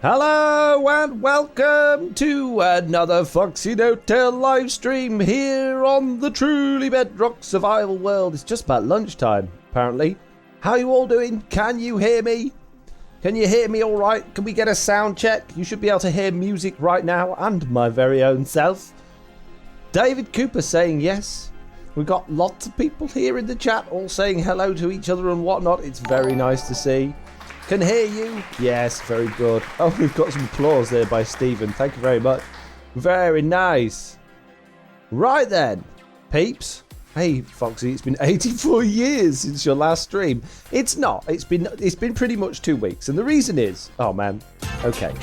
Hello and welcome to another Foxy Don't Tell live stream here on the truly Bedrock survival world. It's just about lunchtime, apparently. How are you all doing? Can you hear me? Can you hear me all right? Can we get a sound check? You should be able to hear music right now and my very own self. David Cooper saying yes. We've got lots of people here in the chat all saying hello to each other and whatnot. It's very nice to see. Can hear you. Yes, very good. Oh, we've got some applause there by Stephen. Thank you very much. Very nice. Right then, peeps. Hey, Foxy, it's been 84 years since your last stream. It's not. It's been pretty much 2 weeks. And the reason is... Oh, man. Okay.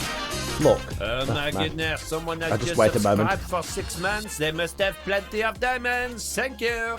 Look. Oh, my goodness. Someone has just wait a moment. subscribed for 6 months. They must have plenty of diamonds. Thank you.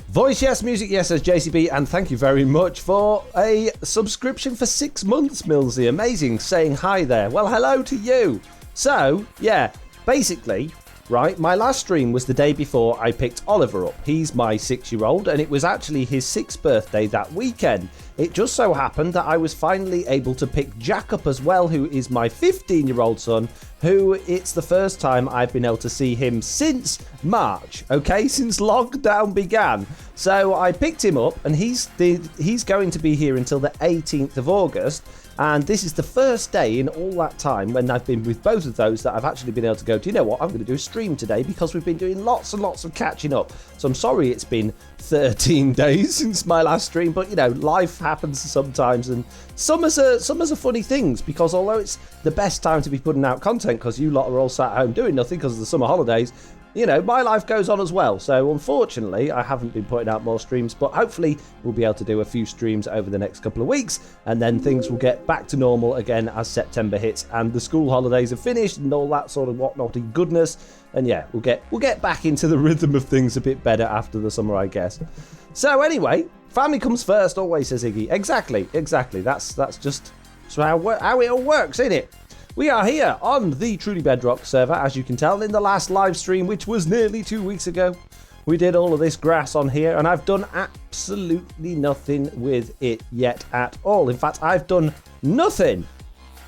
Voice yes, music yes, says JCB, and thank you very much for a subscription for 6 months, Millsy. Amazing, saying hi there. Well, hello to you. So, yeah, basically, right, my last stream was the day before I picked Oliver up. He's my 6-year-old, and it was actually his 6th birthday that weekend. It just so happened that I was finally able to pick Jack up as well, who is my 15-year-old son, who it's the first time I've been able to see him since March, okay, since lockdown began. So I picked him up, and he's going to be here until the 18th of August. And this is the first day in all that time when I've been with both of those that I've actually been able to go, do you know what, I'm going to do a stream today because we've been doing lots and lots of catching up. So I'm sorry it's been 13 days since my last stream, but, you know, life happens sometimes. And summers are funny things because although it's the best time to be putting out content because you lot are all sat at home doing nothing because of the summer holidays, you know, my life goes on as well. So unfortunately, I haven't been putting out more streams, but hopefully we'll be able to do a few streams over the next couple of weeks, and then things will get back to normal again as September hits and the school holidays are finished and all that sort of whatnotty goodness. And yeah, we'll get back into the rhythm of things a bit better after the summer, I guess. So anyway, family comes first, always, says Iggy. Exactly. That's just how it all works, isn't it? We are here on the Truly Bedrock server, as you can tell, in the last live stream, which was nearly 2 weeks ago. We did all of this grass on here, and I've done absolutely nothing with it yet at all. In fact, I've done nothing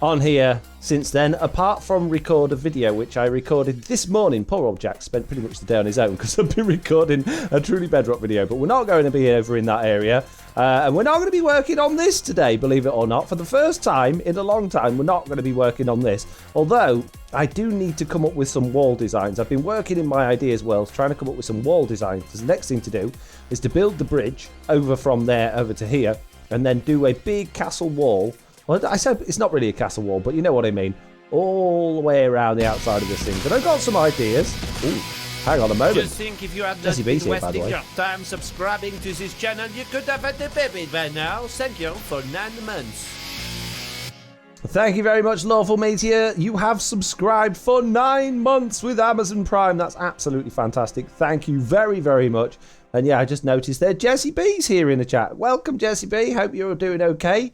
on here since then, apart from record a video, which I recorded this morning. Poor old Jack spent pretty much the day on his own because I've been recording a Truly Bedrock video, but we're not going to be over in that area. And we're not going to be working on this today, believe it or not. For the first time in a long time, we're not going to be working on this. Although, I do need to come up with some wall designs. I've been working in my ideas world, trying to come up with some wall designs. Because the next thing to do is to build the bridge over from there over to here, and then do a big castle wall. Well, I said it's not really a castle wall, but you know what I mean. All the way around the outside of this thing. But I've got some ideas. Ooh. Hang on a moment. Just think if you had not been wasting your time subscribing to this channel, you could have had a baby by now. Thank you for 9 months. Thank you very much, Lawful Meteor. You have subscribed for 9 months with Amazon Prime. That's absolutely fantastic. Thank you very, very much. And yeah, I just noticed there, Jessie B's here in the chat. Welcome, Jessie B. Hope you're doing okay.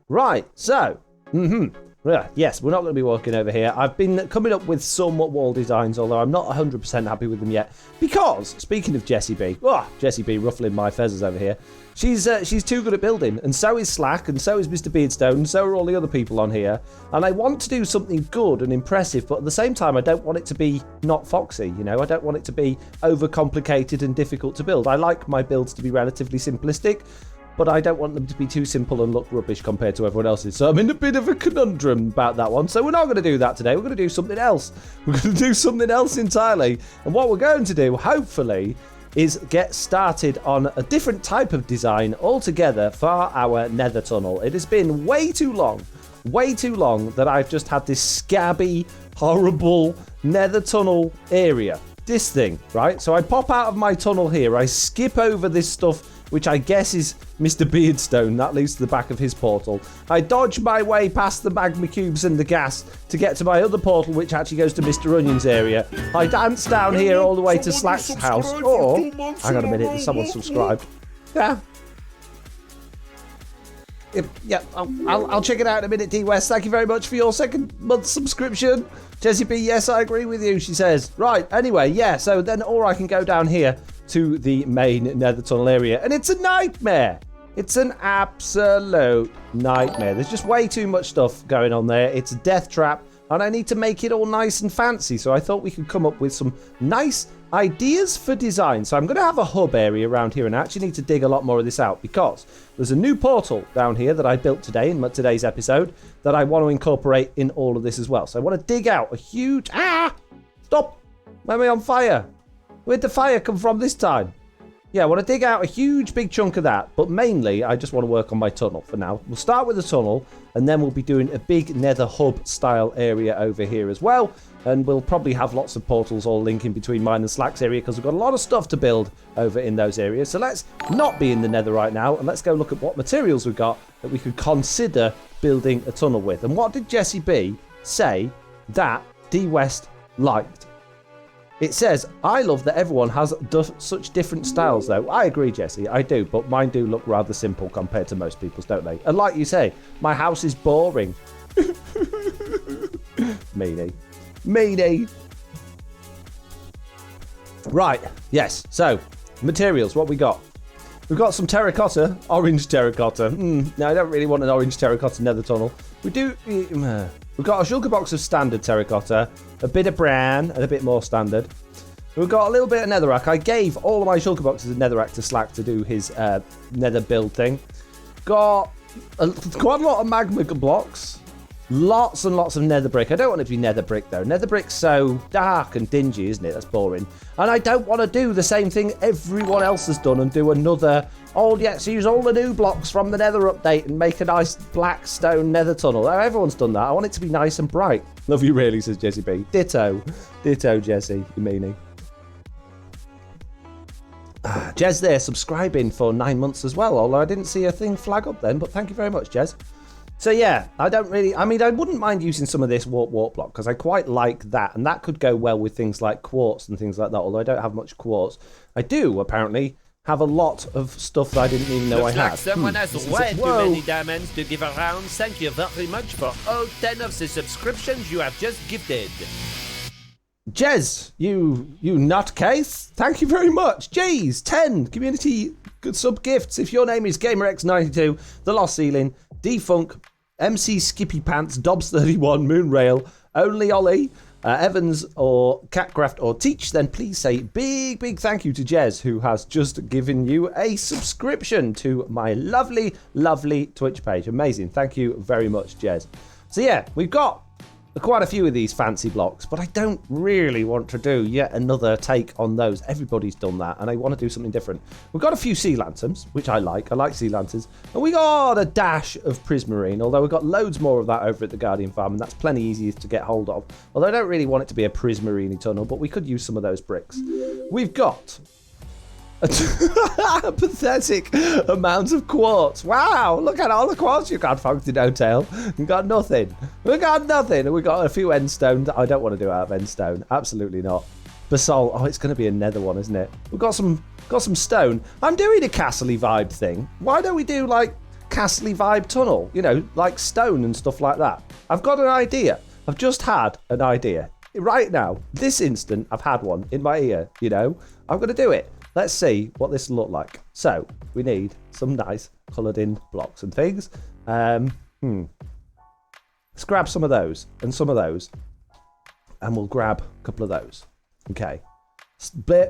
Right, so, yes, we're not going to be working over here. I've been coming up with some wall designs, although I'm not 100% happy with them yet. Because, speaking of Jessie B, Jessie B ruffling my feathers over here. She's too good at building, and so is Slack, and so is Mr. Beardstone, and so are all the other people on here. And I want to do something good and impressive, but at the same time, I don't want it to be not Foxy, you know? I don't want it to be overcomplicated and difficult to build. I like my builds to be relatively simplistic, but I don't want them to be too simple and look rubbish compared to everyone else's. So I'm in a bit of a conundrum about that one. So we're not going to do that today. We're going to do something else. We're going to do something else entirely. And what we're going to do, hopefully, is get started on a different type of design altogether for our Nether Tunnel. It has been way too long that I've just had this scabby, horrible Nether Tunnel area. This thing, right? So I pop out of my tunnel here. I skip over this stuff, which I guess is Mr. Beardstone. That leads to the back of his portal. I dodge my way past the magma cubes and the gas to get to my other portal, which actually goes to Mr. Onion's area. I dance down here all the way to Slack's house. Or, hang on a minute, someone subscribed. Yeah. I'll check it out in a minute, D West. Thank you very much for your 2nd month subscription. Jessie B, yes, I agree with you, she says. Right, anyway, yeah, so then or I can go down here to the main Nether Tunnel area, and it's a nightmare. It's an absolute nightmare. There's just way too much stuff going on there. It's a death trap, and I need to make it all nice and fancy. So I thought we could come up with some nice ideas for design. So I'm going to have a hub area around here, and I actually need to dig a lot more of this out because there's a new portal down here that I built today in today's episode that I want to incorporate in all of this as well. So I want to dig out a huge... Stop! Why am I on fire? Where'd the fire come from this time? Yeah, I want to dig out a huge big chunk of that, but mainly I just want to work on my tunnel for now. We'll start with the tunnel, and then we'll be doing a big nether hub style area over here as well, and we'll probably have lots of portals all linking between mine and Slack's area because we've got a lot of stuff to build over in those areas. So let's not be in the nether right now, and let's go look at what materials we've got that we could consider building a tunnel with. And what did Jesse B say that D West liked? It says, I love that everyone has such different styles, though. I agree, Jesse, I do, but mine do look rather simple compared to most people's, don't they? And like you say, my house is boring. Meanie. Right, yes, so, materials, what we got? We've got some terracotta, orange terracotta. No, I don't really want an orange terracotta nether tunnel. We've got a sugar box of standard terracotta, a bit of brown, and a bit more standard. We've got a little bit of netherrack. I gave all of my sugar boxes of netherrack to Slack to do his nether build thing. Got quite a lot of magma blocks. Lots and lots of nether brick. I don't want it to be nether brick, though. Nether brick's so dark and dingy, isn't it? That's boring. And I don't want to do the same thing everyone else has done and do another... Oh, yes, use all the new blocks from the nether update and make a nice black stone nether tunnel. Everyone's done that. I want it to be nice and bright. Love you really, says Jesse B. Ditto, Jesse, you meanie. Jez there, subscribing for 9 months as well, although I didn't see a thing flag up then, but thank you very much, Jez. So yeah, I wouldn't mind using some of this warp block because I quite like that, and that could go well with things like quartz and things like that, although I don't have much quartz. I do, apparently, have a lot of stuff that I didn't even know I had. Looks like someone has way too many diamonds to give around. Thank you very much for all 10 of the subscriptions you have just gifted. Jez, you nutcase, thank you very much. Jeez, 10 community good sub gifts. If your name is GamerX92, The Lost Ceiling, Defunk, MC Skippy Pants, Dobbs31, Moonrail, Only Ollie, Evans or Catcraft or Teach, then please say big thank you to Jez, who has just given you a subscription to my lovely Twitch page. Amazing. Thank you very much, Jez. So yeah, we've got quite a few of these fancy blocks, but I don't really want to do yet another take on those. Everybody's done that, and I want to do something different. We've got a few sea lanterns, which I like. I like sea lanterns. And we got a dash of prismarine, although we've got loads more of that over at the Guardian Farm, and that's plenty easier to get hold of. Although I don't really want it to be a prismarine tunnel, but we could use some of those bricks. We've got a pathetic amount of quartz. Wow, look at all the quartz you got, Funky No Tail. We got nothing. We got a few endstone that I don't want to do out of endstone. Absolutely not. Basalt. Oh, it's going to be a nether one, isn't it? We've got some stone. I'm doing a castle-y vibe thing. Why don't we do like castle-y vibe tunnel? You know, like stone and stuff like that. I've got an idea. I've just had an idea. Right now, this instant, I've had one in my ear, you know. I'm going to do it. Let's see what this will look like. So, we need some nice coloured in blocks and things. Let's grab some of those and some of those. And we'll grab a couple of those. Okay.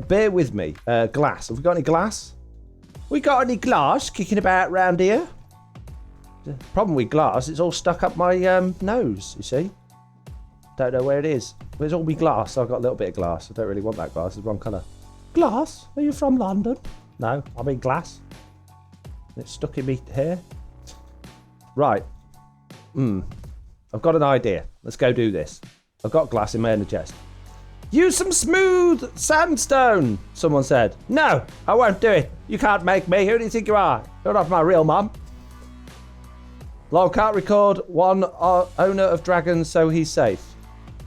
Bear with me. Glass. Have we got any glass? We got any glass kicking about around here? The problem with glass, it's all stuck up my nose, you see. Don't know where it is. But it's all be glass, so I've got a little bit of glass. I don't really want that glass. It's the wrong colour. Glass? Are you from London? No, I mean glass. It's stuck in me hair. Right. I've got an idea. Let's go do this. I've got glass in my inner chest. Use some smooth sandstone, someone said. No, I won't do it. You can't make me. Who do you think you are? You're not my real mum. Lol can't record one owner of dragons, so he's safe.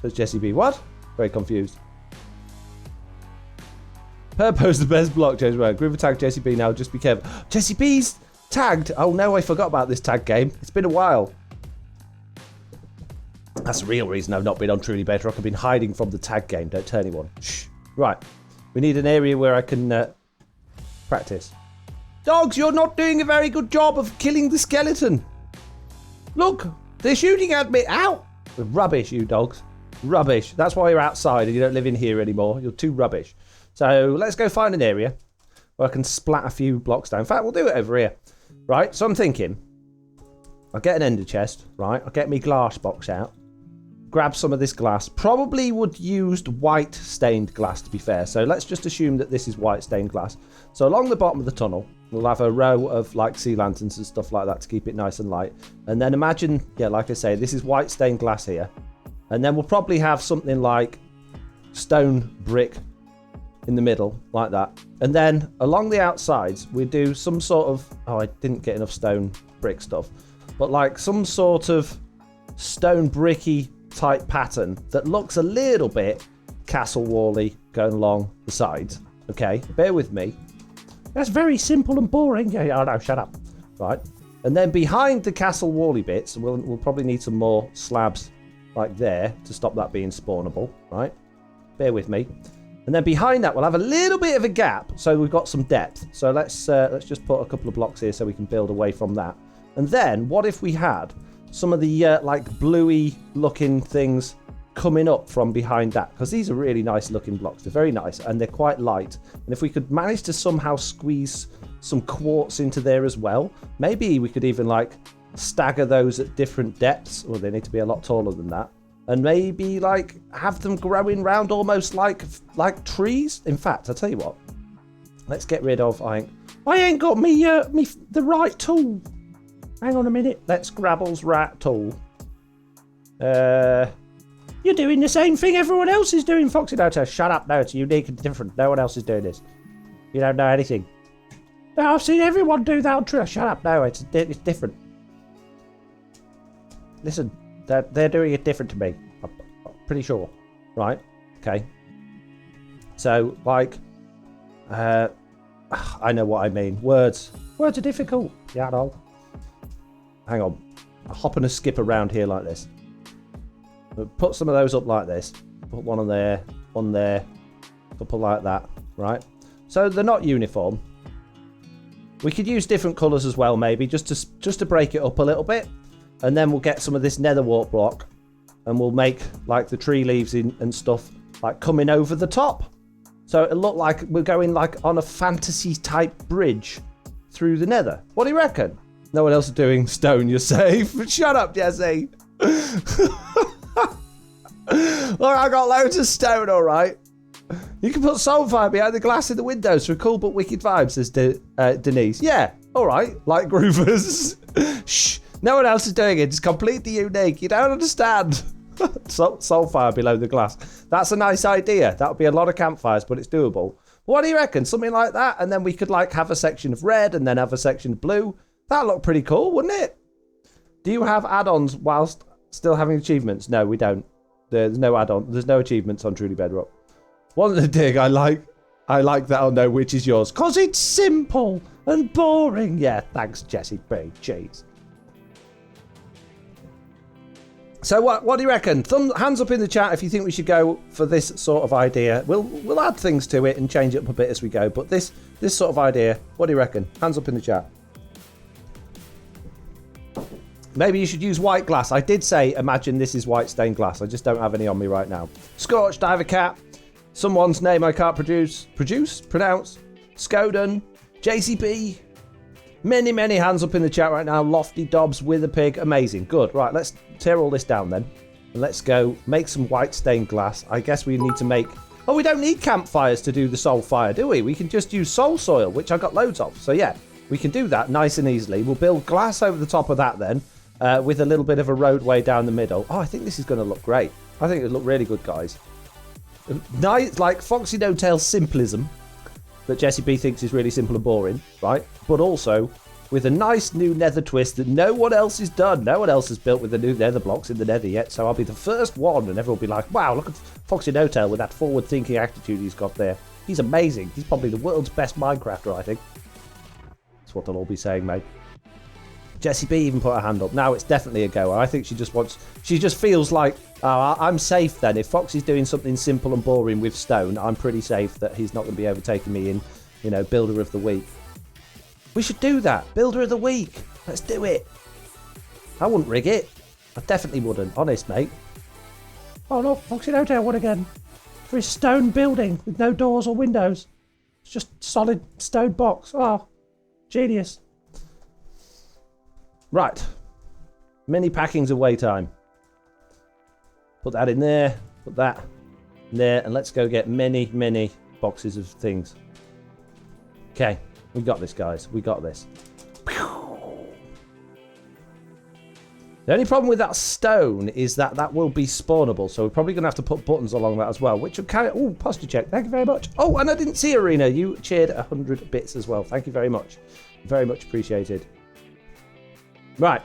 Says Jesse B. What? Very confused. Purpo's the best block, James Brown. Group attack Jesse B now, just be careful. Jesse B's tagged. Oh no, I forgot about this tag game. It's been a while. That's the real reason I've not been on Truly Bedrock. I've been hiding from the tag game. Don't tell anyone. Shh. Right. We need an area where I can practice. Dogs, you're not doing a very good job of killing the skeleton. Look, they're shooting at me. Ow! Rubbish, you dogs. Rubbish. That's why you're outside and you don't live in here anymore. You're too rubbish. So let's go find an area where I can splat a few blocks down. In fact, we'll do it over here. Right, so I'm thinking, I'll get an ender chest, right? I'll get me glass box out. Grab some of this glass. Probably would use white stained glass, to be fair. So let's just assume that this is white stained glass. So along the bottom of the tunnel, we'll have a row of like sea lanterns and stuff like that to keep it nice and light. And then imagine, yeah, like I say, this is white stained glass here. And then we'll probably have something like stone brick in the middle, like that. And then along the outsides, we do some sort of, oh, I didn't get enough stone brick stuff, but like some sort of stone bricky type pattern that looks a little bit castle wally going along the sides. Okay, bear with me. That's very simple and boring. Yeah, oh no, shut up. Right, and then behind the castle wally bits, we'll probably need some more slabs like there to stop that being spawnable. Right, bear with me. And then behind that, we'll have a little bit of a gap, so we've got some depth. So let's just put a couple of blocks here so we can build away from that. And then, what if we had some of the like bluey looking things coming up from behind that? Because these are really nice looking blocks. They're very nice and they're quite light. And if we could manage to somehow squeeze some quartz into there as well, maybe we could even like stagger those at different depths. Or they need to be a lot taller than that. And maybe like have them growing round almost like trees. In fact, I'll tell you what. Let's get rid of. I ain't got me the right tool. Hang on a minute. Let's Grabble's rat tool. You're doing the same thing everyone else is doing, Foxy Noto. Shut up. No, it's unique and different. No one else is doing this. You don't know anything. No, I've seen everyone do that. Shut up. No, it's different. Listen. They're doing it different to me. I'm pretty sure. Right? Okay. So, like... I know what I mean. Words. Words are difficult. Yeah, I know. Hang on. I'll hop and a skip around here like this. We'll put some of those up like this. Put one on there. One there. Couple like that. Right? So, they're not uniform. We could use different colours as well, maybe. Just to break it up a little bit. And then we'll get some of this nether wart block and we'll make like the tree leaves and stuff like coming over the top. So it'll look like we're going like on a fantasy type bridge through the nether. What do you reckon? No one else is doing stone, you're safe. Shut up, Jesse. Look, I got loads of stone, all right. You can put soulfire behind the glass in the windows for cool but wicked vibes, says Denise. Yeah, all right, like groovers. Shh. No one else is doing it. It's completely unique. You don't understand. Soulfire below the glass. That's a nice idea. That would be a lot of campfires, but it's doable. What do you reckon? Something like that? And then we could like have a section of red and then have a section of blue. That'd look pretty cool, wouldn't it? Do you have add-ons whilst still having achievements? No, we don't. There's no add-on. There's no achievements on Truly Bedrock. Wasn't a dig. I like that. I'll know which is yours. Because it's simple and boring. Yeah, thanks, Jesse B. Jeez. So what do you reckon? Hands up in the chat if you think we should go for this sort of idea. We'll add things to it and change it up a bit as we go. But this sort of idea, what do you reckon? Hands up in the chat. Maybe you should use white glass. I did say imagine this is white stained glass. I just don't have any on me right now. Scorched, Diver Cat. Someone's name I can't pronounce. Skoden. JCB. Many hands up in the chat right now. Lofty Dobbs with a pig. Amazing. Good. Right, let's tear all this down then. And let's go make some white stained glass. I guess we need to make... Oh, we don't need campfires to do the soul fire, do we? We can just use soul soil, which I've got loads of. So yeah, we can do that nice and easily. We'll build glass over the top of that then, with a little bit of a roadway down the middle. Oh, I think this is going to look great. I think it'll look really good, guys. Nice, like Foxy No Tail simplism that Jesse B thinks is really simple and boring, right? But also with a nice new nether twist that no one else has done. No one else has built with the new nether blocks in the nether yet, so I'll be the first one, and everyone will be like, wow, look at Foxy No Tail with that forward-thinking attitude he's got there. He's amazing. He's probably the world's best Minecrafter, I think. That's what they'll all be saying, mate. Jessie B even put her hand up. Now it's definitely a go. I think she just feels like, oh, I'm safe then. If Foxy's doing something simple and boring with stone, I'm pretty safe that he's not going to be overtaking me in, builder of the week. We should do that. Builder of the week. Let's do it. I wouldn't rig it. I definitely wouldn't. Honest, mate. Oh, look, Foxy Hotel one again. For his stone building with no doors or windows. It's just solid stone box. Oh, genius. Right. Mini packings away time. Put that in there. Put that in there. And let's go get many, many boxes of things. Okay. We got this, guys. We got this. The only problem with that stone is that that will be spawnable, so we're probably going to have to put buttons along that as well, which will kind of... Oh, posture check. Thank you very much. Oh, and I didn't see Arena. You cheered 100 bits as well. Thank you very much. Very much appreciated. Right.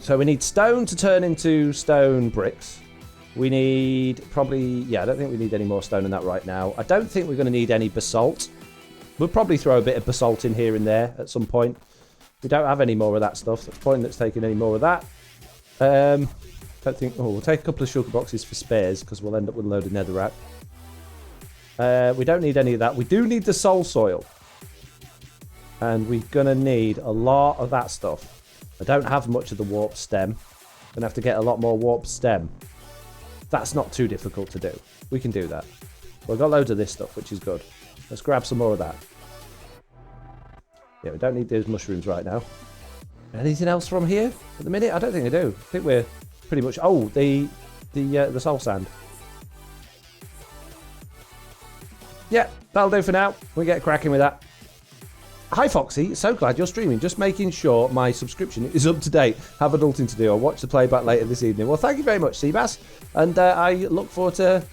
So we need stone to turn into stone bricks. We need probably... Yeah, I don't think we need any more stone than that right now. I don't think we're going to need any basalt. We'll probably throw a bit of basalt in here and there at some point. We don't have any more of that stuff. That's pointless taking any more of that. Don't think... Oh, we'll take a couple of sugar boxes for spares because we'll end up with a load of netherrack. We don't need any of that. We do need the soul soil. And we're going to need a lot of that stuff. I don't have much of the warp stem. Going to have to get a lot more warp stem. That's not too difficult to do. We can do that. We've got loads of this stuff, which is good. Let's grab some more of that. Yeah, we don't need those mushrooms right now. Anything else from here at the minute? I don't think I do. I think we're pretty much... Oh, the soul sand. Yeah, that'll do for now. We'll get cracking with that. Hi, Foxy. So glad you're streaming. Just making sure my subscription is up to date. Have adulting to do. I'll watch the playback later this evening. Well, thank you very much, Seabass. And I look forward to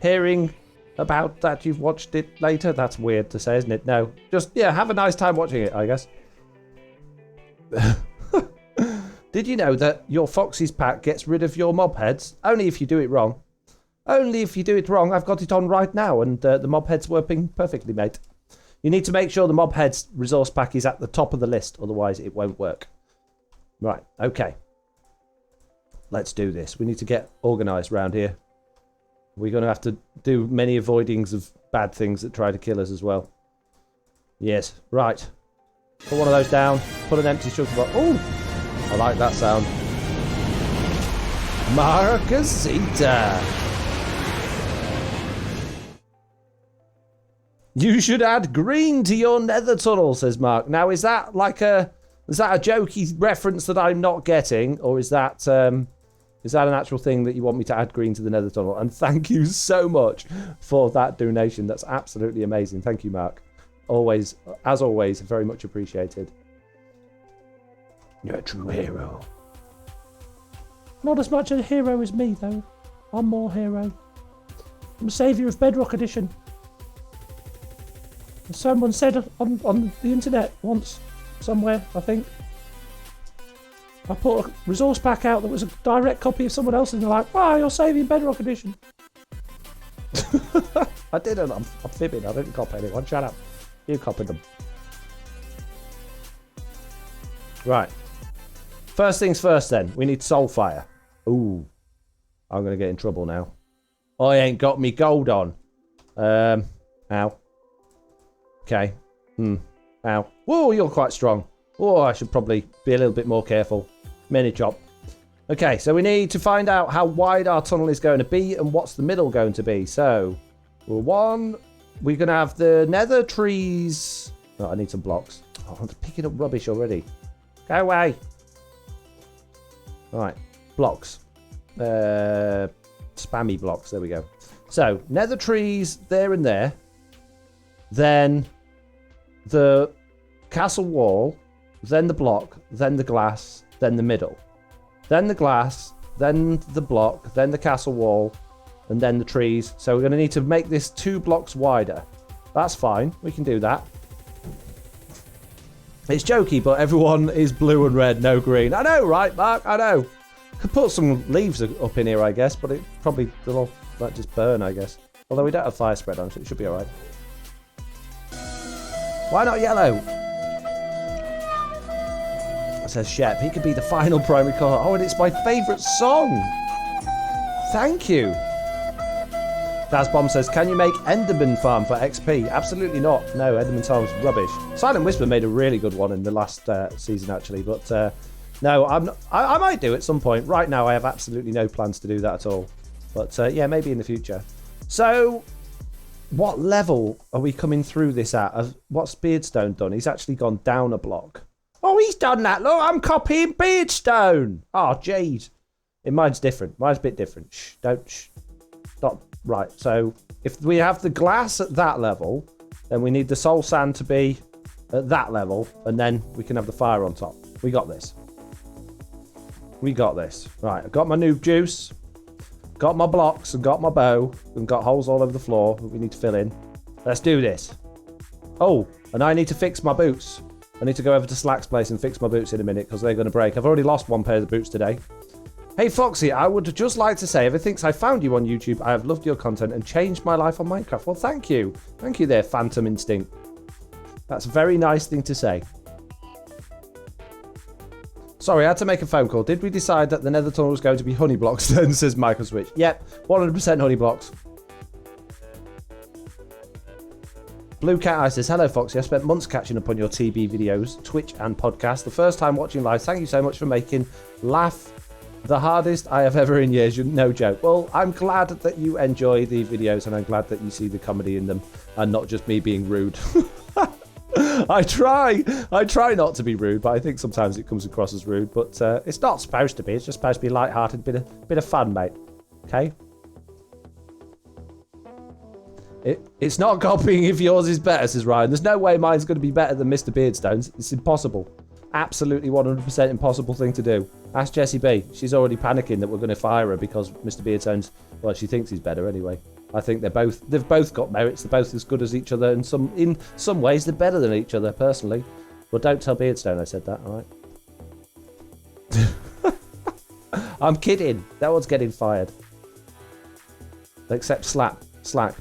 hearing... about that you've watched it later. That's weird to say, isn't it? No. Just, yeah, have a nice time watching it, I guess. Did you know that your Foxy's pack gets rid of your mob heads? Only if you do it wrong. Only if you do it wrong. I've got it on right now, and the mob head's working perfectly, mate. You need to make sure the mob head's resource pack is at the top of the list, otherwise it won't work. Right, okay. Let's do this. We need to get organised around here. We're going to have to do many avoidings of bad things that try to kill us as well. Yes, right. Put one of those down. Put an empty sugar box. Oh, I like that sound. Marcasita. You should add green to your nether tunnel, says Mark. Now, is that like a jokey reference that I'm not getting, or is that an actual thing that you want me to add green to the nether tunnel? And thank you so much for that donation. That's absolutely amazing. Thank you, Mark. Always, as always, very much appreciated. You're a true hero. Not as much a hero as me, though. I'm more hero. I'm a saviour of Bedrock Edition. Someone said on the internet once, somewhere, I think. I put a resource pack out that was a direct copy of someone else's, and they're like, wow, you're saving Bedrock Edition. I didn't. I'm fibbing. I didn't copy anyone. Shut up. You copied them. Right. First things first, then. We need soul fire. Ooh. I'm going to get in trouble now. I ain't got me gold on. Ow. Okay. Ow. Whoa, you're quite strong. Oh, I should probably be a little bit more careful. Mini chop. Okay, so we need to find out how wide our tunnel is going to be and what's the middle going to be. So, we're going to have the nether trees. Oh, I need some blocks. Oh, I'm picking up rubbish already. Go away. All right, blocks. Spammy blocks. There we go. So, nether trees there and there. Then the castle wall. Then the block. Then the glass. Then the middle. Then the glass. Then the block. Then the castle wall. And then the trees. So we're going to need to make this 2 blocks wider. That's fine. We can do that. It's jokey, but everyone is blue and red, no green. I know, right, Mark? I know. Could put some leaves up in here, I guess, but it probably will like just burn, I guess. Although we don't have fire spread on, so it should be all right. Why not yellow? Says Shep. He could be the final primary colour. Oh, and it's my favourite song. Thank you. Daz Bomb says, can you make Enderman Farm for XP? Absolutely not. No, Enderman Farm's rubbish. Silent Whisper made a really good one in the last season, actually. But no, I might do at some point. Right now, I have absolutely no plans to do that at all. But yeah, maybe in the future. So, what level are we coming through this at? What's Beardstone done? He's actually gone down a block. Oh, he's done that. Look, I'm copying Beardstone. Oh, jeez. Mine's different. Mine's a bit different. Shh, don't. Shh. Stop. Right, so if we have the glass at that level, then we need the soul sand to be at that level, and then we can have the fire on top. We got this. We got this. Right, I've got my noob juice, got my blocks, and got my bow, and got holes all over the floor that we need to fill in. Let's do this. Oh, and I need to fix my boots. I need to go over to Slack's place and fix my boots in a minute, because they're going to break. I've already lost one pair of the boots today. Hey Foxy, I would just like to say, ever since I found you on YouTube, I have loved your content and changed my life on Minecraft. Well, thank you. Thank you there, Phantom Instinct. That's a very nice thing to say. Sorry, I had to make a phone call. Did we decide that the Nether Tunnel was going to be honey blocks then, says Michael Switch? Yep, 100% honey blocks. Blue Cat Eye says, hello Foxy, I spent months catching up on your TB videos, Twitch and podcast. The first time watching live, thank you so much for making laugh the hardest I have ever in years, no joke. Well, I'm glad that you enjoy the videos and I'm glad that you see the comedy in them and not just me being rude. I try not to be rude, but I think sometimes it comes across as rude, but it's not supposed to be. It's just supposed to be light-hearted, bit of fun, mate. Okay? It's not copying if yours is better, says Ryan. There's no way mine's going to be better than Mr. Beardstone's. It's impossible. Absolutely 100% impossible thing to do. Ask Jessie B. She's already panicking that we're going to fire her because Mr. Beardstone's, well, she thinks he's better anyway. I think they've both got merits. They're both as good as each other, and in some ways they're better than each other, personally. But don't tell Beardstone I said that, all right? I'm kidding. No one's getting fired. Except Slack,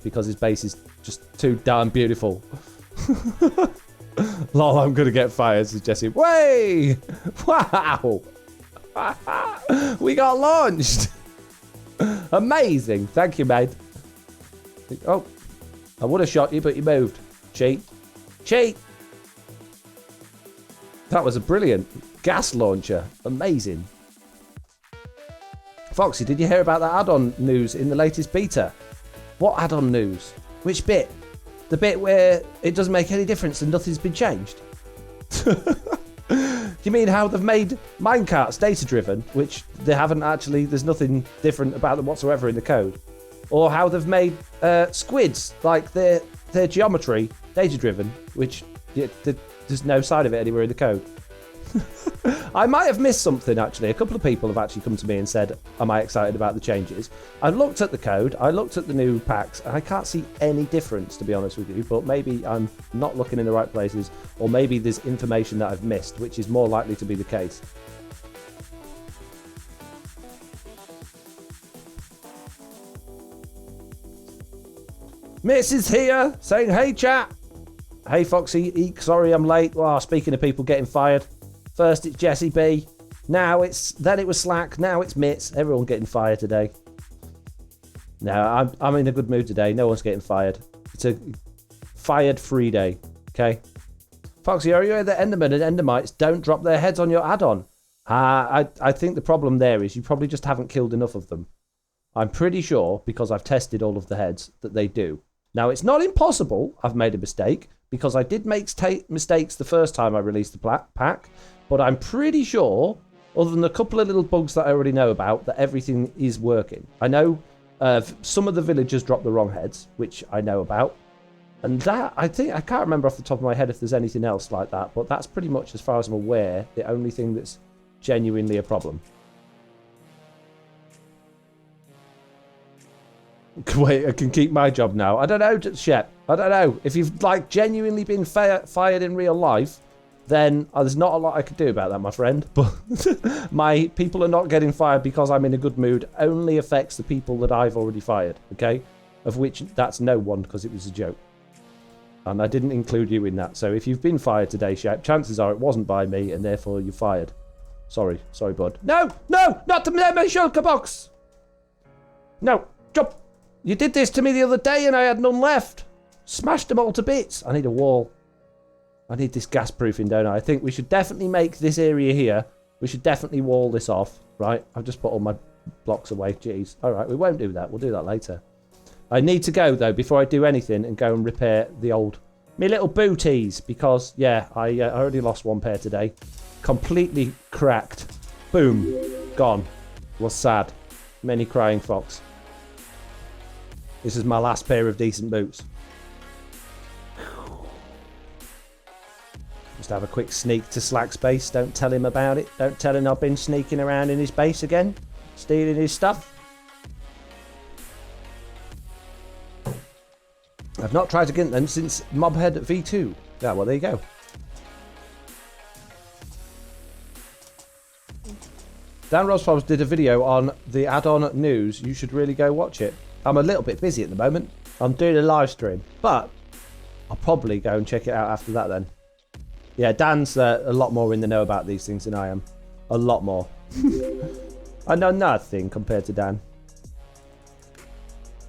because his base is just too darn beautiful. Lol, I'm gonna get fired, says Jessie. Way! Wow! We got launched! Amazing! Thank you, mate. Oh, I would have shot you, but you moved. Cheat. Cheat! That was a brilliant gas launcher. Amazing. Foxy, did you hear about that add-on news in the latest beta? What add-on news? Which bit? The bit where it doesn't make any difference and nothing's been changed? You mean how they've made minecarts data-driven, which they haven't actually, there's nothing different about them whatsoever in the code? Or how they've made squids, like their geometry, data-driven, which there's no sign of it anywhere in the code? I might have missed something, actually. A couple of people have actually come to me and said, am I excited about the changes? I looked at the code, I looked at the new packs, and I can't see any difference, to be honest with you, but maybe I'm not looking in the right places, or maybe there's information that I've missed, which is more likely to be the case. Miss is here, saying, hey chat. Hey Foxy, Eek, sorry I'm late. Oh, speaking of people getting fired. First it's Jessie B, then it was Slack, now it's Mitts. Everyone getting fired today. No, I'm in a good mood today. No one's getting fired. It's a fired-free day, okay? Foxy, are you aware that Endermen and Endermites don't drop their heads on your add-on? I think the problem there is you probably just haven't killed enough of them. I'm pretty sure, because I've tested all of the heads, that they do. Now, it's not impossible I've made a mistake, because I did make mistakes the first time I released the pack, but I'm pretty sure, other than a couple of little bugs that I already know about, that everything is working. I know some of the villagers drop the wrong heads, which I know about, and that, I can't remember off the top of my head if there's anything else like that, but that's pretty much, as far as I'm aware, the only thing that's genuinely a problem. Wait, I can keep my job now. I don't know, Shep. I don't know. If you've genuinely been fired in real life, then there's not a lot I could do about that, my friend. But my people are not getting fired because I'm in a good mood only affects the people that I've already fired, okay? Of which that's no one, because it was a joke. And I didn't include you in that. So if you've been fired today, Shep, chances are it wasn't by me, and therefore you're fired. Sorry, bud. No, not the shulker box. No, jump. You did this to me the other day and I had none left. Smashed them all to bits. I need a wall. I need this gas proofing, don't I? I think we should definitely make this area here. We should definitely wall this off, right? I've just put all my blocks away. Jeez. All right, we won't do that. We'll do that later. I need to go, though, before I do anything and go and repair the old... me little booties, because, yeah, I already lost one pair today. Completely cracked. Boom. Gone. Was sad. Many crying fox. This is my last pair of decent boots. Just have a quick sneak to Slack's base. Don't tell him about it. Don't tell him I've been sneaking around in his base again. Stealing his stuff. I've not tried to get them since Mobhead V2. Yeah, well, there you go. Dan Rosfobs did a video on the add-on news. You should really go watch it. I'm a little bit busy at the moment. I'm doing a live stream, but I'll probably go and check it out after that then. Yeah, Dan's a lot more in the know about these things than I am. A lot more. I know nothing compared to Dan.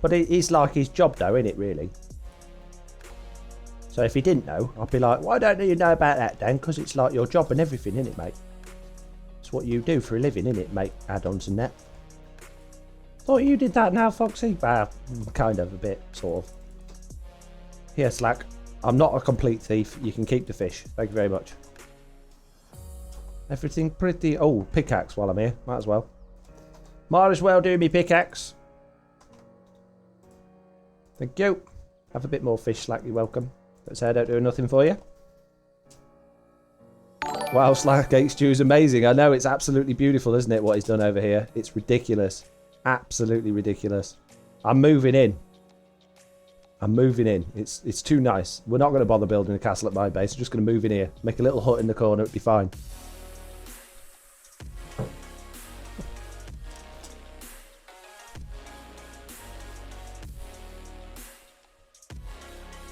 But it's like his job though, isn't it, really? So if he didn't know, I'd be like, why don't you know about that, Dan? Because it's like your job and everything, isn't it, mate? It's what you do for a living, isn't it, mate? Add-ons and that. Thought you did that now, Foxy. Well, kind of, a bit, sort of. Here, Slack. I'm not a complete thief. You can keep the fish. Thank you very much. Everything pretty... oh, pickaxe while I'm here. Might as well. Might as well do me pickaxe. Thank you. Have a bit more fish, Slack. You're welcome. Don't say I don't do nothing for you. Wow, Slack Gate Stew's amazing. I know, it's absolutely beautiful, isn't it, what he's done over here? It's ridiculous. Absolutely ridiculous. I'm moving in. I'm moving in. It's too nice. We're not going to bother building a castle at my base. I'm just going to move in here. Make a little hut in the corner. It'll be fine.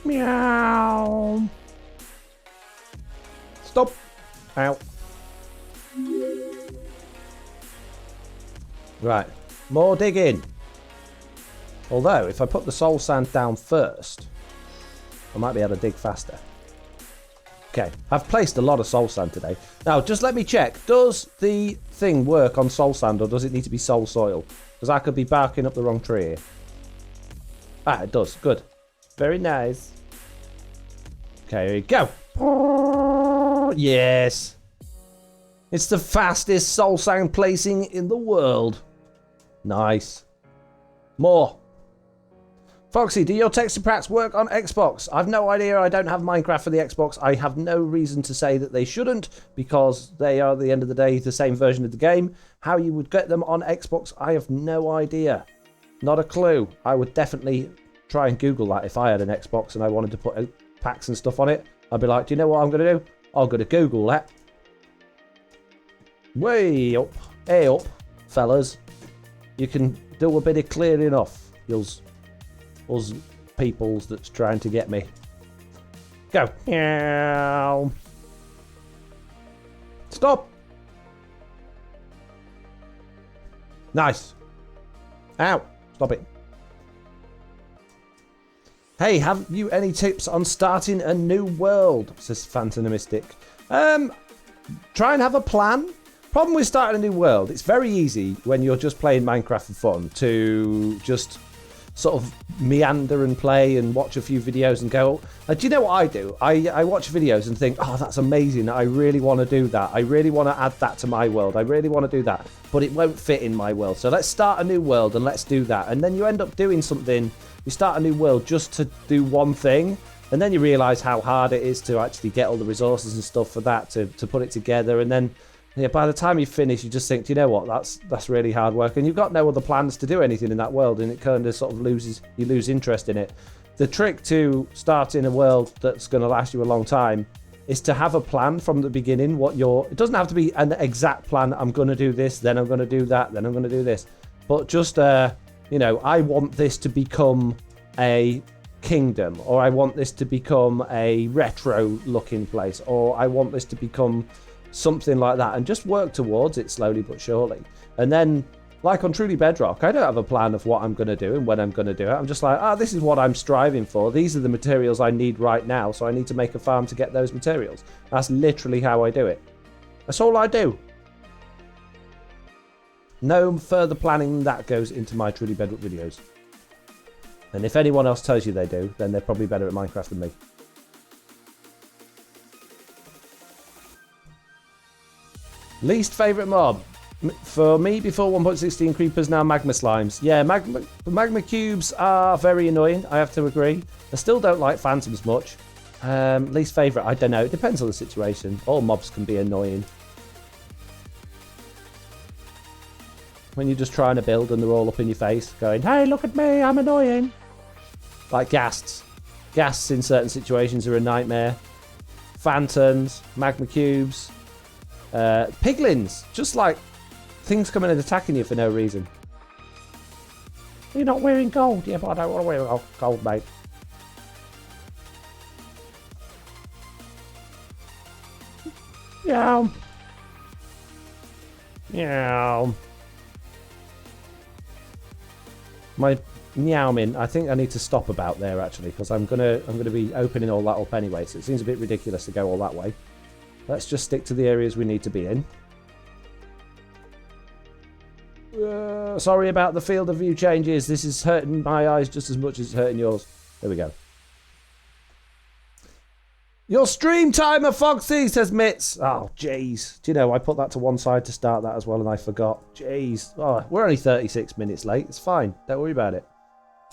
Meow. Stop. Ow. Right. More digging. Although, if I put the soul sand down first, I might be able to dig faster. Okay. I've placed a lot of soul sand today. Now, just let me check. Does the thing work on soul sand, or does it need to be soul soil? Because I could be barking up the wrong tree here. Ah, it does. Good. Very nice. Okay, here we go. Yes. It's the fastest soul sand placing in the world. Nice. More. Foxy, do your texture packs work on Xbox? I've no idea. I don't have Minecraft for the Xbox. I have no reason to say that they shouldn't, because they are, at the end of the day, the same version of the game. How you would get them on Xbox, I have no idea. Not a clue. I would definitely try and Google that if I had an Xbox and I wanted to put packs and stuff on it. I'd be like, do you know what I'm going to do? I'm going to Google that. Way up. Hey up, fellas. You can do a bit of clearing off. Us peoples that's trying to get me. Go. Meow. Stop. Nice. Ow. Stop it. Hey, have you any tips on starting a new world? Says Phantom Mystic. Try and have a plan. Problem with starting a new world, it's very easy when you're just playing Minecraft for fun to just sort of meander and play and watch a few videos and go, do you know what I do? I watch videos and think, oh, that's amazing. I really want to do that. I really want to add that to my world. I really want to do that. But it won't fit in my world. So let's start a new world and let's do that. And then you end up doing something. You start a new world just to do one thing. And then you realise how hard it is to actually get all the resources and stuff for that, to put it together. And then yeah, by the time you finish, you just think, do you know what? That's really hard work, and you've got no other plans to do anything in that world, and it kind of sort of you lose interest in it. The trick to starting a world that's going to last you a long time is to have a plan from the beginning. It doesn't have to be an exact plan. I'm going to do this, then I'm going to do that, then I'm going to do this, but just I want this to become a kingdom, or I want this to become a retro-looking place, or I want this to become something like that, and just work towards it slowly but surely. And then Like on Truly Bedrock, I don't have a plan of what I'm going to do and when I'm going to do it. I'm just like, this is what I'm striving for. These are the materials I need right now, so I need to make a farm to get those materials. That's literally how I do it. That's all I do. No further planning than that goes into my Truly Bedrock videos. And if anyone else tells you they do, then they're probably better at Minecraft than me. Least favourite mob? For me, before 1.16 creepers, now magma slimes. Yeah, magma cubes are very annoying, I have to agree. I still don't like phantoms much. Least favourite, I don't know. It depends on the situation. All mobs can be annoying. When you're just trying to build and they're all up in your face, going, hey, look at me, I'm annoying. Like ghasts. Ghasts in certain situations are a nightmare. Phantoms, magma cubes, piglins, just like things coming and attacking you for no reason. You're not wearing gold. Yeah, but I don't want to wear gold, mate. Yeah. Yeah. My meowing, I think I need to stop about there actually, because I'm gonna be opening all that up anyway, so it seems a bit ridiculous to go all that way. Let's just stick to the areas we need to be in. Sorry about the field of view changes. This is hurting my eyes just as much as it's hurting yours. There we go. Your stream timer, Foxy, says Mitz. Oh, jeez. Do you know, I put that to one side to start that as well and I forgot. Jeez. Oh, we're only 36 minutes late. It's fine. Don't worry about it.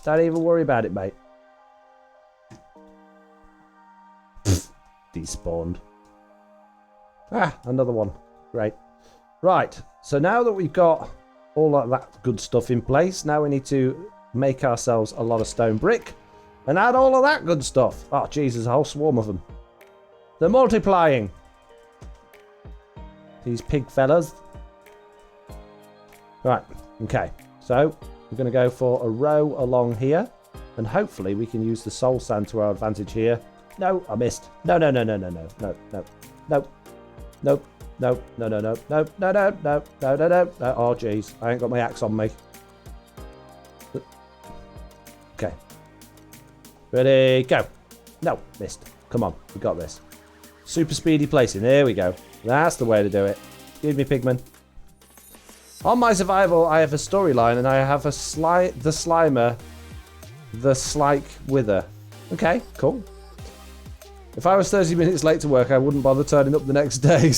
Don't even worry about it, mate. Despawned. Ah, another one. Great. Right. So now that we've got all of that good stuff in place, now we need to make ourselves a lot of stone brick and add all of that good stuff. Oh, jeez, there's a whole swarm of them. They're multiplying. These pig fellas. Right, okay. So, we're going to go for a row along here. And hopefully we can use the soul sand to our advantage here. No, I missed. No. Nope. No. Oh, jeez. I ain't got my axe on me. Okay. Ready, go. No, missed. Come on, we got this. Super speedy placing. There we go. That's the way to do it. Excuse me, pigman. On my survival, I have a storyline, and I have the Slimer, the Slike Wither. Okay, cool. If I was 30 minutes late to work, I wouldn't bother turning up the next day.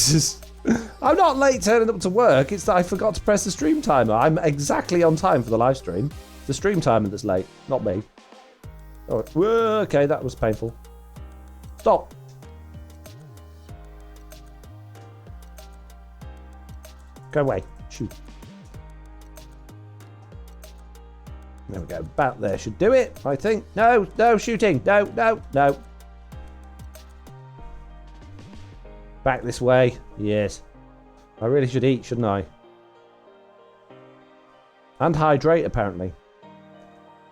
I'm not late turning up to work. It's that I forgot to press the stream timer. I'm exactly on time for the live stream. It's the stream timer that's late, not me. Oh, okay, that was painful. Stop. Go away. Shoot. There we go. About there should do it, I think. No, shooting. No. Back this way. Yes. I really should eat, shouldn't I? And hydrate, apparently.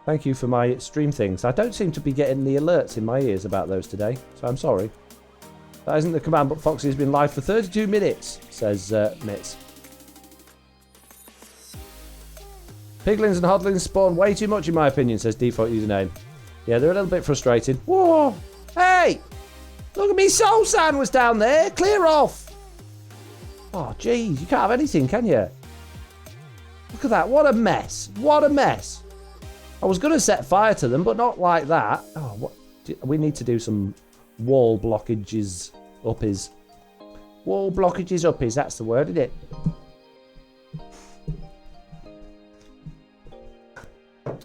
Thank you for my stream things. I don't seem to be getting the alerts in my ears about those today, so I'm sorry. That isn't the command, but Foxy has been live for 32 minutes, says Mitz. Piglins and hodlings spawn way too much in my opinion, says default username. Yeah, they're a little bit frustrated. Whoa! Hey! Look at me, soul sand was down there! Clear off! Oh, jeez, you can't have anything, can you? Look at that, what a mess. What a mess. I was going to set fire to them, but not like that. Oh, what? We need to do some wall blockages uppies. Wall blockages uppies, that's the word, isn't it?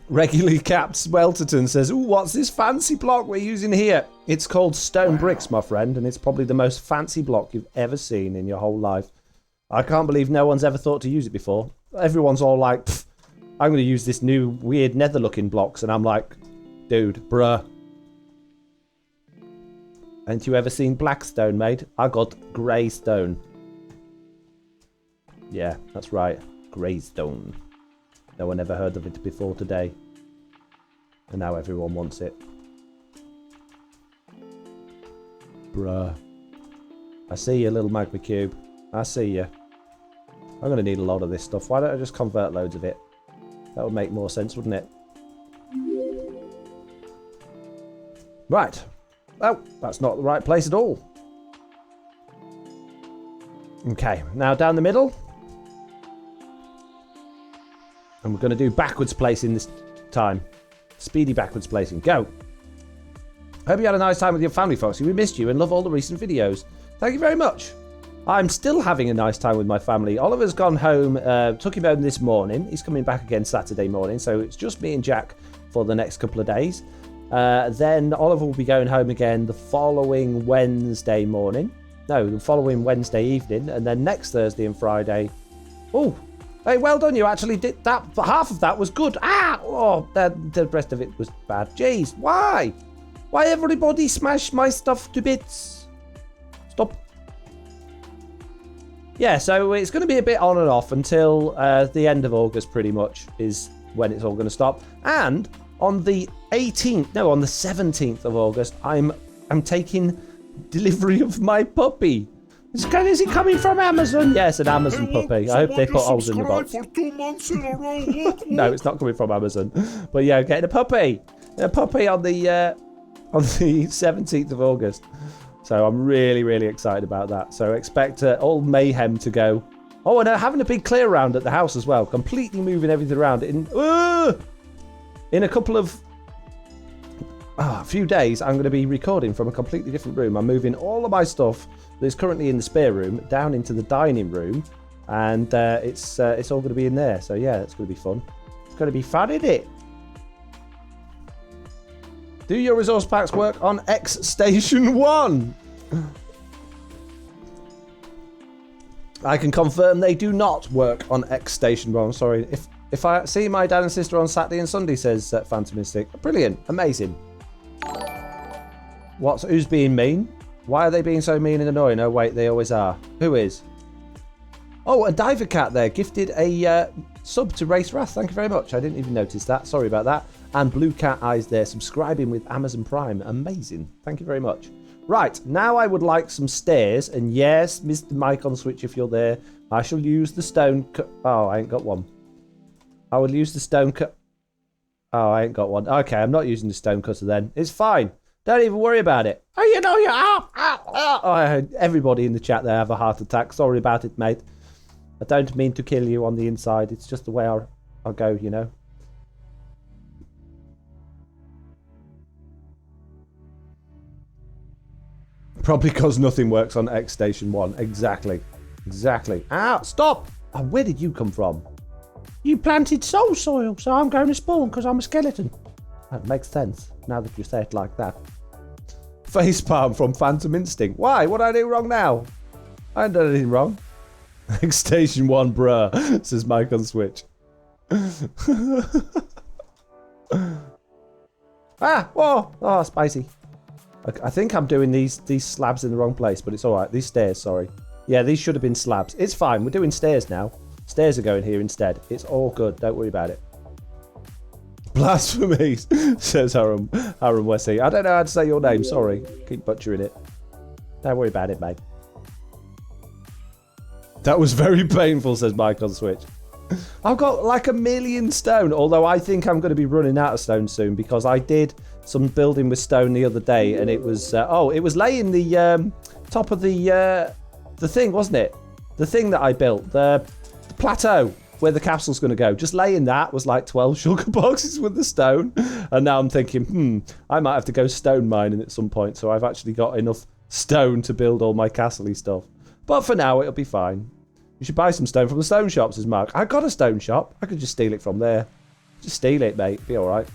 Regularly capped Swelterton says, ooh, what's this fancy block we're using here? It's called stone bricks, my friend, and it's probably the most fancy block you've ever seen in your whole life. I can't believe no one's ever thought to use it before. Everyone's all like, I'm going to use this new weird nether looking blocks, and I'm like, dude, bruh. Ain't you ever seen black stone, mate? I got grey stone. Yeah, that's right, grey stone. No one ever heard of it before today. And now everyone wants it. Bruh. I see you, little magma cube. I see you. I'm going to need a lot of this stuff. Why don't I just convert loads of it? That would make more sense, wouldn't it? Right. Oh, that's not the right place at all. Okay, now down the middle. And we're going to do backwards placing this time. Speedy backwards placing. Go. Hope you had a nice time with your family, Foxy. We missed you and love all the recent videos. Thank you very much. I'm still having a nice time with my family. Oliver's gone home, took him home this morning. He's coming back again Saturday morning, so it's just me and Jack for the next couple of days. Then Oliver will be going home again the following Wednesday morning. No, the following Wednesday evening, and then next Thursday and Friday. Oh, hey, well done, you actually did that. Half of that was good. Oh, the rest of it was bad. Jeez, why? Why everybody smash my stuff to bits? Stop. Yeah, so it's going to be a bit on and off until the end of August, pretty much, is when it's all going to stop. And on the 17th of August, I'm taking delivery of my puppy. Is he coming from Amazon? Yes, an Amazon puppy. I hope they put holes in the box. For 2 months in a row. No, it's not coming from Amazon. But yeah, getting a puppy. A puppy on the 17th of August. So I'm really, really excited about that. So expect all mayhem to go. Oh, and having a big clear around at the house as well. Completely moving everything around. In a couple of... a few days, I'm going to be recording from a completely different room. I'm moving all of my stuff that's currently in the spare room down into the dining room. And it's all going to be in there. So yeah, it's going to be fun. It's going to be fun, isn't it? Do your resource packs work on X Station 1? I can confirm they do not work on X Station 1. Sorry. If I see my dad and sister on Saturday and Sunday, says Phantom Mystic. Brilliant. Amazing. Who's being mean? Why are they being so mean and annoying? Oh, wait, they always are. Who is? Oh, a Diver Cat there gifted a sub to Race Wrath. Thank you very much. I didn't even notice that. Sorry about that. And Blue Cat Eyes there subscribing with Amazon Prime. Amazing. Thank you very much. Right, now I would like some stairs. And yes, Mr. Mike on Switch, if you're there, I shall use the stone... Oh, I ain't got one. I will use the stone cut. Oh, I ain't got one. Okay, I'm not using the stone cutter then. It's fine. Don't even worry about it. Oh, you know, Oh, I heard everybody in the chat there have a heart attack. Sorry about it, mate. I don't mean to kill you on the inside. It's just the way I'll go, you know. Probably because nothing works on X Station 1. Exactly. Exactly. Ah, stop! Oh, where did you come from? You planted soul soil, so I'm going to spawn because I'm a skeleton. That makes sense, now that you say it like that. Facepalm from Phantom Instinct. Why? What did I do wrong now? I haven't done anything wrong. X Station 1, bruh, says Mike on Switch. Whoa! Oh, spicy. I think I'm doing these slabs in the wrong place, but it's alright. These stairs, sorry. Yeah, these should have been slabs. It's fine. We're doing stairs now. Stairs are going here instead. It's all good. Don't worry about it. Blasphemy, says Haram Wessy. I don't know how to say your name. Sorry. Keep butchering it. Don't worry about it, mate. That was very painful, says Mike on Switch. I've got like 1,000,000 stone, although I think I'm going to be running out of stone soon because I did some building with stone the other day and it was, it was laying the top of the thing, wasn't it? The thing that I built, the plateau where the castle's going to go. Just laying that was like 12 sugar boxes with the stone. And now I'm thinking, I might have to go stone mining at some point. So I've actually got enough stone to build all my castle-y stuff. But for now, it'll be fine. You should buy some stone from the stone shop, says Mark. I got a stone shop. I could just steal it from there. Just steal it, mate. Be all right.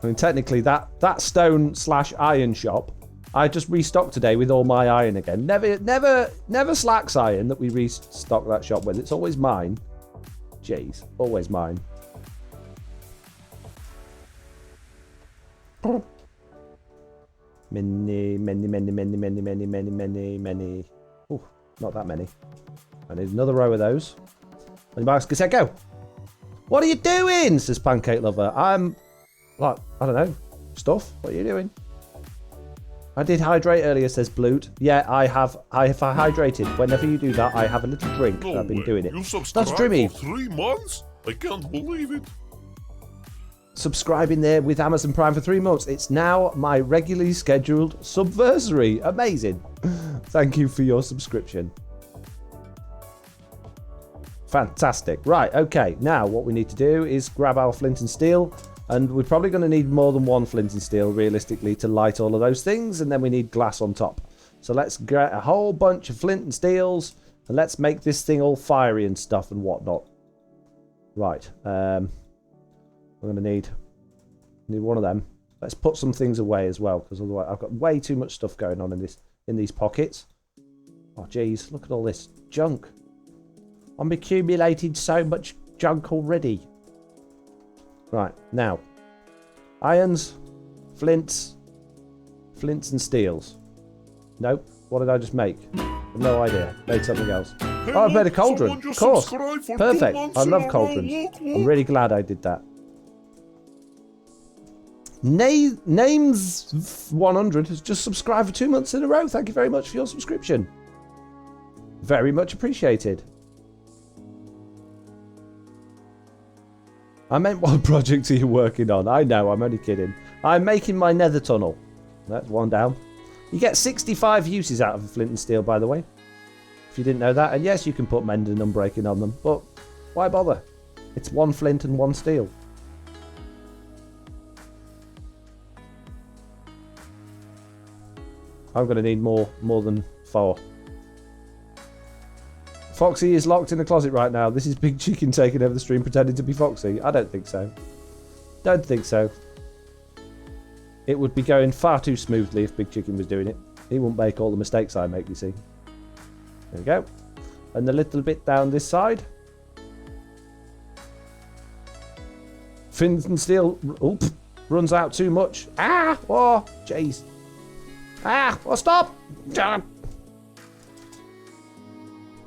I mean, technically, that stone/iron shop, I just restocked today with all my iron again. Never slacks iron that we restock that shop with. It's always mine. Jeez, always mine. Many. Oh, not that many. I need another row of those. And Mark's gonna say, go. What are you doing? Says Pancake Lover. I'm like, I don't know, stuff. What are you doing? I did hydrate earlier, says Bloot. Yeah, I have hydrated. Whenever you do that, I have a little drink. No I've been way. doing it. You subscribed That's Jimmy. for 3 months? I can't believe it. Subscribing there with Amazon Prime for 3 months. It's now my regularly scheduled subversary. Amazing. Thank you for your subscription. Fantastic. Right, okay. Now what we need to do is grab our flint and steel. And we're probably going to need more than one flint and steel, realistically, to light all of those things. And then we need glass on top. So let's get a whole bunch of flint and steels. And let's make this thing all fiery and stuff and whatnot. Right. I'm going to need one of them. Let's put some things away as well. Because otherwise I've got way too much stuff going on in these pockets. Oh, geez. Look at all this junk. I'm accumulating so much junk already. Right, now. Irons, flints and steels. Nope. What did I just make? No idea. Made something else. Hey, Oh, I made a look, cauldron. someone Of just course. subscribed for 2 Perfect. months I in love a row. cauldrons. Look. I'm really glad I did that. Names 100 has just subscribed for 2 months in a row. Thank you very much for your subscription. Very much appreciated. I meant, what project are you working on? I know, I'm only kidding. I'm making my Nether Tunnel. That's one down. You get 65 uses out of a flint and steel, by the way. If you didn't know that. And yes, you can put mending and unbreaking on them. But why bother? It's 1 flint and 1 steel. I'm going to need more than 4. Foxy is locked in the closet right now. This is Big Chicken taking over the stream pretending to be Foxy. I don't think so. Don't think so. It would be going far too smoothly if Big Chicken was doing it. He wouldn't make all the mistakes I make, you see. There we go. And a little bit down this side. Fins and steel runs out too much. Ah! Oh, jeez. Ah! Oh, stop!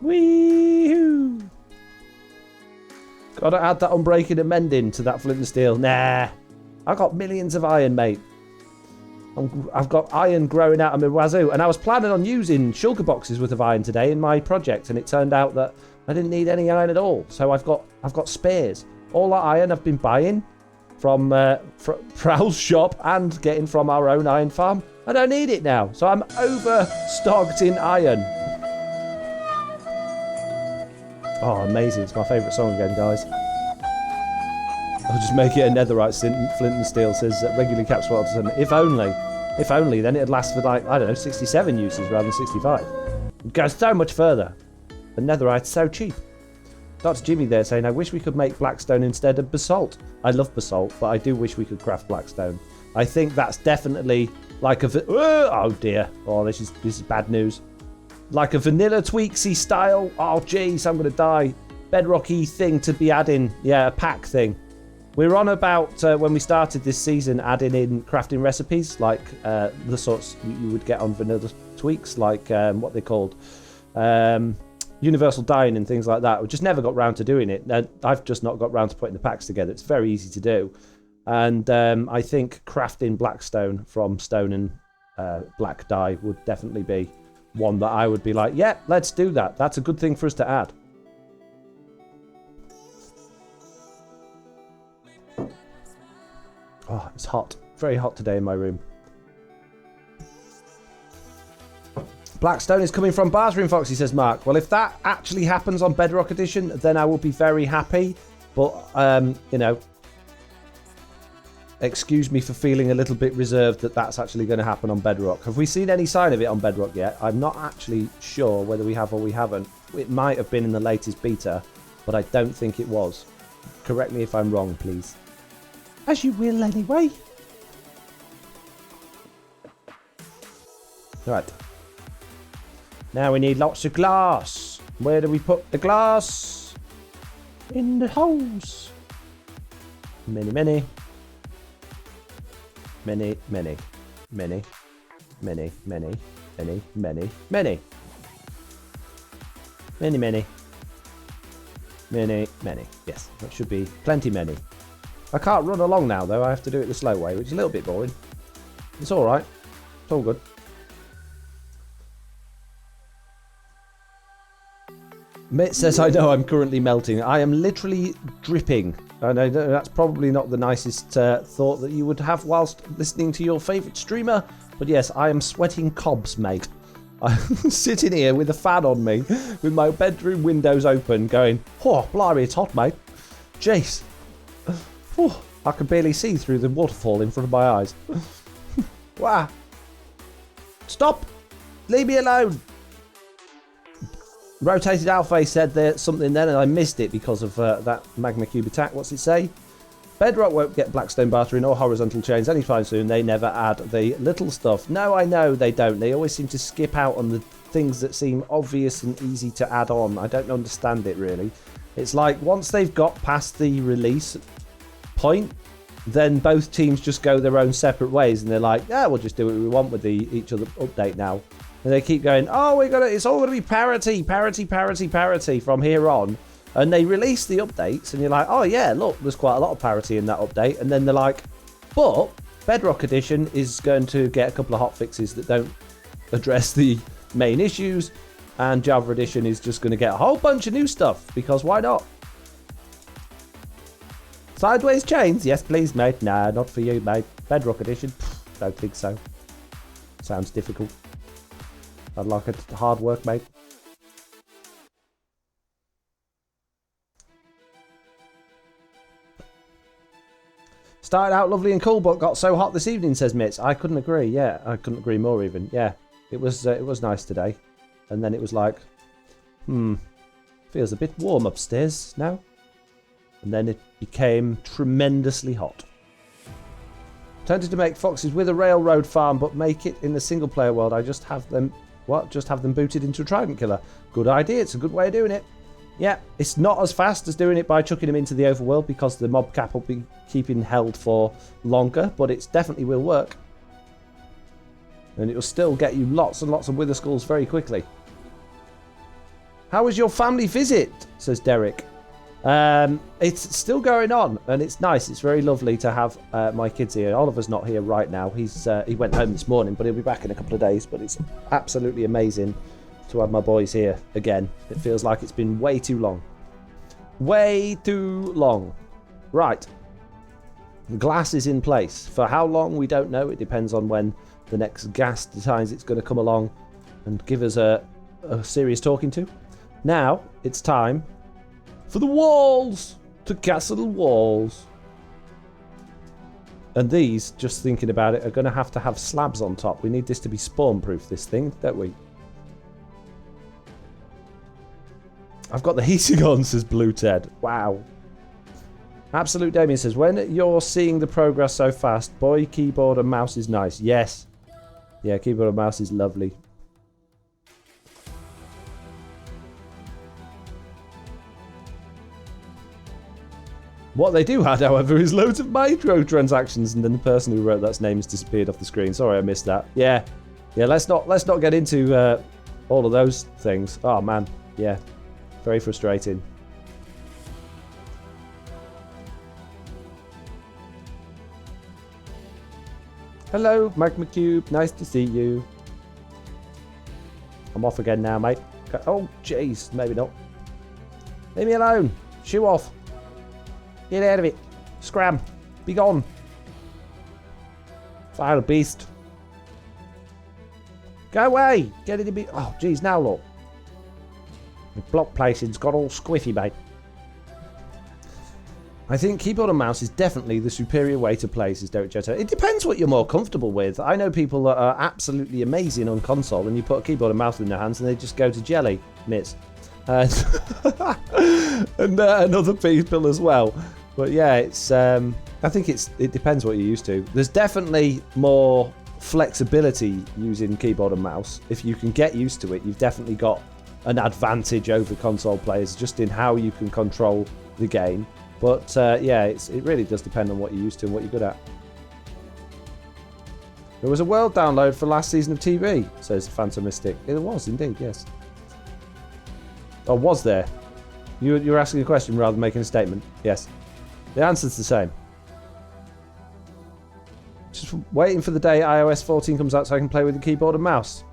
Wee-hoo! Gotta add that unbreaking and mending to that flint and steel. Nah. I've got millions of iron, mate. I've got iron growing out of my wazoo. And I was planning on using sugar boxes worth of iron today in my project. And it turned out that I didn't need any iron at all. So I've got spares. All that iron I've been buying from Prowl's shop and getting from our own iron farm. I don't need it now. So I'm overstocked in iron. Oh, amazing. It's my favourite song again, guys. I'll just make it a netherite flint and steel, says regularly caps Walterson. If only, then it'd last for like, I don't know, 67 uses rather than 65. It goes so much further. The netherite's so cheap. Dr. Jimmy there saying, I wish we could make blackstone instead of basalt. I love basalt, but I do wish we could craft blackstone. I think that's definitely like a... Oh dear. Oh, this is bad news. Like a vanilla tweaksy style. Oh jeez, I'm going to die. Bedrocky thing to be adding. Yeah, a pack thing. We're on about, when we started this season, adding in crafting recipes, like the sorts you would get on vanilla tweaks, like what they called universal dyeing and things like that. We just never got round to doing it. I've just not got round to putting the packs together. It's very easy to do. And I think crafting blackstone from stone and black dye would definitely be one that I would be like, yeah, let's do that. That's a good thing for us to add. Oh, it's hot. Very hot today in my room. Blackstone is coming from Bars Room, Foxy, says Mark. Well, if that actually happens on Bedrock Edition, then I will be very happy. But, you know, excuse me for feeling a little bit reserved that that's actually going to happen on Bedrock. Have we seen any sign of it on Bedrock yet? I'm not actually sure whether we have or we haven't. It might have been in the latest beta, but I don't think it was. Correct me if I'm wrong, please. As you will, anyway. Right. Now we need lots of glass. Where do we put the glass? In the holes. Many, many. Many, many. Many. Many, many. Many, many, many. Many, many. Many, many. Yes, that should be plenty many. I can't run along now, though. I have to do it the slow way, which is a little bit boring. It's all right. It's all good. Mitt says, I know I'm currently melting. I am literally dripping. I know that's probably not the nicest thought that you would have whilst listening to your favourite streamer. But yes, I am sweating cobs, mate. I'm sitting here with a fan on me, with my bedroom windows open, going, oh, blimey, it's hot, mate. Jeez. Oh, I can barely see through the waterfall in front of my eyes. Wow. Stop. Leave me alone. Rotated Alpha said there's something then, and I missed it because of that magma cube attack. What's it say? Bedrock won't get blackstone bartering or horizontal chains anytime soon. They never add the little stuff. No, I know they don't. They always seem to skip out on the things that seem obvious and easy to add on. I don't understand it, really. It's like once they've got past the release point, then both teams just go their own separate ways, and they're like, yeah, we'll just do what we want with each other update now. And they keep going, oh, it's all going to be parity from here on. And they release the updates, and you're like, oh yeah, look, there's quite a lot of parity in that update. And then they're like, but Bedrock Edition is going to get a couple of hotfixes that don't address the main issues, and Java Edition is just going to get a whole bunch of new stuff, because why not? Sideways chains? Yes, please, mate. Nah, not for you, mate. Bedrock Edition? Pff, don't think so. Sounds difficult. I'd like it hard work, mate. Started out lovely and cool, but got so hot this evening, says Mitz. I couldn't agree. Yeah, I couldn't agree more even. Yeah, it was nice today. And then it was like, feels a bit warm upstairs now. And then it became tremendously hot. Tempted to make foxes with a railroad farm, but make it in the single player world. I just have them, just have them booted into a trident killer. Good idea. It's a good way of doing it. Yeah, it's not as fast as doing it by chucking them into the overworld, because the mob cap will be keeping held for longer, but it definitely will work. And it will still get you lots and lots of wither skulls very quickly. How was your family visit? Says Derek. It's still going on, and it's nice. It's very lovely to have my kids here. Oliver's not here right now. He went home this morning, but he'll be back in a couple of days. But it's absolutely amazing to have my boys here again. It feels like it's been way too long. Way too long. Right. The glass is in place. For how long, we don't know. It depends on when the next gas decides it's going to come along and give us a serious talking to. Now, it's time for the walls. To castle walls. And these, just thinking about it, are going to have slabs on top. We need this to be spawn-proof, this thing, don't we? I've got the heating on, says Blue Ted. Wow. Absolute Damien says, when you're seeing the progress so fast, boy, keyboard and mouse is nice. Yes. Yeah, keyboard and mouse is lovely. What they do add, however, is loads of microtransactions, and then the person who wrote that's name has disappeared off the screen. Sorry, I missed that. Yeah. Let's not get into all of those things. Oh man, yeah. Very frustrating. Hello, Magma Cube. Nice to see you. I'm off again now, mate. Oh, jeez. Maybe not. Leave me alone. Shoo off. Get out of it. Scram. Be gone. Vile beast. Go away. Get it a bit. Oh, jeez. Now look. The block placing's got all squiffy, mate. I think keyboard and mouse is definitely the superior way to play, says Derek Jetta. It depends what you're more comfortable with. I know people that are absolutely amazing on console, and you put a keyboard and mouse in their hands and they just go to jelly, Mitz. And other people as well. But yeah, it's. I think it depends what you're used to. There's definitely more flexibility using keyboard and mouse. If you can get used to it, you've definitely got an advantage over console players just in how you can control the game. But yeah, it really does depend on what you're used to and what you're good at. There was a world download for last season of TV, says Phantom Mystic. It was indeed, yes. Oh, was there? You're asking a question rather than making a statement. Yes. The answer's the same. Just waiting for the day iOS 14 comes out so I can play with the keyboard and mouse.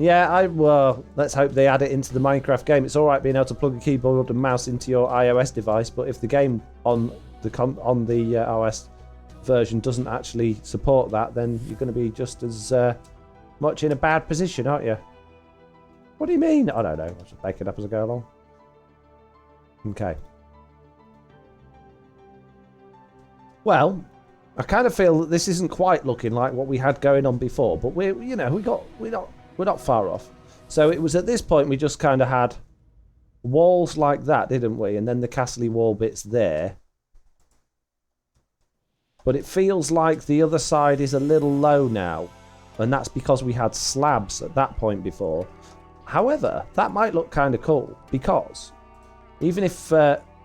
Yeah, well, let's hope they add it into the Minecraft game. It's all right being able to plug a keyboard and mouse into your iOS device, but if the game on the OS version doesn't actually support that, then you're going to be just as much in a bad position, aren't you? What do you mean? I don't know. I'll just make it up as I go along. Okay. Well, I kind of feel that this isn't quite looking like what we had going on before, but we're not far off. So it was at this point we just kind of had walls like that, didn't we? And then the castle-y wall bits there. But it feels like the other side is a little low now, and that's because we had slabs at that point before. However, that might look kind of cool, because even if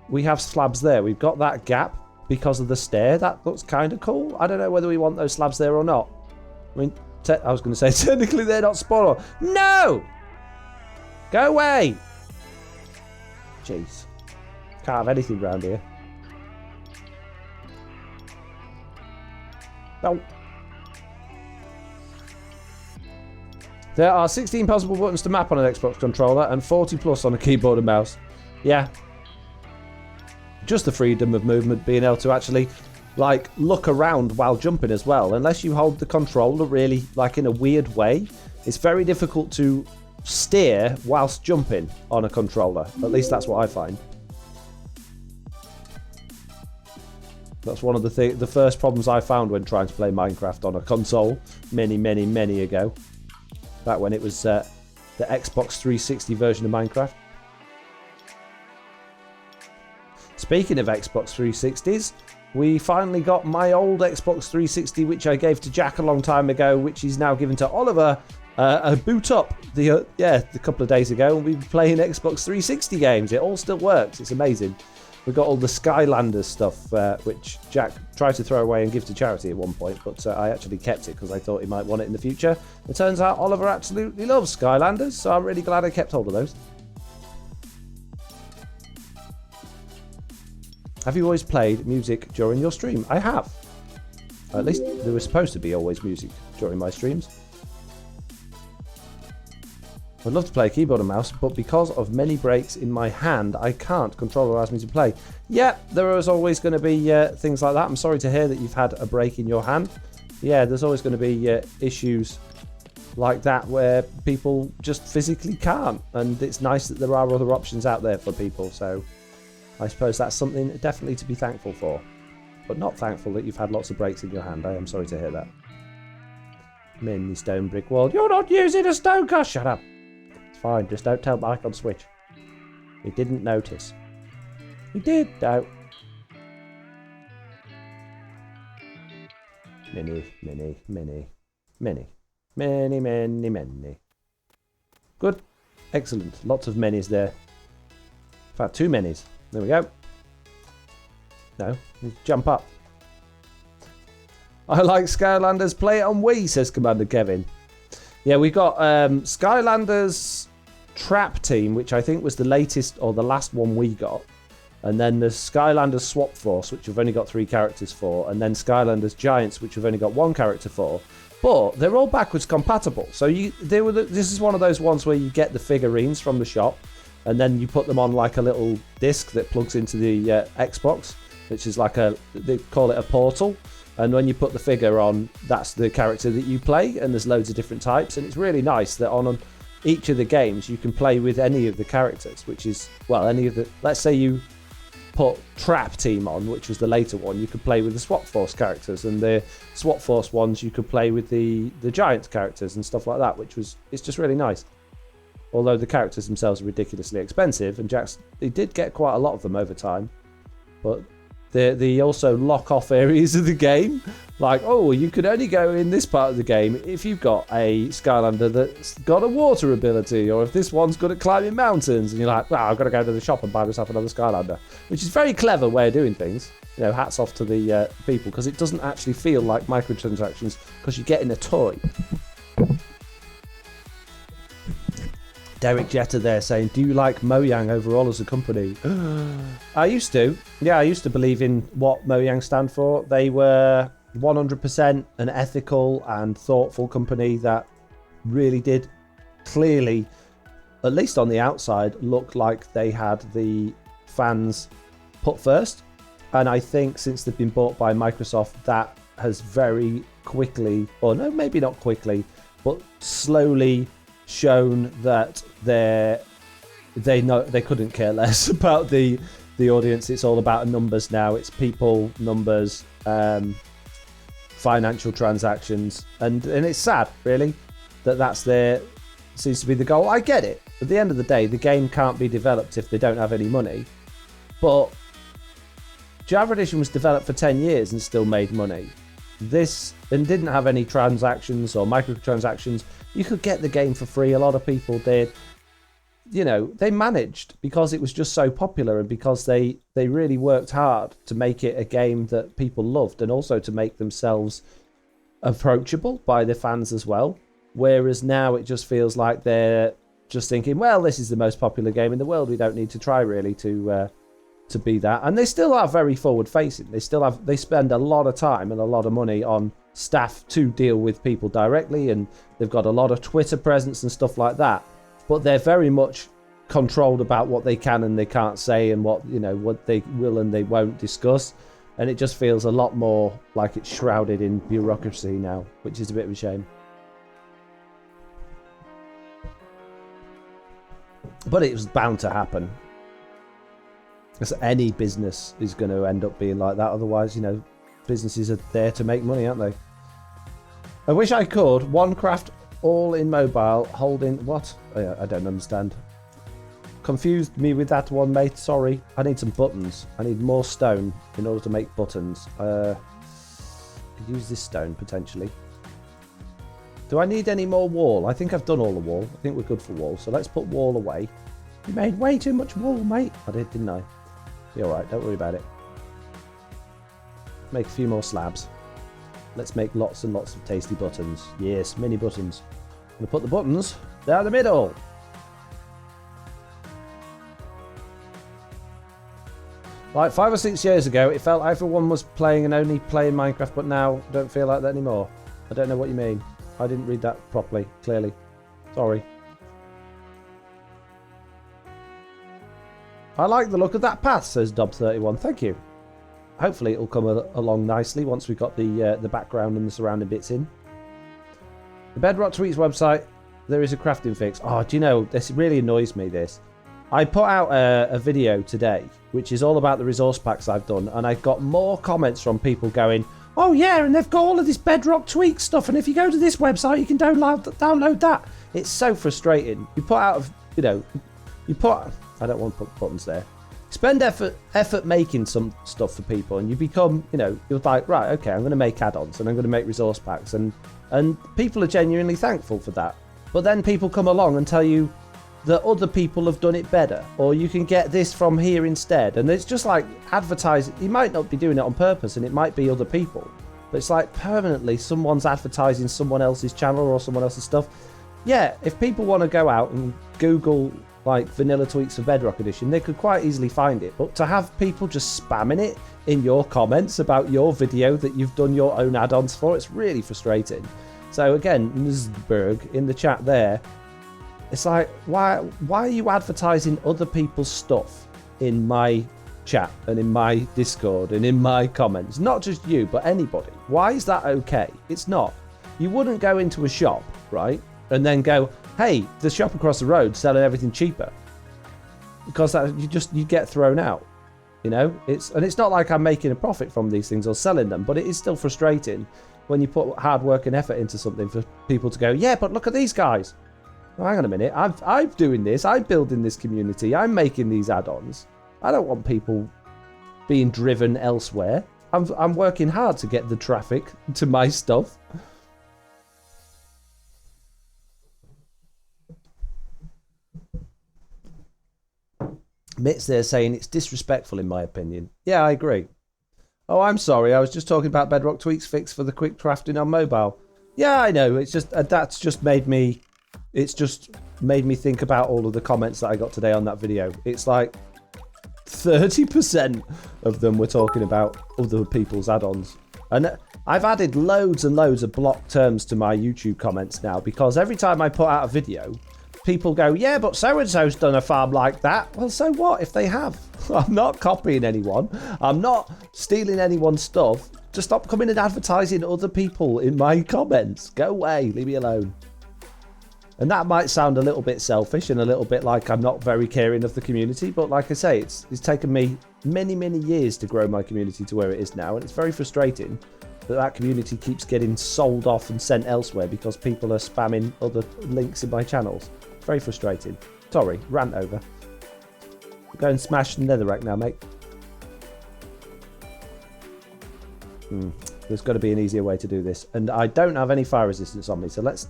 we have slabs there, we've got that gap because of the stair. That looks kind of cool. I don't know whether we want those slabs there or not. I mean, I was going to say, technically they're not spawn. No! Go away! Jeez. Can't have anything around here. No. There are 16 possible buttons to map on an Xbox controller and 40 plus on a keyboard and mouse. Yeah. Just the freedom of movement, being able to actually, like, look around while jumping as well. Unless you hold the controller really, like, in a weird way, it's very difficult to steer whilst jumping on a controller. At least that's what I find. That's one of the first problems I found when trying to play Minecraft on a console many ago. Back when it was the Xbox 360 version of Minecraft. Speaking of Xbox 360s, we finally got my old Xbox 360, which I gave to Jack a long time ago, which he's now given to Oliver a boot up a couple of days ago, and we've been playing Xbox 360 games. It all still works. It's amazing. We got all the Skylanders stuff, which Jack tried to throw away and give to charity at one point, but I actually kept it because I thought he might want it in the future. It turns out Oliver absolutely loves Skylanders, so I'm really glad I kept hold of those. Have you always played music during your stream? I have. At least there was supposed to be always music during my streams. I'd love to play keyboard and mouse, but because of many breaks in my hand, I can't. Controller allows me to play. Yeah, there is always going to be things like that. I'm sorry to hear that you've had a break in your hand. Yeah, there's always going to be issues like that where people just physically can't. And it's nice that there are other options out there for people. So I suppose that's something definitely to be thankful for. But not thankful that you've had lots of breaks in your hand. I am sorry to hear that. Mini stone brick wall. You're not using a stone car. Shut up. Fine, just don't tell Mike on Switch. He didn't notice. He did, though. Many. Good. Excellent. Lots of minis there. In fact, too minis. There we go. No, jump up. I like Skylanders. Play it on Wii, says Commander Kevin. Yeah, we got Skylanders Trap Team, which I think was the latest or the last one we got. And then there's Skylanders Swap Force, which we've only got 3 characters for. And then Skylanders Giants, which we've only got 1 character for. But they're all backwards compatible. So this is one of those ones where you get the figurines from the shop. And then you put them on like a little disc that plugs into the Xbox, which is like they call it a portal. And when you put the figure on, that's the character that you play, and there's loads of different types. And it's really nice that on each of the games you can play with any of the characters, which is, well, any of the, let's say you put Trap Team on, which was the later one, you could play with the Swap Force characters, and the Swap Force ones you could play with the Giants characters and stuff like that, it's just really nice. Although the characters themselves are ridiculously expensive, and he did get quite a lot of them over time, but they also lock off areas of the game. Like, oh, you can only go in this part of the game if you've got a Skylander that's got a water ability, or if this one's good at climbing mountains. And you're like, well, I've got to go to the shop and buy myself another Skylander. Which is a very clever way of doing things. You know, hats off to the people, because it doesn't actually feel like microtransactions, because you're getting a toy. Derek Jeter there saying, do you like Mojang overall as a company? I used to. Yeah, I used to believe in what Mojang stand for. They were 100% an ethical and thoughtful company that really did clearly, at least on the outside, looked like they had the fans put first. And I think since they've been bought by Microsoft, that has very quickly, or no, maybe not quickly, but slowly shown that they couldn't care less about the audience. It's all about numbers now. It's people, numbers, financial transactions, and it's sad, really, that's seems to be the goal. I get it. At the end of the day, the game can't be developed if they don't have any money. But Java Edition was developed for 10 years and still made money. This, and didn't have any transactions or microtransactions. You could get the game for free. A lot of people did. You know, they managed because it was just so popular, and because they really worked hard to make it a game that people loved, and also to make themselves approachable by the fans as well. Whereas now it just feels like they're just thinking, well, this is the most popular game in the world. We don't need to try really to be that. And they still are very forward facing. They spend a lot of time and a lot of money on staff to deal with people directly, and they've got a lot of Twitter presence and stuff like that. But they're very much controlled about what they can and they can't say, and what they will and they won't discuss. And it just feels a lot more like it's shrouded in bureaucracy now, which is a bit of a shame. But it was bound to happen. Because any business is going to end up being like that. Otherwise, businesses are there to make money, aren't they? I wish I could. OneCraft all in mobile, holding... What? I don't understand. Confused me with that one, mate. Sorry. I need some buttons. I need more stone in order to make buttons. Could use this stone, potentially. Do I need any more wall? I think I've done all the wall. I think we're good for wall. So let's put wall away. You made way too much wall, mate. I did, didn't I? Be alright, don't worry about it. Make a few more slabs. Let's make lots and lots of tasty buttons. Yes, mini buttons. I'm going to put the buttons down the middle. Like 5 or 6 years ago, it felt everyone was playing and only playing Minecraft, but now I don't feel like that anymore. I don't know what you mean. I didn't read that properly, clearly. Sorry. I like the look of that path, says Dob31. Thank you. Hopefully it'll come along nicely once we've got the background and the surrounding bits in. The Bedrock Tweets website, there is a crafting fix. Oh, do you know, this really annoys me, this. I put out a video today, which is all about the resource packs I've done, and I got more comments from people going, oh yeah, and they've got all of this Bedrock Tweak stuff, and if you go to this website, you can download that. It's so frustrating. You put out, I don't want to put buttons there. Spend effort making some stuff for people, and you become, you're like, right, okay, I'm going to make add-ons and I'm going to make resource packs, and people are genuinely thankful for that. But then people come along and tell you that other people have done it better, or you can get this from here instead, and it's just like advertising. You might not be doing it on purpose, and it might be other people, but it's like permanently someone's advertising someone else's channel or someone else's stuff. Yeah, if people want to go out and Google like vanilla tweaks for Bedrock Edition, they could quite easily find it. But to have people just spamming it in your comments about your video that you've done your own add-ons for, it's really frustrating. So again, Nzberg in the chat there, it's like, why are you advertising other people's stuff in my chat and in my Discord and in my comments? Not just you, but anybody. Why is that okay? It's not. You wouldn't go into a shop, right, and then go, hey, the shop across the road selling everything cheaper, because you get thrown out. It's not like I'm making a profit from these things or selling them, but it is still frustrating when you put hard work and effort into something for people to go, yeah, but look at these guys. Well, hang on a minute, I'm doing this, I'm building this community, I'm making these add-ons. I don't want people being driven elsewhere. I'm working hard to get the traffic to my stuff. Mit's there saying it's disrespectful in my opinion. Yeah, I agree. Oh, I'm sorry. I was just talking about Bedrock Tweaks fix for the quick crafting on mobile. Yeah, I know. It's just that's just made me. It's just made me think about all of the comments that I got today on that video. It's like 30% of them were talking about other people's add-ons, and I've added loads and loads of block terms to my YouTube comments now, because every time I put out a video, people go, yeah, but so-and-so's done a farm like that. Well, so what if they have? I'm not copying anyone. I'm not stealing anyone's stuff. Just stop coming and advertising other people in my comments. Go away. Leave me alone. And that might sound a little bit selfish and a little bit like I'm not very caring of the community. But like I say, it's taken me many, many years to grow my community to where it is now. And it's very frustrating that community keeps getting sold off and sent elsewhere because people are spamming other links in my channels. Very frustrating. Sorry, rant over. Go and smash the netherrack now, mate. There's got to be an easier way to do this. And I don't have any fire resistance on me, so let's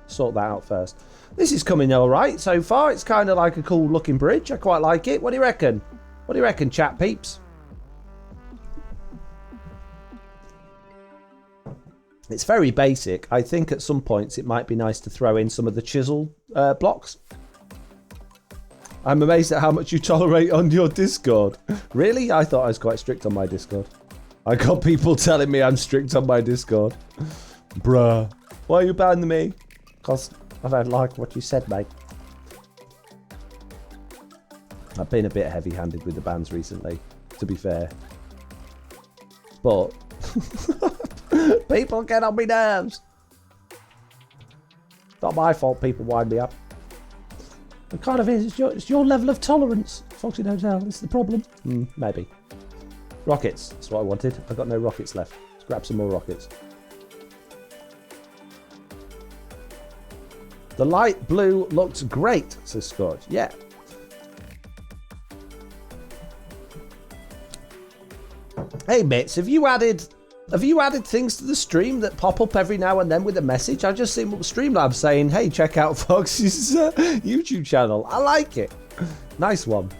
sort that out first. This is coming all right so far. It's kind of like a cool looking bridge. I quite like it. What do you reckon? What do you reckon, chat peeps? It's very basic. I think at some points it might be nice to throw in some of the chisel blocks. I'm amazed at how much you tolerate on your Discord. Really? I thought I was quite strict on my Discord. I got people telling me I'm strict on my Discord. Bruh. Why are you banning me? Because I don't like what you said, mate. I've been a bit heavy-handed with the bans recently, to be fair. But people get on my nerves. Not my fault people wind me up. It kind of is. It's your level of tolerance, Foxy Hotel. It's the problem. Maybe. Rockets. That's what I wanted. I've got no rockets left. Let's grab some more rockets. The light blue looks great, says Scourge. Yeah. Hey, Mitz, have you added things to the stream that pop up every now and then with a message? I just seen Streamlabs saying, hey, check out Foxy's YouTube channel. I like it. Nice one.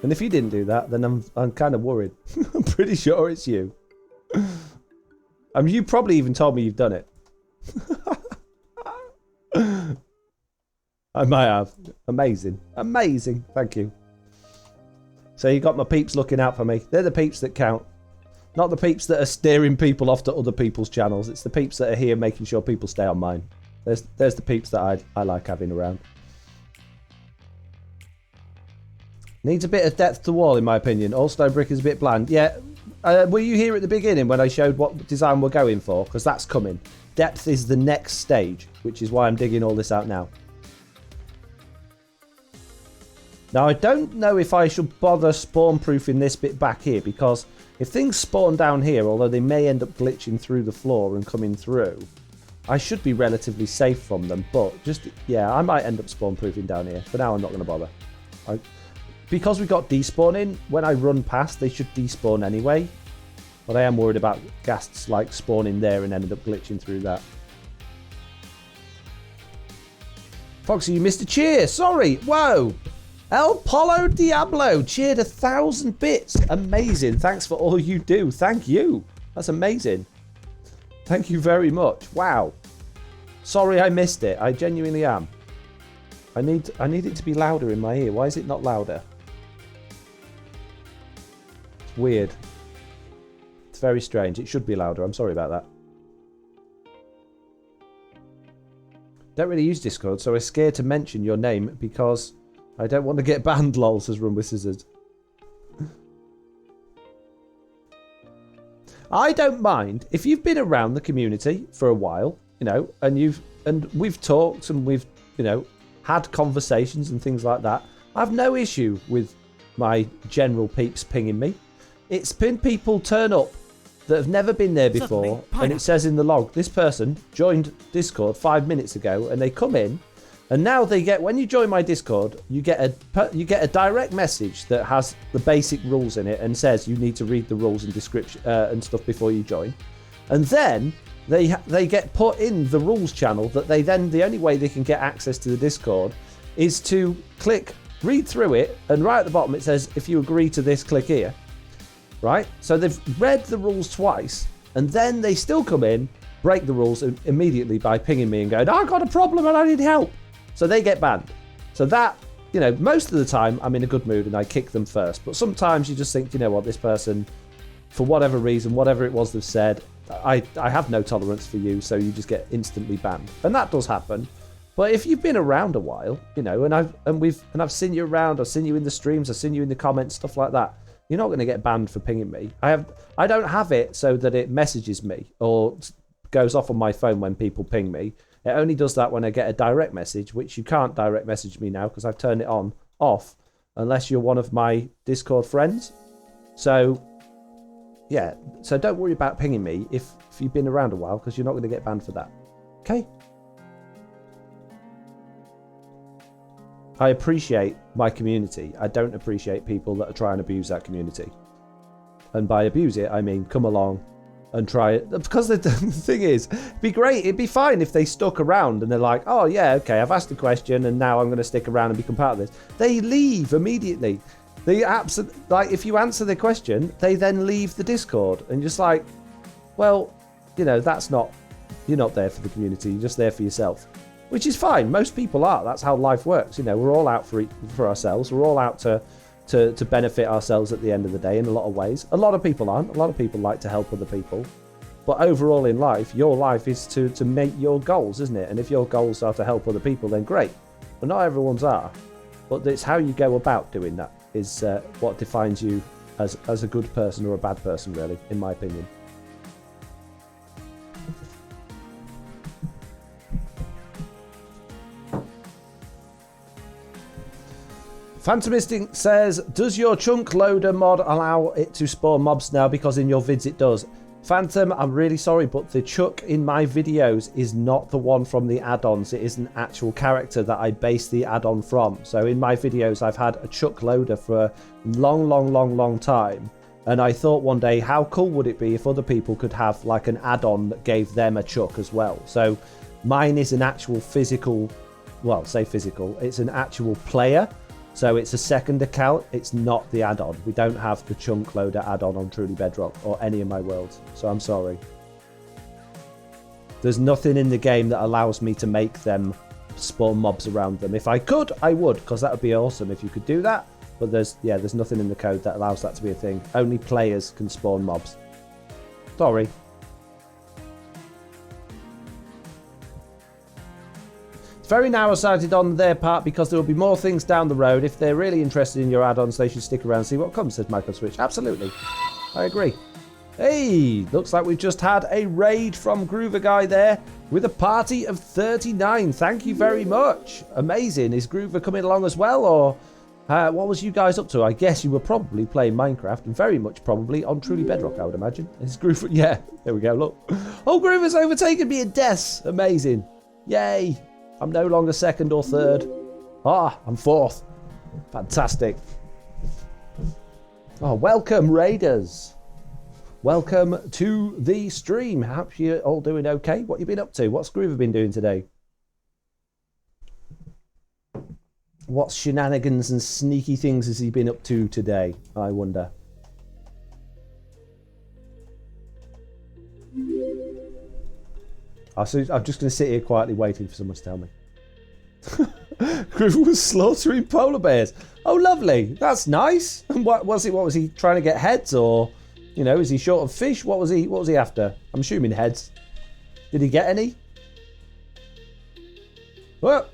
And if you didn't do that, then I'm kind of worried. I'm pretty sure it's you. I mean, you probably even told me you've done it. I might have. Amazing. Amazing. Thank you. So you got my peeps looking out for me. They're the peeps that count. Not the peeps that are steering people off to other people's channels. It's the peeps that are here making sure people stay on mine. There's the peeps that I like having around. Needs a bit of depth to wall, in my opinion. All stone brick is a bit bland. Yeah. Were you here at the beginning when I showed what design we're going for? Because that's coming. Depth is the next stage, which is why I'm digging all this out now. Now, I don't know if I should bother spawn-proofing this bit back here, because if things spawn down here, although they may end up glitching through the floor and coming through, I should be relatively safe from them. But just, yeah, I might end up spawn-proofing down here. For now, I'm not going to bother. Because we got despawning, when I run past, they should despawn anyway. But I am worried about ghasts like spawning there and ended up glitching through that. Foxy, you missed a cheer. Sorry. Whoa. El Polo Diablo cheered 1,000 bits. Amazing. Thanks for all you do. Thank you. That's amazing. Thank you very much. Wow. Sorry I missed it. I genuinely am. I need it to be louder in my ear. Why is it not louder? It's weird. It's very strange. It should be louder. I'm sorry about that. Don't really use Discord, so I'm scared to mention your name because I don't want to get banned, lol, says Run with Scissors. I don't mind if you've been around the community for a while, you know, and we've talked and we've, you know, had conversations and things like that. I have no issue with my general peeps pinging me. It's been people turn up that have never been there before, and it says in the log, this person joined Discord 5 minutes ago, and they come in, and now they get, when you join my Discord, you get a direct message that has the basic rules in it and says you need to read the rules and description and stuff before you join, and then they get put in the rules channel that they then, the only way they can get access to the Discord is to read through it, and right at the bottom it says, if you agree to this, click here. Right? So they've read the rules twice, and then they still come in, break the rules immediately by pinging me and going, I've got a problem and I need help. So they get banned. So that, you know, most of the time I'm in a good mood and I kick them first. But sometimes you just think, you know what, this person, for whatever reason, whatever it was they've said, I have no tolerance for you, so you just get instantly banned. And that does happen. But if you've been around a while, you know, and I've seen you around, I've seen you in the streams, I've seen you in the comments, stuff like that, you're not going to get banned for pinging me. I don't have it so that it messages me or goes off on my phone when people ping me. It only does that when I get a direct message, which you can't direct message me now because I've turned it off, unless you're one of my Discord friends. So, yeah. So don't worry about pinging me if you've been around a while, because you're not going to get banned for that. Okay? I appreciate my community. I don't appreciate people that are trying to abuse that community. And by abuse it, I mean come along and try it. Because the thing is, it'd be fine if they stuck around and they're like, oh yeah, okay, I've asked a question and now I'm going to stick around and become part of this. They leave immediately. Like, if you answer the question, they then leave the Discord. And just like, well, you know, you're not there for the community, you're just there for yourself. Which is fine. Most people are. That's how life works. You know, we're all out for ourselves. We're all out to benefit ourselves at the end of the day in a lot of ways. A lot of people aren't. A lot of people like to help other people. But overall in life, your life is to make your goals, isn't it? And if your goals are to help other people, then great. But not everyone's are. But it's how you go about doing that is what defines you as a good person or a bad person, really, in my opinion. Phantom Instinct says, does your chunk loader mod allow it to spawn mobs now? Because in your vids it does. Phantom, I'm really sorry, but the chuck in my videos is not the one from the add-ons. It is an actual character that I base the add-on from. So in my videos, I've had a chuck loader for a long time. And I thought one day, how cool would it be if other people could have like an add-on that gave them a chuck as well? So mine is an actual physical, well, say physical, it's an actual player. So it's a second account, it's not the add-on. We don't have the chunk loader add-on on Truly Bedrock or any of my worlds, so I'm sorry. There's nothing in the game that allows me to make them spawn mobs around them. If I could, I would, because that would be awesome if you could do that. But there's nothing in the code that allows that to be a thing. Only players can spawn mobs. Sorry. Very narrow-sighted on their part because there will be more things down the road. If they're really interested in your add-ons, they should stick around and see what comes, says Michael Switch. Absolutely. I agree. Hey, looks like we've just had a raid from Groover Guy there with a party of 39. Thank you very much. Amazing. Is Groover coming along as well, or what was you guys up to? I guess you were probably playing Minecraft and very much probably on Truly Bedrock, I would imagine. Is Groover... Yeah, there we go, look. Oh, Groover's overtaken me in deaths. Amazing. Yay. I'm no longer second or third. I'm fourth. Fantastic. Oh, welcome, Raiders. Welcome to the stream. Hope you're all doing okay. What you been up to? What's Groover been doing today? What shenanigans and sneaky things has he been up to today? I wonder. I'm just going to sit here quietly waiting for someone to tell me. Groover was slaughtering polar bears. Oh, lovely. That's nice. And what was he trying to get heads, or, you know, is he short of fish? What was he after? I'm assuming heads. Did he get any? Well,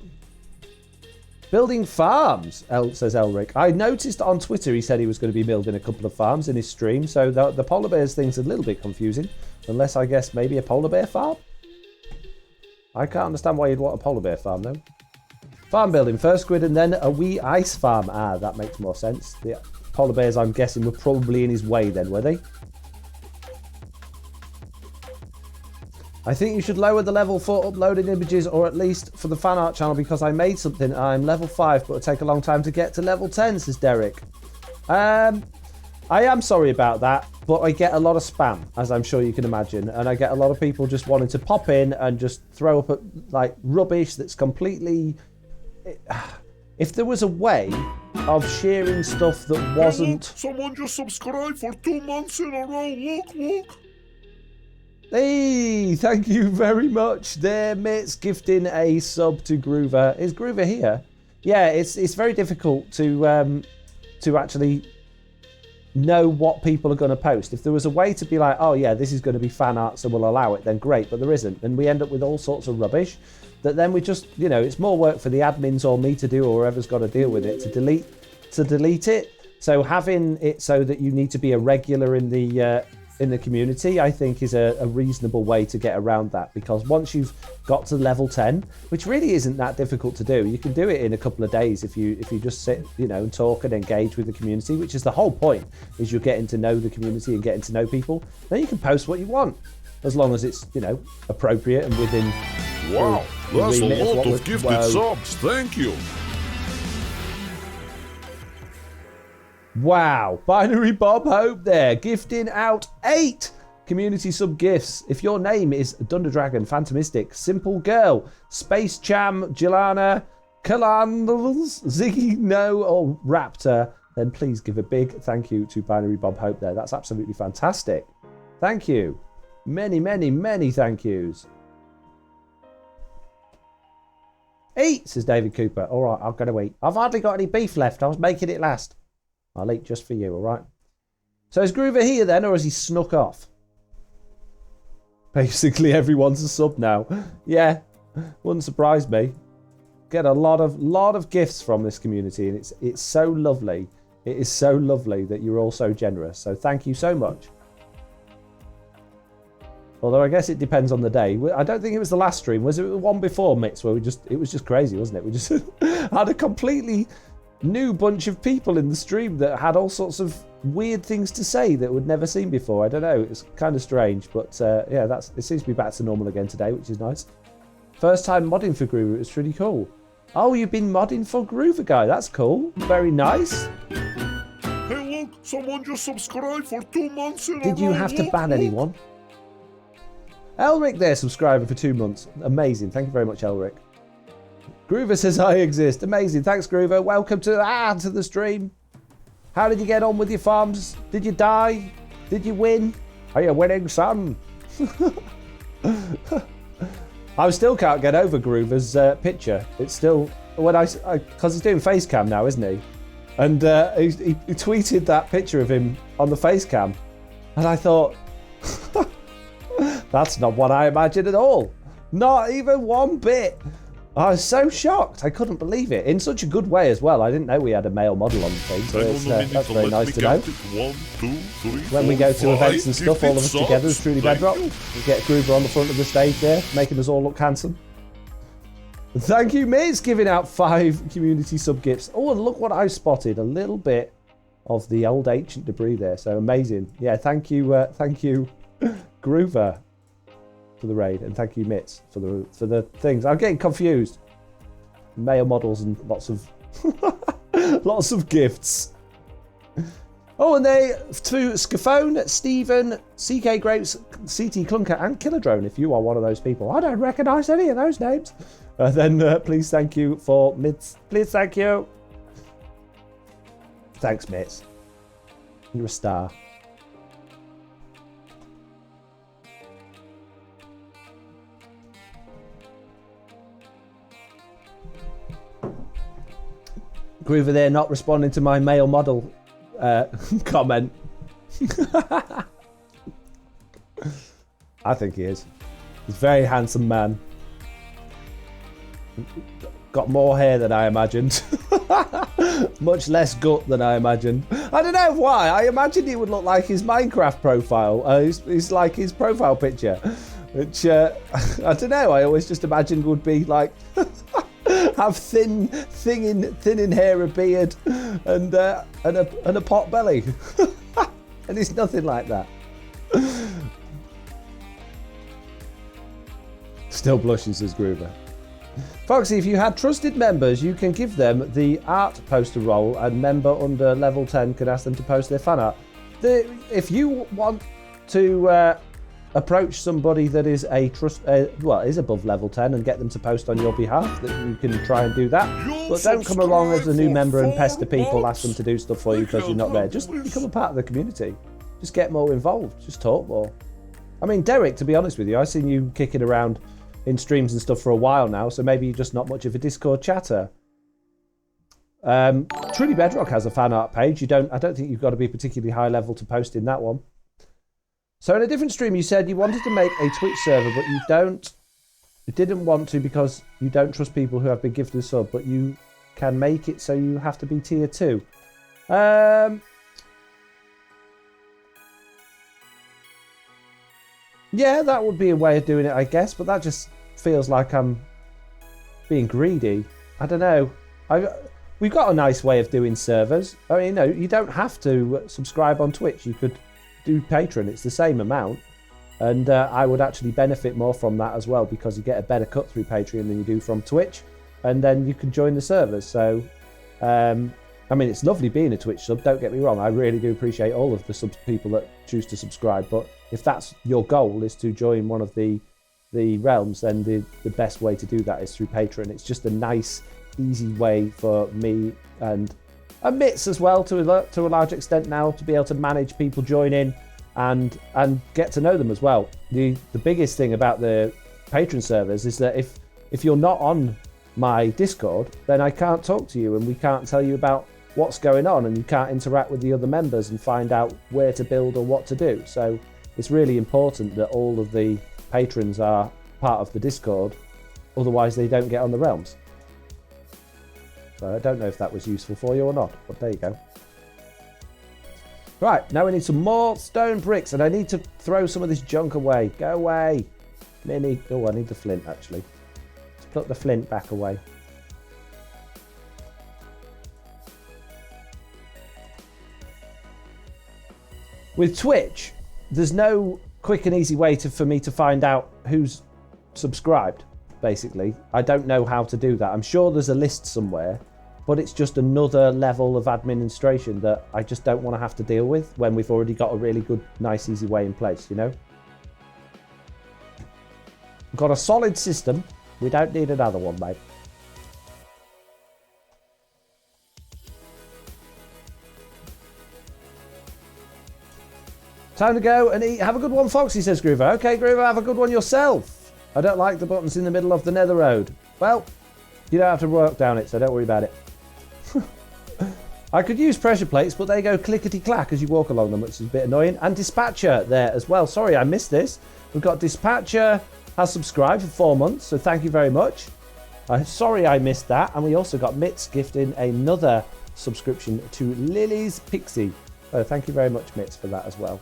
building farms, says Elric. I noticed on Twitter he said he was going to be building a couple of farms in his stream, so the polar bears thing's a little bit confusing. Unless, I guess, maybe a polar bear farm? I can't understand why you'd want a polar bear farm, though. Farm building, first squid and then a wee ice farm. Ah, that makes more sense. The polar bears, I'm guessing, were probably in his way then, were they? I think you should lower the level for uploading images, or at least for the fan art channel, because I made something. I'm level 5, but it'll take a long time to get to level 10, says Derek. I am sorry about that, but I get a lot of spam, as I'm sure you can imagine, and I get a lot of people just wanting to pop in and just throw up like rubbish that's completely... If there was a way of sharing stuff that wasn't... Look, someone just subscribed for 2 months in a row. Look. Hey, thank you very much there, mates, gifting a sub to Groover. Is Groover here? Yeah, it's very difficult to actually know what people are going to post. If there was a way to be like, oh yeah, this is going to be fan art, so we'll allow it, then great, but there isn't. And we end up with all sorts of rubbish. that then we just, you know, it's more work for the admins or me to do or whoever's got to deal with it to delete it. So having it so that you need to be a regular in the community, I think is a reasonable way to get around that, because once you've got to level 10, which really isn't that difficult to do, you can do it in a couple of days if you just sit, you know, and talk and engage with the community, which is the whole point, is you're getting to know the community and getting to know people. Then you can post what you want, as long as it's, you know, appropriate and within. Wow, that's a lot of gifted Whoa. subs. Thank you. Wow, Binary Bob Hope there, gifting out 8 community sub gifts. If your name is Dunder Dragon, Phantomistic, Simple Girl, Space Cham, Jelana, Kalandals, Ziggy No, or Raptor, then please give a big thank you to Binary Bob Hope there. That's absolutely fantastic. Thank you. Many, many, many thank yous. Eat, says David Cooper. All right, I'm going to eat. I've hardly got any beef left. I was making it last. I'll eat just for you, all right? So is Groover here then, or has he snuck off? Basically, everyone's a sub now. Yeah, wouldn't surprise me. Get a lot of gifts from this community, and it's so lovely. It is so lovely that you're all so generous. So thank you so much. Although I guess it depends on the day. I don't think it was the last stream. Was it the one before, Mitz, where it was just crazy, wasn't it? We just had a completely new bunch of people in the stream that had all sorts of weird things to say that we'd never seen before. I don't know. It's kind of strange, but yeah, it seems to be back to normal again today, which is nice. First time modding for Groover. It was pretty cool. Oh, you've been modding for Groover Guy. That's cool. Very nice. Hey, look, someone just subscribed for 2 months in a row. Did you have to ban anyone? Elric there subscribing for 2 months. Amazing. Thank you very much, Elric. Groover says I exist. Amazing. Thanks, Groover. Welcome to the stream. How did you get on with your farms? Did you die? Did you win? Are you winning, son? I still can't get over Groover's picture. It's still when because he's doing face cam now, isn't he? And he tweeted that picture of him on the face cam, and I thought, that's not what I imagined at all. Not even one bit. I was so shocked. I couldn't believe it. In such a good way as well. I didn't know we had a male model on the thing. So that's very nice to know. 1, 2, 3, When we go to events and stuff, all of us gifted together as subs. Truly Thank Bedrock, you. we get Groover on the front of the stage there, making us all look handsome. Thank you, Miz, giving out 5 community sub gifts. Oh, and look what I spotted. A little bit of the old ancient debris there. So amazing. Yeah, thank you, Groover, for the raid, and thank you, Mitz, for the things. I'm getting confused. Male models and lots of lots of gifts. Oh, and they to Scaphone, Stephen, CK Grapes, CT Clunker, and Killer Drone. If you are one of those people, I don't recognise any of those names. Then please thank you for Mitz. Please thank you. Thanks, Mitz. You're a star. Groover there not responding to my male model comment. I think he is. He's a very handsome man. Got more hair than I imagined. Much less gut than I imagined. I don't know why. I imagined he would look like his Minecraft profile. He's like his profile picture. Which, I don't know. I always just imagined would be like... have thin in hair, a beard, and a pot belly, and he's nothing like that. Still blushing, says Groover. Foxy, if you had trusted members, you can give them the art poster role, and member under level 10 could ask them to post their fan art. If you want to approach somebody that is is above level 10 and get them to post on your behalf, that you can try and do that. But don't come along as a new member and pester people, ask them to do stuff for you because you're not there. Just become a part of the community. Just get more involved. Just talk more. I mean, Derek, to be honest with you, I've seen you kicking around in streams and stuff for a while now, so maybe you're just not much of a Discord chatter. Truly Bedrock has a fan art page. I don't think you've got to be particularly high level to post in that one. So in a different stream, you said you wanted to make a Twitch server, but you don't You didn't want to because you don't trust people who have been gifted a sub, but you can make it so you have to be tier 2. Yeah, that would be a way of doing it, I guess, but that just feels like I'm being greedy. I don't know. We've got a nice way of doing servers. I mean, you don't have to subscribe on Twitch. You could do Patreon. It's the same amount. And I would actually benefit more from that as well, because you get a better cut through Patreon than you do from Twitch. And then you can join the servers. So, I mean, it's lovely being a Twitch sub. Don't get me wrong. I really do appreciate all of the people that choose to subscribe. But if that's your goal, is to join one of the realms, then the best way to do that is through Patreon. It's just a nice, easy way for me and Mitz as well, to a large extent now, to be able to manage people joining and get to know them as well. The biggest thing about the Patreon servers is that if you're not on my Discord, then I can't talk to you and we can't tell you about what's going on, and you can't interact with the other members and find out where to build or what to do. So it's really important that all of the patrons are part of the Discord, otherwise they don't get on the realms. So I don't know if that was useful for you or not, but there you go. Right, now we need some more stone bricks, and I need to throw some of this junk away. Go away. Mini. Oh, I need the flint, actually. Let's put the flint back away. With Twitch, there's no quick and easy way for me to find out who's subscribed, basically. I don't know how to do that. I'm sure there's a list somewhere, but it's just another level of administration that I just don't want to have to deal with when we've already got a really good, nice, easy way in place, you know? We've got a solid system. We don't need another one, mate. Time to go and eat. Have a good one, Foxy, says Groover. Okay, Groover, have a good one yourself. I don't like the buttons in the middle of the nether road. Well, you don't have to work down it, so don't worry about it. I could use pressure plates, but they go clickety-clack as you walk along them, which is a bit annoying. And Dispatcher there as well. Sorry, I missed this. We've got Dispatcher has subscribed for 4 months, so thank you very much. Sorry I missed that. And we also got Mitz gifting another subscription to Lily's Pixie. So thank you very much, Mitz, for that as well.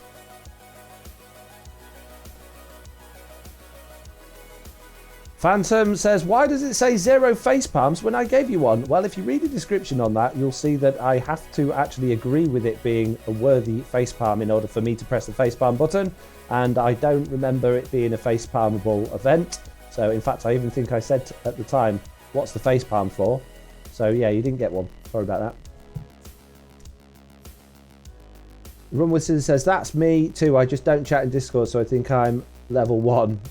Phantom says, why does it say 0 face palms when I gave you one? Well, if you read the description on that, you'll see that I have to actually agree with it being a worthy face palm in order for me to press the face palm button. And I don't remember it being a face palmable event. So in fact, I even think I said at the time, what's the face palm for? So yeah, you didn't get one. Sorry about that. Run with Scissors says, that's me too. I just don't chat in Discord, so I think I'm level 1.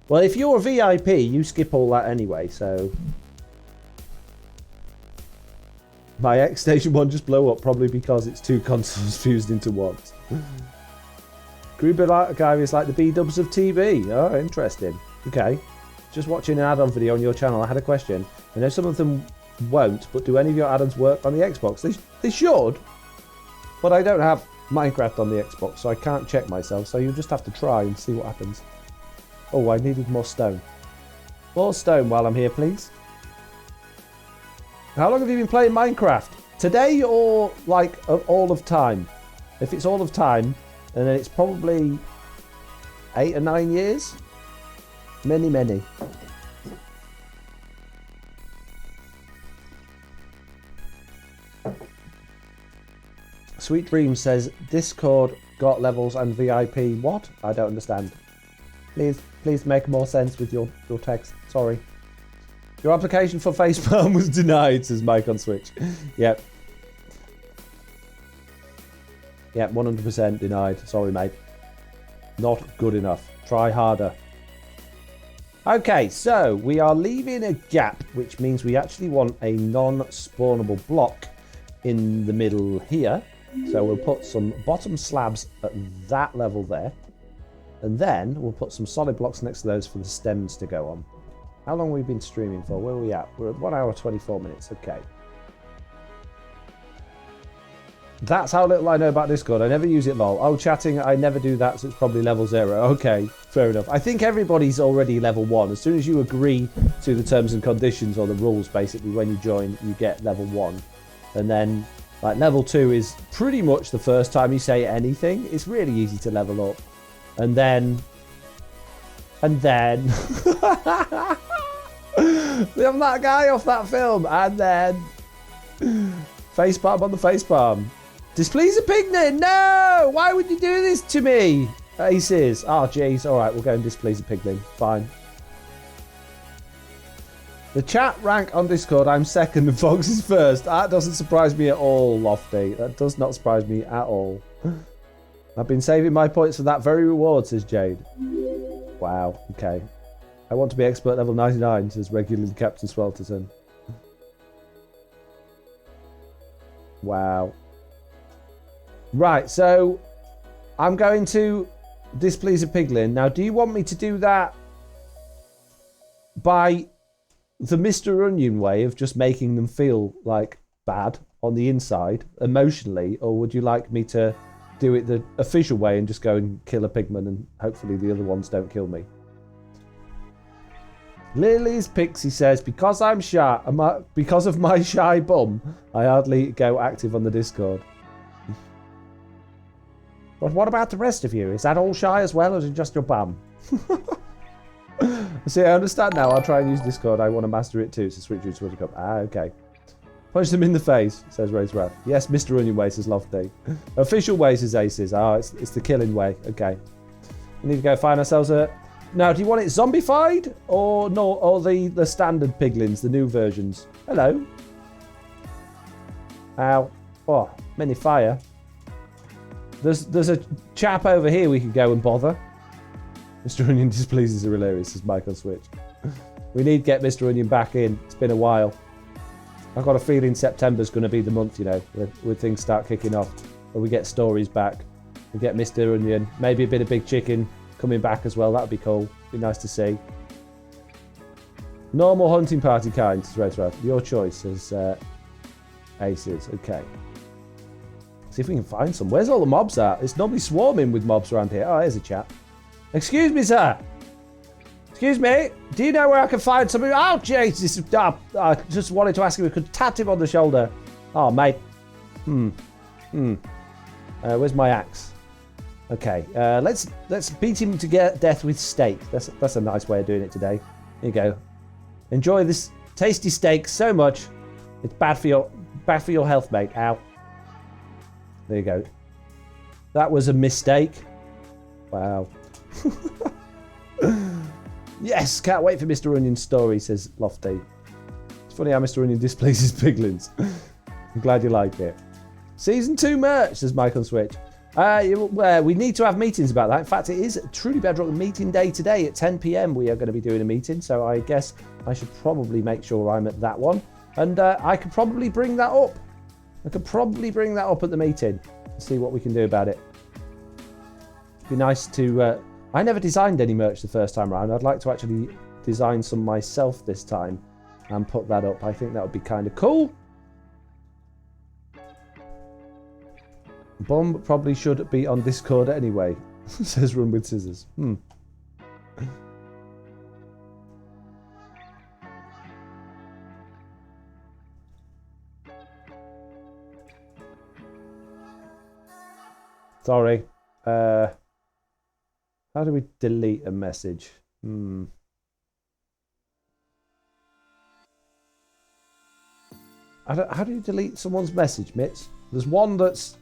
Well, if you're a VIP, you skip all that anyway, so... My X Station 1 just blew up, probably because it's 2 consoles fused into one. Gruber guy is like the B-dubs of TV. Oh, interesting. Okay. Just watching an add-on video on your channel, I had a question. I know some of them won't, but do any of your add-ons work on the Xbox? They should, but I don't have Minecraft on the Xbox, so I can't check myself, so you'll just have to try and see what happens. Oh, I needed more stone. More stone while I'm here, please. How long have you been playing Minecraft? Today or, like, all of time? If it's all of time, then it's probably 8 or 9 years. Many, many. Sweet Dream says, Discord got levels and VIP. What? I don't understand. Please make more sense with your text. Sorry. Your application for facepalm was denied, says Mike on Switch. Yep. Yep, 100% denied. Sorry, mate. Not good enough. Try harder. Okay, so we are leaving a gap, which means we actually want a non-spawnable block in the middle here. So we'll put some bottom slabs at that level there. And then we'll put some solid blocks next to those for the stems to go on. How long have we been streaming for? Where are we at? We're at 1 hour 24 minutes. Okay. That's how little I know about Discord. I never use it, lol. Oh, chatting, I never do that, so it's probably level 0. Okay, fair enough. I think everybody's already level 1. As soon as you agree to the terms and conditions or the rules, basically, when you join, you get level 1. And then, like, level 2 is pretty much the first time you say anything. It's really easy to level up. And then... I'm that guy off that film. And then... Facepalm on the facepalm. Displease a piglet! No! Why would you do this to me? Aces. Oh, jeez. Alright, we'll go and displease a piglin. Fine. The chat rank on Discord, I'm second and Fox is first. That doesn't surprise me at all, Lofty. That does not surprise me at all. I've been saving my points for that very reward, says Jade. Wow, okay. I want to be expert level 99, says regularly Captain Swelterton. Wow. Right, so I'm going to displease a piglin. Now, do you want me to do that by the Mr. Onion way of just making them feel like bad on the inside emotionally, or would you like me to do it the official way and just go and kill a pigman and hopefully the other ones don't kill me? Lily's Pixie says, because I'm shy, because of my shy bum, I hardly go active on the Discord. But what about the rest of you? Is that all shy as well, or is it just your bum? See, I understand now. I'll try and use Discord. I want to master it too, so switch you to Cup. Ah, okay. Punch them in the face, says Ray's Wrath. Yes, Mr. Onion way, says Lofty. Official way, says Aces. Ah, it's the killing way. Okay. We need to go find ourselves a... Now, do you want it zombified or no? Or the standard piglins, the new versions? Hello. Ow. Oh, mini fire. There's a chap over here we could go and bother. Mr. Onion displeases are hilarious, says Mike on Switch. We need to get Mr. Onion back in. It's been a while. I've got a feeling September's going to be the month, you know, where things start kicking off. Where we get stories back. We get Mr. Onion. Maybe a bit of Big Chicken coming back as well. That'd be cool. Be nice to see. Normal hunting party kind, says Red. Your choice, says Aces. Okay. See if we can find some. Where's all the mobs at? It's normally swarming with mobs around here. Oh, here's a chap. Excuse me, sir. Excuse me. Do you know where I can find something? Oh, Jesus. I just wanted to ask if we could tap him on the shoulder. Oh, mate. Where's my axe? Okay. Let's beat him to death with steak. That's a nice way of doing it today. Here you go. Enjoy this tasty steak so much. It's bad for your health, mate. Ow. There you go. That was a mistake. Wow. Yes, can't wait for Mr. Onion's story, says Lofty. It's funny how Mr. Onion displaces piglins. I'm glad you like it. Season 2 merch, says Mike on Switch. We need to have meetings about that. In fact, it is Truly Bedrock meeting day today at 10 p.m. We are going to be doing a meeting, so I guess I should probably make sure I'm at that one. And I could probably bring that up. I could probably bring that up at the meeting and see what we can do about it. It'd be nice to... I never designed any merch the first time around. I'd like to actually design some myself this time and put that up. I think that would be kind of cool. Bum probably should be on Discord anyway, says Run with Scissors. Sorry. How do we delete a message? How do you delete someone's message, Mitz? There's one that's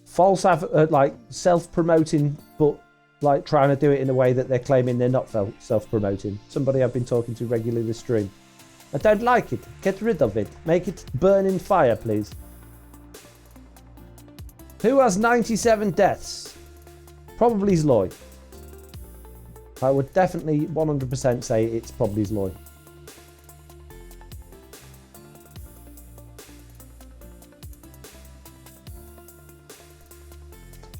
false, like self-promoting, but like trying to do it in a way that they're claiming they're not self-promoting. Somebody I've been talking to regularly this stream. I don't like it. Get rid of it. Make it burn in fire, please. Who has 97 deaths? Probably Zloy. I would definitely 100% say it's probably Zloy.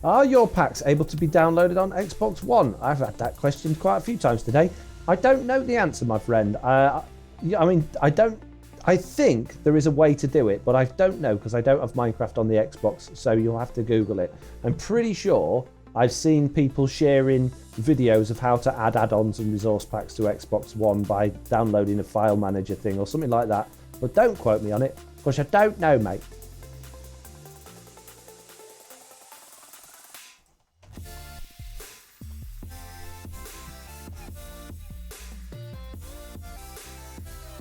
Are your packs able to be downloaded on Xbox One? I've had that question quite a few times today. I don't know the answer, my friend. I mean, I don't I think there is a way to do it, but I don't know because I don't have Minecraft on the Xbox, so you'll have to Google it. I'm pretty sure I've seen people sharing videos of how to add add-ons and resource packs to Xbox One by downloading a file manager thing or something like that. But don't quote me on it, because I don't know, mate.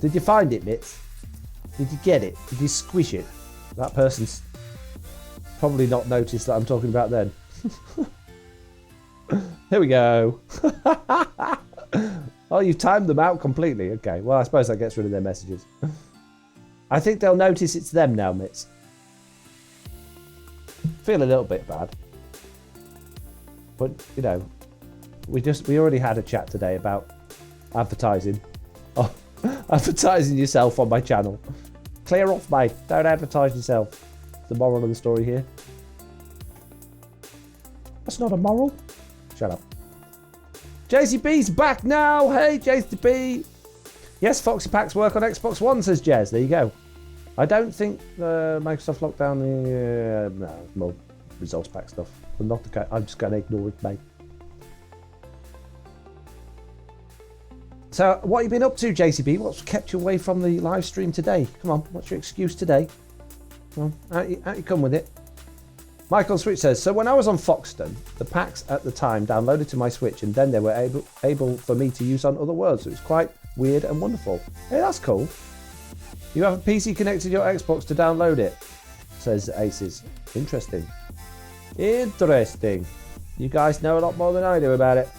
Did you find it, Mitz? Did you get it? Did you squish it? That person's probably not noticed that I'm talking about then. Here we go. Oh, you've timed them out completely. Okay, well, I suppose that gets rid of their messages. I think they'll notice it's them now, Mitz. Feel a little bit bad. But, you know, we already had a chat today about advertising. Oh, advertising yourself on my channel. Clear off, mate. Don't advertise yourself. The moral of the story here. That's not a moral. Shut up. JCB's back now. Hey, JCB. Yes, Foxy Packs work on Xbox One, says Jez. There you go. I don't think Microsoft locked down the... no, more resource pack stuff. But not the, I'm just going to ignore it, mate. So, what have you been up to, JCB? What's kept you away from the live stream today? Come on, what's your excuse today? Come on, out you come with it. Michael Switch says, so when I was on Foxton, the packs at the time downloaded to my Switch and then they were able for me to use on other worlds. So it was quite weird and wonderful. Hey, that's cool. You have a PC connected to your Xbox to download it, says Aces. Interesting. Interesting. You guys know a lot more than I do about it.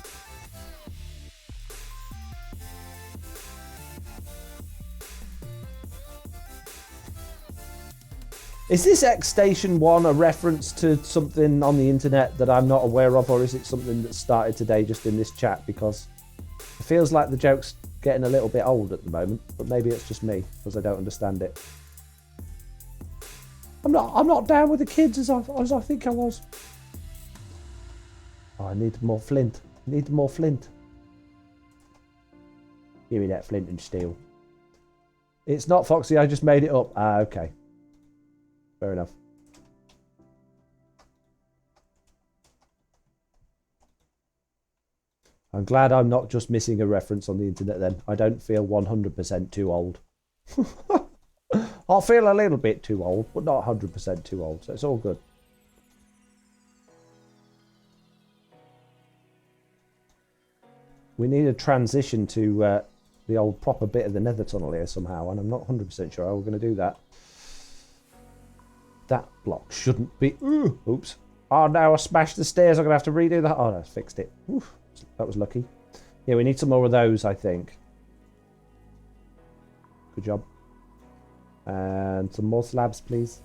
Is this X Station 1 a reference to something on the internet that I'm not aware of, or is it something that started today just in this chat? Because it feels like the joke's getting a little bit old at the moment, but maybe it's just me because I don't understand it. I'm not down with the kids as I think I was. Oh, I need more flint. I need more flint. Give me that flint and steel. It's not Foxy, I just made it up. Ah, okay. Fair enough. I'm glad I'm not just missing a reference on the internet then. I don't feel 100% too old. I'll feel a little bit too old, but not 100% too old, so it's all good. We need a transition to the old proper bit of the Nether Tunnel here somehow, and I'm not 100% sure how we're going to do that. That block shouldn't be... Ooh, oops. Oh no, I smashed the stairs. I'm going to have to redo that. Oh no, I fixed it. Oof, that was lucky. Yeah, we need some more of those, I think. Good job. And some more slabs, please.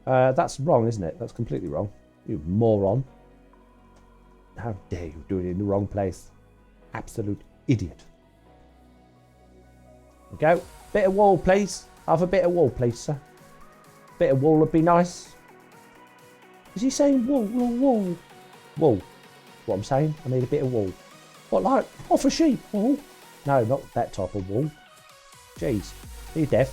That's wrong, isn't it? That's completely wrong. You moron. How dare you do it in the wrong place. Absolute idiot. There we go. Bit of wool, please. Have a bit of wool, please, sir. Bit of wool would be nice. Is he saying wool? Wool. Wool. What I'm saying? I need a bit of wool. What, like off a sheep? Wool? No, not that type of wool. Jeez. Are you deaf?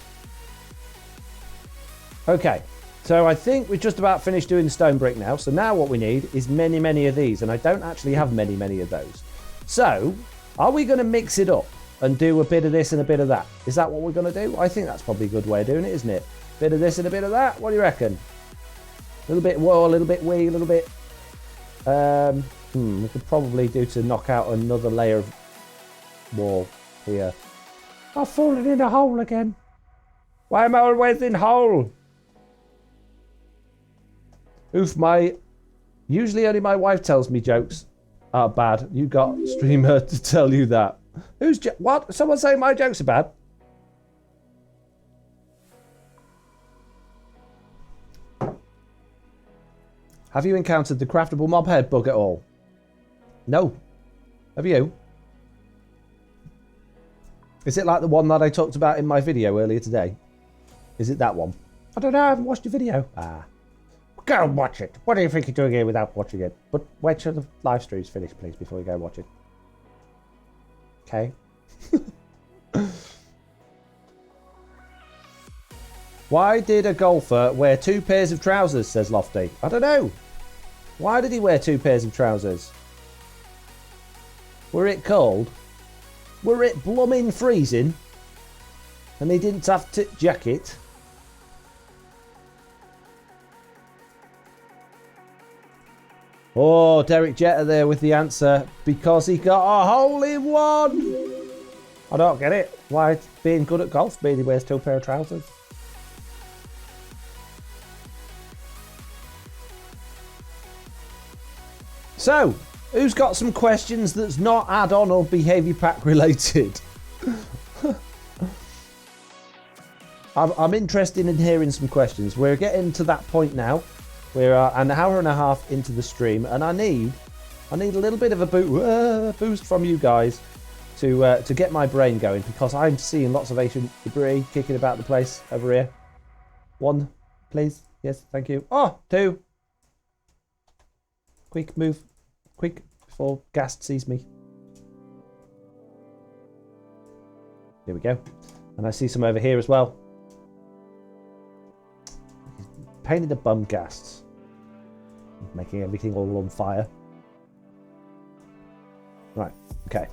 Okay. So I think we're just about finished doing the stone brick now. So now what we need is many, many of these. And I don't actually have many, many of those. So are we going to mix it up and do a bit of this and a bit of that? Is that what we're going to do? I think that's probably a good way of doing it, isn't it? Bit of this and a bit of that. What do you reckon? A little bit wool, a little bit wee, a little bit... we could probably do to knock out another layer of wall here. I've fallen in a hole again. Why am I always in hole? Oof, usually only my wife tells me jokes are bad. You got streamer to tell you that. What? Someone saying my jokes are bad? Have you encountered the craftable mob head bug at all? No. Have you? Is it like the one that I talked about in my video earlier today? Is it that one? I don't know, I haven't watched the video. Ah. Go and watch it. What do you think you're doing here without watching it? But wait till the live stream's finished, please, before you go and watch it. Okay? Why did a golfer wear 2 pairs of trousers, says Lofty. I don't know. Why did he wear 2 pairs of trousers? Were it cold? Were it blooming freezing? And he didn't have to jacket? Oh, Derek Jeter there with the answer. Because he got a hole-in-one! I don't get it. Why being good at golf mean he wears 2 pair of trousers? So, who's got some questions that's not add-on or behaviour pack related? I'm interested in hearing some questions. We're getting to that point now. We're an hour and a half into the stream, and I need a little bit of a boost from you guys to get my brain going, because I'm seeing lots of ancient debris kicking about the place over here. 1, please. Yes, thank you. Oh, 2. Quick move. Quick, before Gast sees me. Here we go. And I see some over here as well. Pain in the bum, Gasts. Making everything all on fire. Right, okay.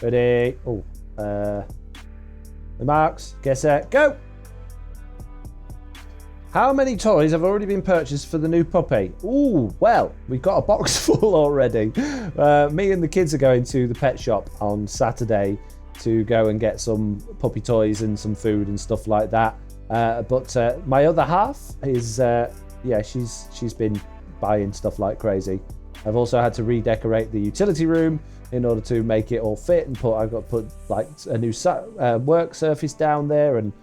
Ready? Oh, the marks. Get set, go! How many toys have already been purchased for the new puppy? Ooh, well, we've got a box full already. Me and the kids are going to the pet shop on Saturday to go and get some puppy toys and some food and stuff like that. But my other half is, she's been buying stuff like crazy. I've also had to redecorate the utility room in order to make it all fit, and I've got to put like a new work surface down there and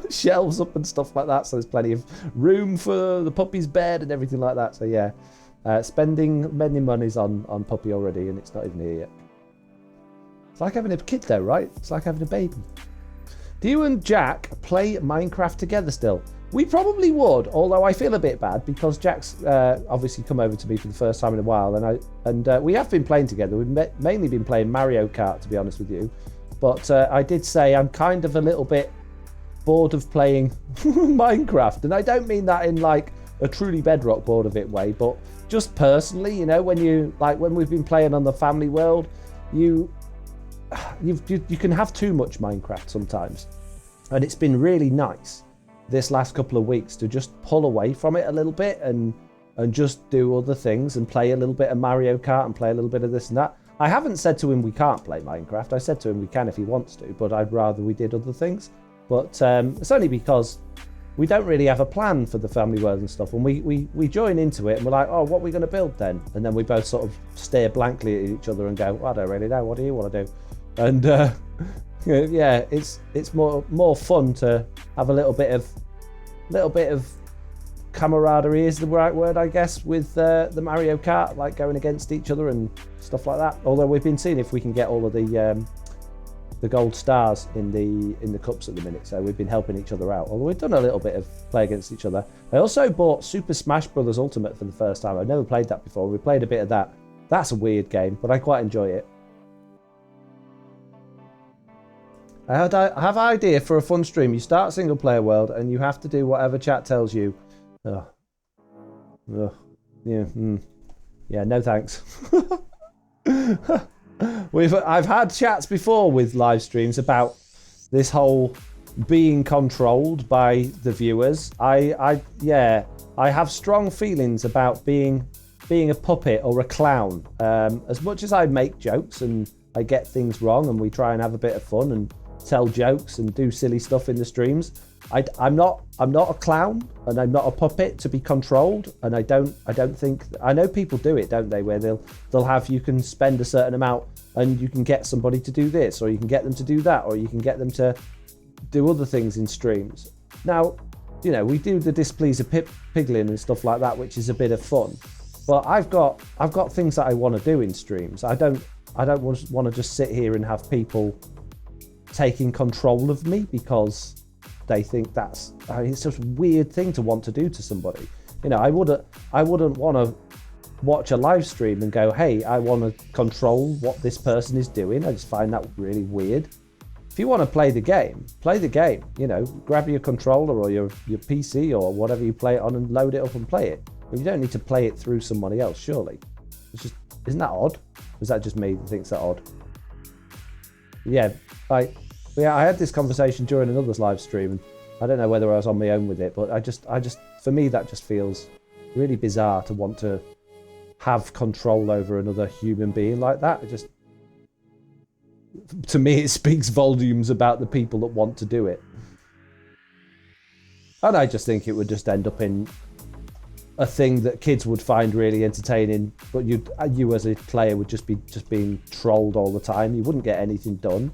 shelves up and stuff like that, so there's plenty of room for the puppy's bed and everything like that. So yeah, spending many monies on puppy already, and it's not even here yet. It's like having a kid though, right? It's like having a baby. Do you and Jack play Minecraft together still? We probably would, although I feel a bit bad because Jack's obviously come over to me for the first time in a while, and we have been playing together. We've mainly been playing Mario Kart, to be honest with you. But I did say I'm kind of a little bit bored of playing Minecraft, and I don't mean that in like a truly Bedrock bored of it way, but just personally, you know, when we've been playing on the family world, you can have too much Minecraft sometimes, and it's been really nice this last couple of weeks to just pull away from it a little bit and just do other things and play a little bit of Mario Kart and play a little bit of this and that. I haven't said to him we can't play Minecraft. I said to him we can if he wants to, but I'd rather we did other things. But it's only because we don't really have a plan for the family world and stuff, and we join into it and we're like, oh, what are we going to build then? And then we both sort of stare blankly at each other and go, I don't really know, what do you want to do? And yeah, it's more fun to have a little bit of camaraderie is the right word, I guess, with the Mario Kart, like going against each other and stuff like that. Although we've been seeing if we can get all of the gold stars in the cups at the minute, so we've been helping each other out. Although we've done a little bit of play against each other. I also bought Super Smash Bros. Ultimate for the first time. I've never played that before. We played a bit of that. That's a weird game, but I quite enjoy it. I have an idea for a fun stream. You start single player world and you have to do whatever chat tells you. Ugh. Yeah. Yeah. No thanks. I've had chats before with live streams about this whole being controlled by the viewers. I have strong feelings about being a puppet or a clown. As much as I make jokes and I get things wrong and we try and have a bit of fun and tell jokes and do silly stuff in the streams, I'm not a clown and I'm not a puppet to be controlled. And I don't think, I know people do it, don't they, where they'll have, you can spend a certain amount and you can get somebody to do this, or you can get them to do that, or you can get them to do other things in streams. Now, you know, we do the Displeaser Piglin and stuff like that, which is a bit of fun. But I've got things that I want to do in streams. I don't want to just sit here and have people taking control of me because they think it's such a weird thing to want to do to somebody. You know, I wouldn't want to watch a live stream and go, hey, I want to control what this person is doing. I just find that really weird. If you want to play the game, you know, grab your controller or your PC or whatever you play it on and load it up and play it. But you don't need to play it through somebody else, surely. It's just, isn't that odd? Or is that just me that thinks that odd? Yeah, I had this conversation during another live stream, and I don't know whether I was on my own with it, but I just, for me, that just feels really bizarre to want to have control over another human being like that. It just, to me, it speaks volumes about the people that want to do it. And I just think it would just end up in a thing that kids would find really entertaining, but you as a player would just be being trolled all the time. You wouldn't get anything done.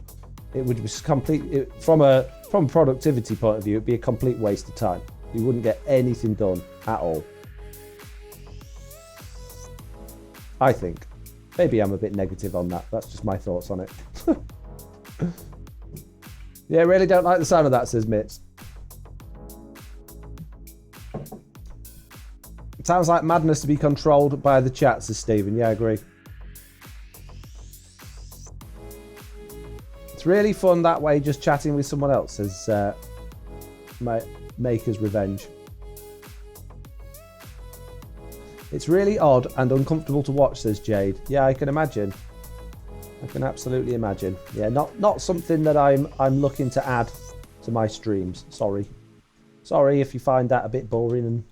It would be from a productivity point of view, it'd be a complete waste of time. You wouldn't get anything done at all. I think. Maybe I'm a bit negative on that. That's just my thoughts on it. Yeah, really don't like the sound of that, says Mitz. It sounds like madness to be controlled by the chat, says Stephen. Yeah, I agree. It's really fun that way, just chatting with someone else, says Maker's Revenge. It's really odd and uncomfortable to watch, says Jade. Yeah, I can imagine. I can absolutely imagine. Yeah, not something that I'm looking to add to my streams. Sorry if you find that a bit boring and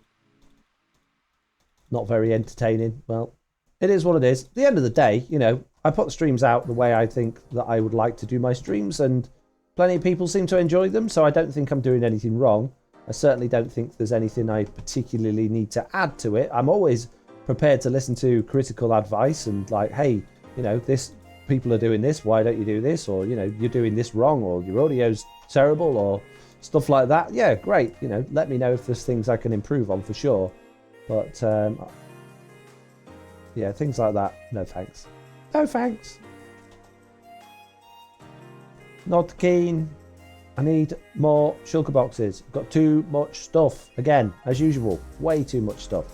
not very entertaining. Well, it is what it is. At the end of the day, you know, I put the streams out the way I think that I would like to do my streams, and plenty of people seem to enjoy them, so I don't think I'm doing anything wrong. I certainly don't think there's anything I particularly need to add to it. I'm always prepared to listen to critical advice and like, hey, you know, this people are doing this, why don't you do this? Or, you know, you're doing this wrong, or your audio's terrible, or stuff like that. Yeah, great. You know, let me know if there's things I can improve on for sure. But yeah, things like that, no thanks. No thanks. Not keen. I need more shulker boxes. Got too much stuff. Again, as usual, way too much stuff.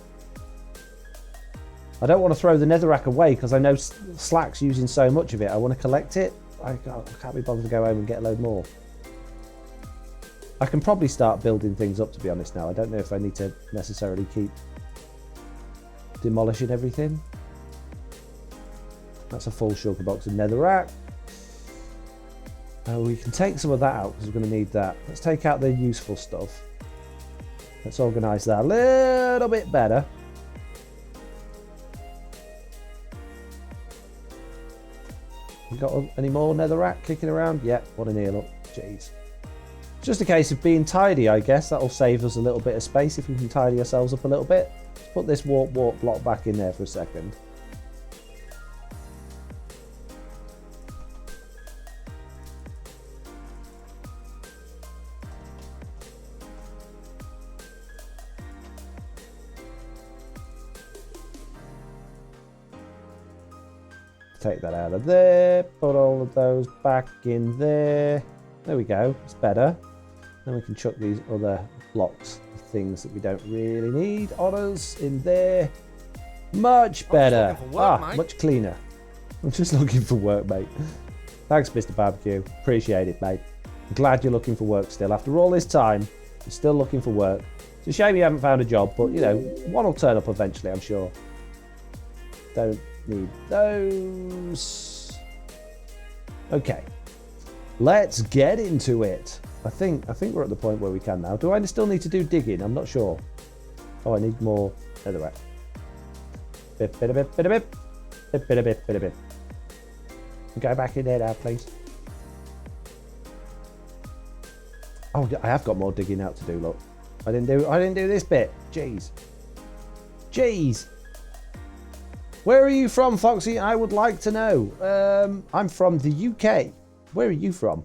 I don't want to throw the netherrack away because I know Slack's using so much of it. I want to collect it. I can't be bothered to go home and get a load more. I can probably start building things up, to be honest, now. I don't know if I need to necessarily keep demolishing everything. That's a full shulker box of netherrack. We can take some of that out because we're going to need that. Let's take out the useful stuff. Let's organise that a little bit better. We got any more netherrack kicking around? Yep, what a near look. Jeez. Just a case of being tidy, I guess. That'll save us a little bit of space if we can tidy ourselves up a little bit. Let's put this warp block back in there for a second. Take that out of there, put all of those back in there. There we go, it's better. Then we can chuck these other blocks of things that we don't really need on us in there. Much better. Much cleaner. I'm just looking for work, mate. Thanks, Mr. Barbecue. Appreciate it, mate. I'm glad you're looking for work still. After all this time, you're still looking for work. It's a shame you haven't found a job, but, you know, one will turn up eventually, I'm sure. Don't need those. Okay, let's get into it. I think we're at the point where we can now. Do I still need to do digging? I'm not sure. Oh, I need more netherrack. Bit. Go back in there now, please. Oh, I have got more digging out to do. Look, I didn't do this bit. Jeez. Where are you from, Foxy? I would like to know. I'm from the UK. Where are you from?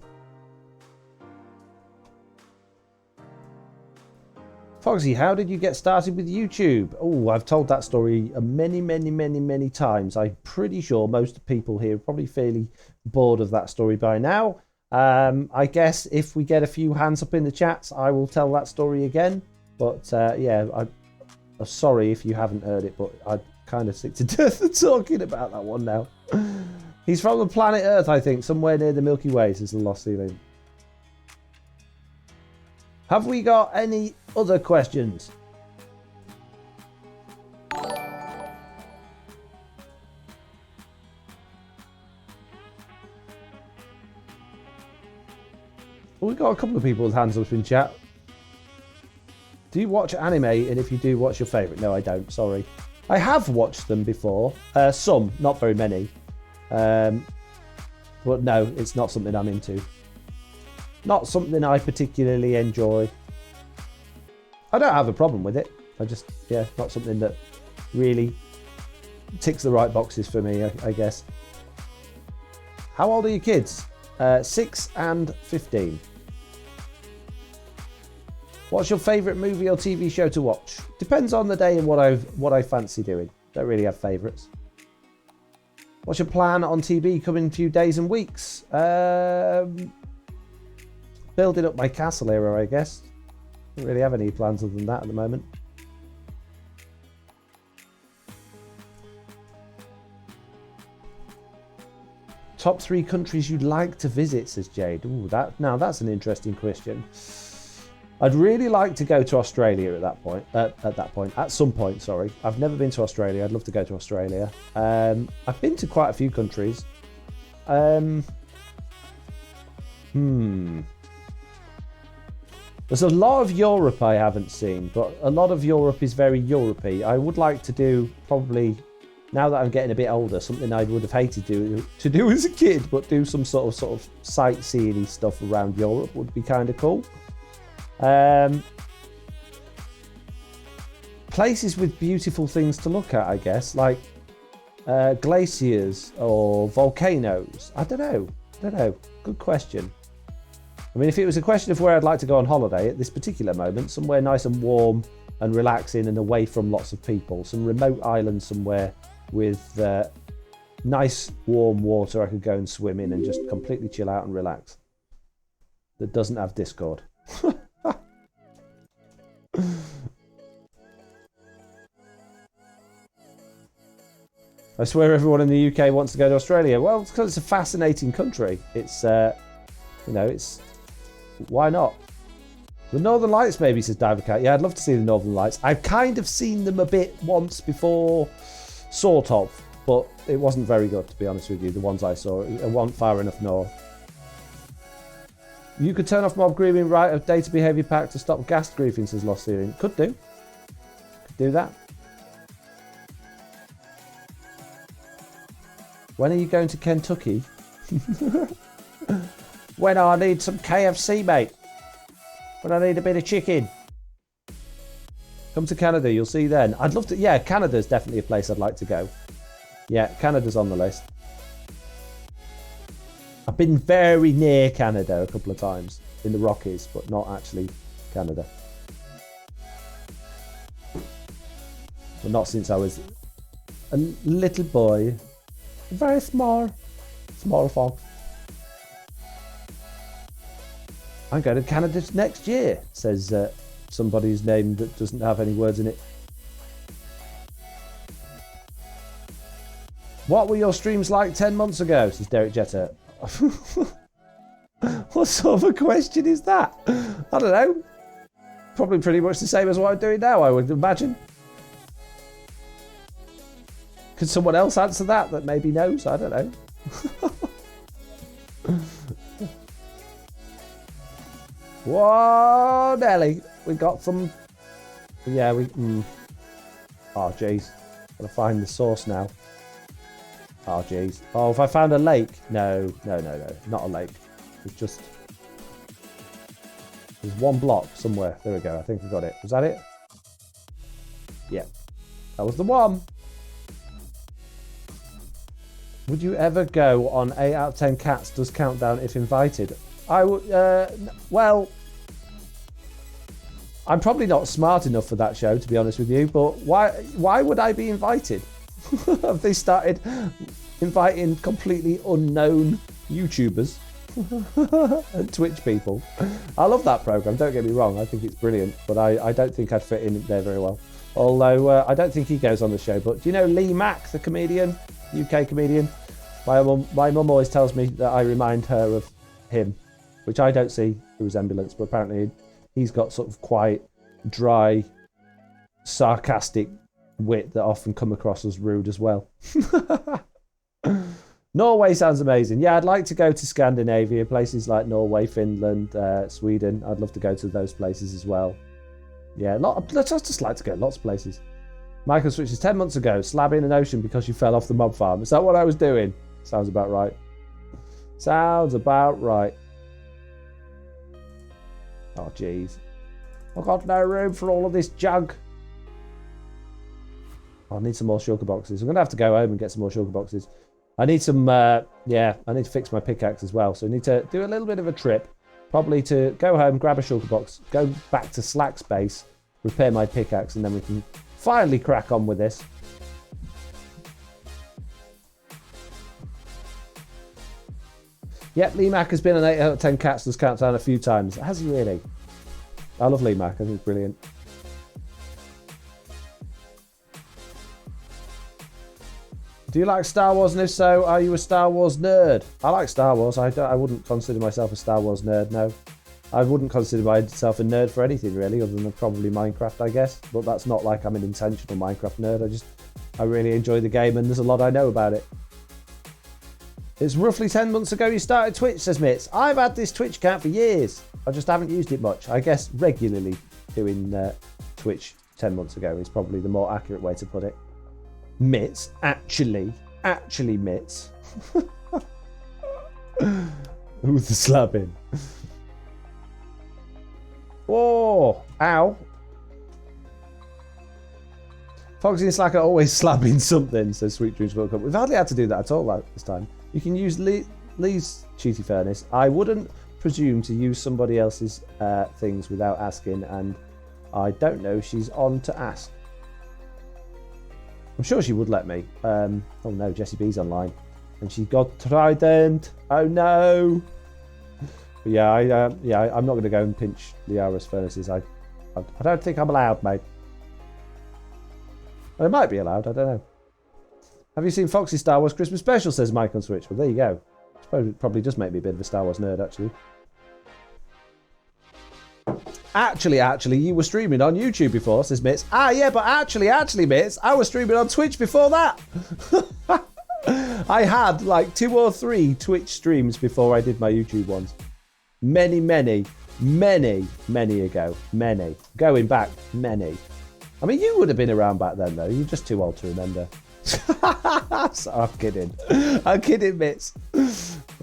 Foxy, how did you get started with YouTube? Oh, I've told that story many times. I'm pretty sure most people here are probably fairly bored of that story by now. I guess if we get a few hands up in the chats, I will tell that story again. But yeah, I'm sorry if you haven't heard it, but kind of sick to death of talking about that one now. He's from the planet Earth, I think, somewhere near the Milky Way, says the Lost Ceiling. Have we got any other questions? We've got a couple of people with hands up in chat. Do you watch anime? And if you do, what's your favourite? No, I don't. Sorry. I have watched them before. Some, not very many. But no, it's not something I'm into. Not something I particularly enjoy. I don't have a problem with it. I just, yeah, not something that really ticks the right boxes for me, I guess. How old are your kids? 6 and 15. What's your favourite movie or TV show to watch? Depends on the day and what I fancy doing. Don't really have favourites. What's your plan on TV coming few days and weeks? Building up my castle era, I guess. Don't really have any plans other than that at the moment. Top 3 countries you'd like to visit, says Jade. Ooh, that's an interesting question. I'd really like to go to Australia at some point, sorry. I've never been to Australia. I'd love to go to Australia. I've been to quite a few countries. There's a lot of Europe I haven't seen, but a lot of Europe is very Europe-y. I would like to do, probably, now that I'm getting a bit older, something I would have hated to do as a kid, but do some sort of sightseeing stuff around Europe would be kind of cool. Places with beautiful things to look at, I guess, like glaciers or volcanoes. I don't know. Good question. I mean, if it was a question of where I'd like to go on holiday at this particular moment, somewhere nice and warm and relaxing and away from lots of people, some remote island somewhere with nice warm water I could go and swim in and just completely chill out and relax. That doesn't have Discord. I swear everyone in the UK wants to go to Australia. Well, it's because it's a fascinating country. It's, it's... Why not? The Northern Lights, maybe, says Divercat. Yeah, I'd love to see the Northern Lights. I've kind of seen them a bit once before, sort of, but it wasn't very good, to be honest with you, the ones I saw. It wasn't far enough north. You could turn off mob griefing, write a data behaviour pack to stop ghast griefing, says Lost Ceiling. Could do. Could do that. When are you going to Kentucky? When I need some KFC, mate. When I need a bit of chicken. Come to Canada, you'll see then. I'd love to... Yeah, Canada's definitely a place I'd like to go. Yeah, Canada's on the list. I've been very near Canada a couple of times. In the Rockies, but not actually Canada. But not since I was a little boy. Very small fox. I'm going to Canada next year, says somebody's name that doesn't have any words in it. What were your streams like 10 months ago, says Derek Jetter. What sort of a question is that? I don't know. Probably pretty much the same as what I'm doing now, I would imagine. Could someone else answer that maybe knows? I don't know. Whoa, Nelly. We got some... Yeah, we... Oh, jeez. Gotta find the source now. Oh, jeez. Oh, if I found a lake? No. Not a lake. It's just... There's one block somewhere. There we go. I think we got it. Was that it? Yeah. That was the one. Would you ever go on 8 out of 10 cats does countdown if invited? I would, well, I'm probably not smart enough for that show, to be honest with you, but why would I be invited? Have they started inviting completely unknown YouTubers and Twitch people? I love that program, don't get me wrong, I think it's brilliant, but I don't think I'd fit in there very well. Although I don't think he goes on the show. But do you know Lee Mack, the comedian, UK comedian? My mum always tells me that I remind her of him, which I don't see the resemblance, but apparently he's got sort of quite dry, sarcastic wit that often come across as rude as well. Norway sounds amazing. Yeah, I'd like to go to Scandinavia, places like Norway, Finland, Sweden. I'd love to go to those places as well. Yeah, I'd just like to go lots of places. Michael switches 10 months ago, slabbing an ocean because you fell off the mob farm. Is that what I was doing? Sounds about right. Sounds about right. Oh, jeez. I've got no room for all of this junk. I need some more shulker boxes. I'm going to have to go home and get some more shulker boxes. I need some, I need to fix my pickaxe as well. So I need to do a little bit of a trip. Probably to go home, grab a shulker box, go back to Slack's base, repair my pickaxe, and then we can finally crack on with this. Yep, Lee Mack has been an 8 out of 10 Catslers countdown a few times. Has he really? I love Lee Mack. I think he's brilliant. Do you like Star Wars? And if so, are you a Star Wars nerd? I like Star Wars. I wouldn't consider myself a Star Wars nerd, no. I wouldn't consider myself a nerd for anything, really, other than probably Minecraft, I guess. But that's not like I'm an intentional Minecraft nerd. I really enjoy the game, and there's a lot I know about it. It's roughly 10 months ago you started Twitch, says Mitz. I've had this Twitch account for years. I just haven't used it much. I guess regularly doing Twitch 10 months ago is probably the more accurate way to put it. Mitz, actually Mitz. Who's the slabbing? Oh, ow. Foxy and Slack are always slabbing something, says Sweet Dreams World Cup. We've hardly had to do that at all this time. You can use Lee's cheaty furnace. I wouldn't presume to use somebody else's things without asking, and I don't know she's on to ask. I'm sure she would let me. Oh no, Jessie B's online. And she got trident. Oh no. But yeah, I'm not going to go and pinch Liara's furnaces. I don't think I'm allowed, mate. I might be allowed, I don't know. Have you seen Foxy's Star Wars Christmas special, says Mike on Switch. Well, there you go. I suppose it probably does make me a bit of a Star Wars nerd, actually. Actually, you were streaming on YouTube before, says Mitz. Ah, yeah, but actually, Mitz, I was streaming on Twitch before that. I had like 2 or 3 Twitch streams before I did my YouTube ones. Many ago. Many. Going back, many. I mean, you would have been around back then, though. You're just too old to remember. So, I'm kidding. I'm kidding, Mitz.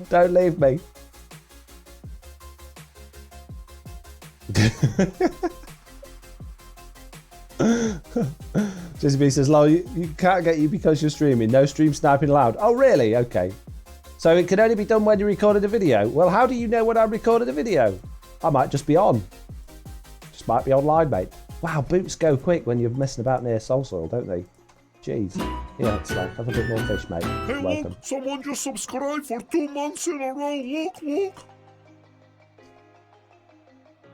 Don't leave me. Jesse B says, lol, you can't get you because you're streaming. No stream sniping allowed. Oh, really? Okay. So it can only be done when you recorded a video. Well, how do you know when I recorded a video? I might just be on. Just might be online, mate. Wow, boots go quick when you're messing about near soul soil, don't they? Jeez. Yeah, it's like, have a bit more fish, mate. Hey, welcome. Look, someone just subscribed for 2 months in a row. Look.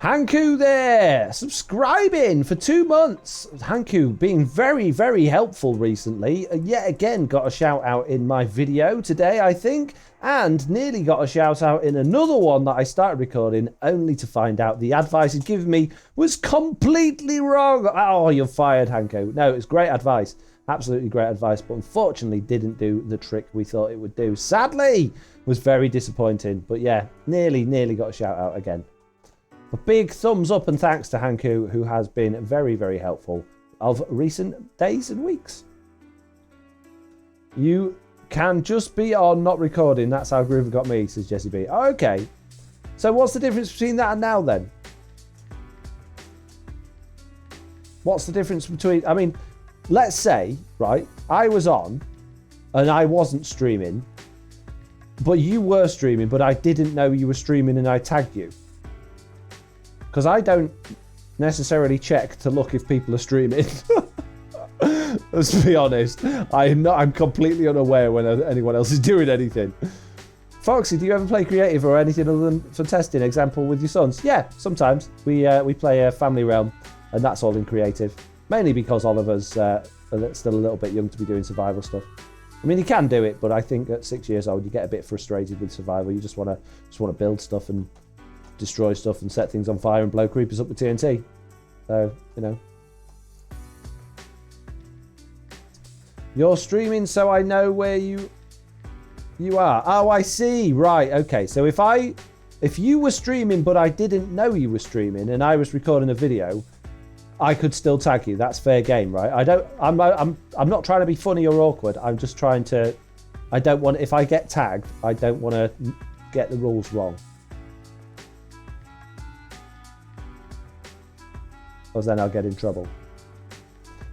Hanku there, subscribing for 2 months. Hanku being very, very helpful recently. Yet again got a shout out in my video today, I think, and nearly got a shout out in another one that I started recording, only to find out the advice he'd given me was completely wrong. Oh, you're fired, Hanku. No, it's great advice. Absolutely great advice, but unfortunately didn't do the trick we thought it would do. Sadly, was very disappointing. But yeah, nearly got a shout out again. A big thumbs up and thanks to Hanku, who has been very, very helpful of recent days and weeks. You can just be on, not recording. That's how Groover got me, says Jessie B. Oh, okay. So what's the difference between that and now then? What's the difference between... I mean, let's say, right, I was on and I wasn't streaming, but you were streaming, but I didn't know you were streaming and I tagged you. Because I don't necessarily check to look if people are streaming. Let's be honest. I'm completely unaware when anyone else is doing anything. Foxy, do you ever play creative or anything other than for testing? Example with your sons? Yeah, sometimes. We play a Family Realm, and that's all in creative. Mainly because Oliver's still a little bit young to be doing survival stuff. I mean, he can do it, but I think at 6 years old, you get a bit frustrated with survival. You just want to build stuff and destroy stuff and set things on fire and blow creepers up with TNT. So, you know. You're streaming, so I know where you are. Oh, I see. Right. Okay. So if you were streaming, but I didn't know you were streaming, and I was recording a video, I could still tag you. That's fair game, right? I'm not trying to be funny or awkward. I'm just trying to. I don't want. If I get tagged, I don't want to get the rules wrong. Because then I'll get in trouble.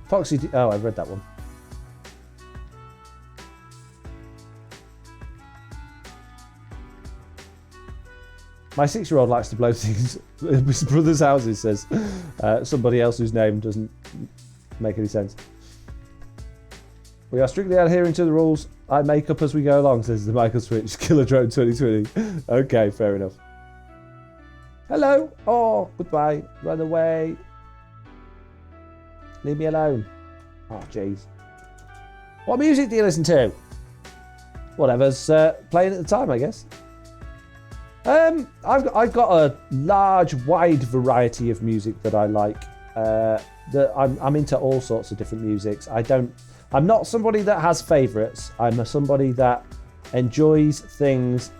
Foxy. Oh, I've read that one. My 6-year-old likes to blow things at his brother's houses, says somebody else whose name doesn't make any sense. We are strictly adhering to the rules. I make up as we go along, says the Michael Switch. Killer Drone 2020. Okay, fair enough. Hello. Oh, goodbye. Run away. Leave me alone. Oh, jeez. What music do you listen to? Whatever's playing at the time, I guess. I've got a large, wide variety of music that I like. I'm into all sorts of different musics. I'm not somebody that has favourites. I'm somebody that enjoys things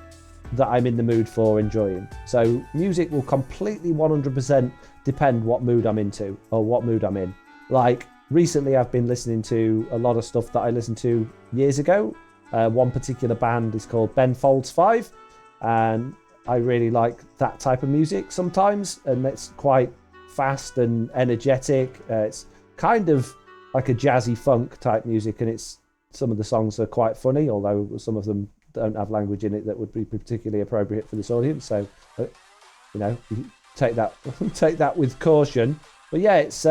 that I'm in the mood for enjoying. So music will completely 100% depend what mood I'm into or what mood I'm in. Like recently, I've been listening to a lot of stuff that I listened to years ago. One particular band is called Ben Folds 5, and I really like that type of music sometimes, and it's quite fast and energetic. It's kind of like a jazzy funk type music, and some of the songs are quite funny, although some of them don't have language in it that would be particularly appropriate for this audience. So, you know, you take that with caution. But yeah, it's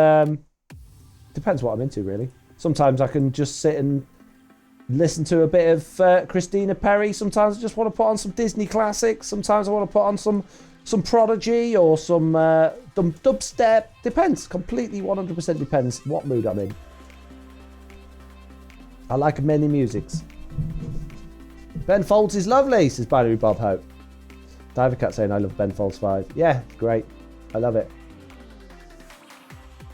depends what I'm into really. Sometimes I can just sit and listen to a bit of Christina Perry. Sometimes I just want to put on some Disney classics. Sometimes I want to put on some Prodigy or some dubstep. Depends. Completely 100% depends what mood I'm in. I like many musics. Ben Folds is lovely, says Binary Bob Hope. Diver Cat saying I love Ben Folds 5. Yeah, great. I love it.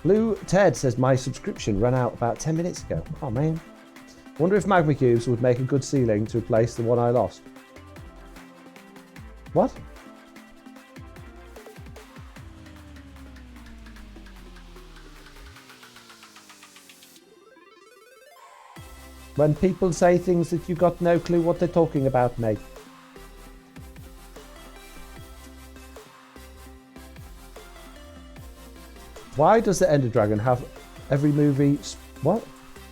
Blue Ted says my subscription ran out about 10 minutes ago. Oh man. Wonder if magma cubes would make a good ceiling to replace the one I lost. What? When people say things that you got no clue what they're talking about, mate. Why does the Ender Dragon have every movie... What?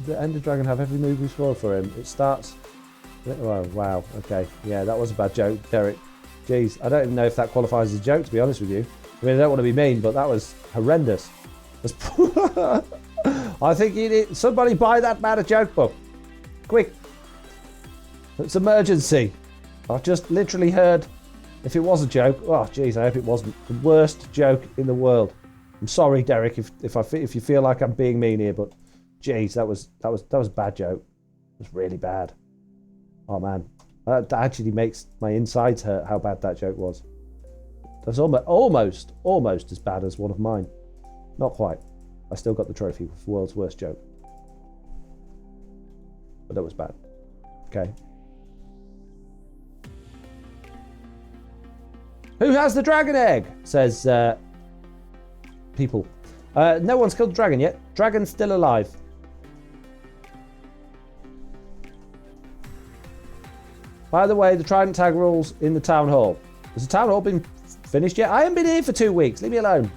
The Ender Dragon have every movie spoiled for him? It starts... Oh, wow. Okay. Yeah, that was a bad joke, Derek. Jeez, I don't even know if that qualifies as a joke, to be honest with you. I mean, I don't want to be mean, but that was horrendous. I think you need... Somebody buy that man a joke book. Quick. It's emergency. I've just literally heard... If it was a joke... Oh, jeez, I hope it wasn't. The worst joke in the world. I'm sorry, Derek, if you feel like I'm being mean here, but jeez, that was a bad joke. It was really bad. Oh man, that actually makes my insides hurt. How bad that joke was. That's almost as bad as one of mine. Not quite. I still got the trophy for world's worst joke, but that was bad. Okay. Who has the dragon egg? Says. People. No one's killed the dragon yet. Dragon's still alive. By the way, the Trident tag rules in the town hall. Has the town hall been finished yet? I haven't been here for 2 weeks. Leave me alone.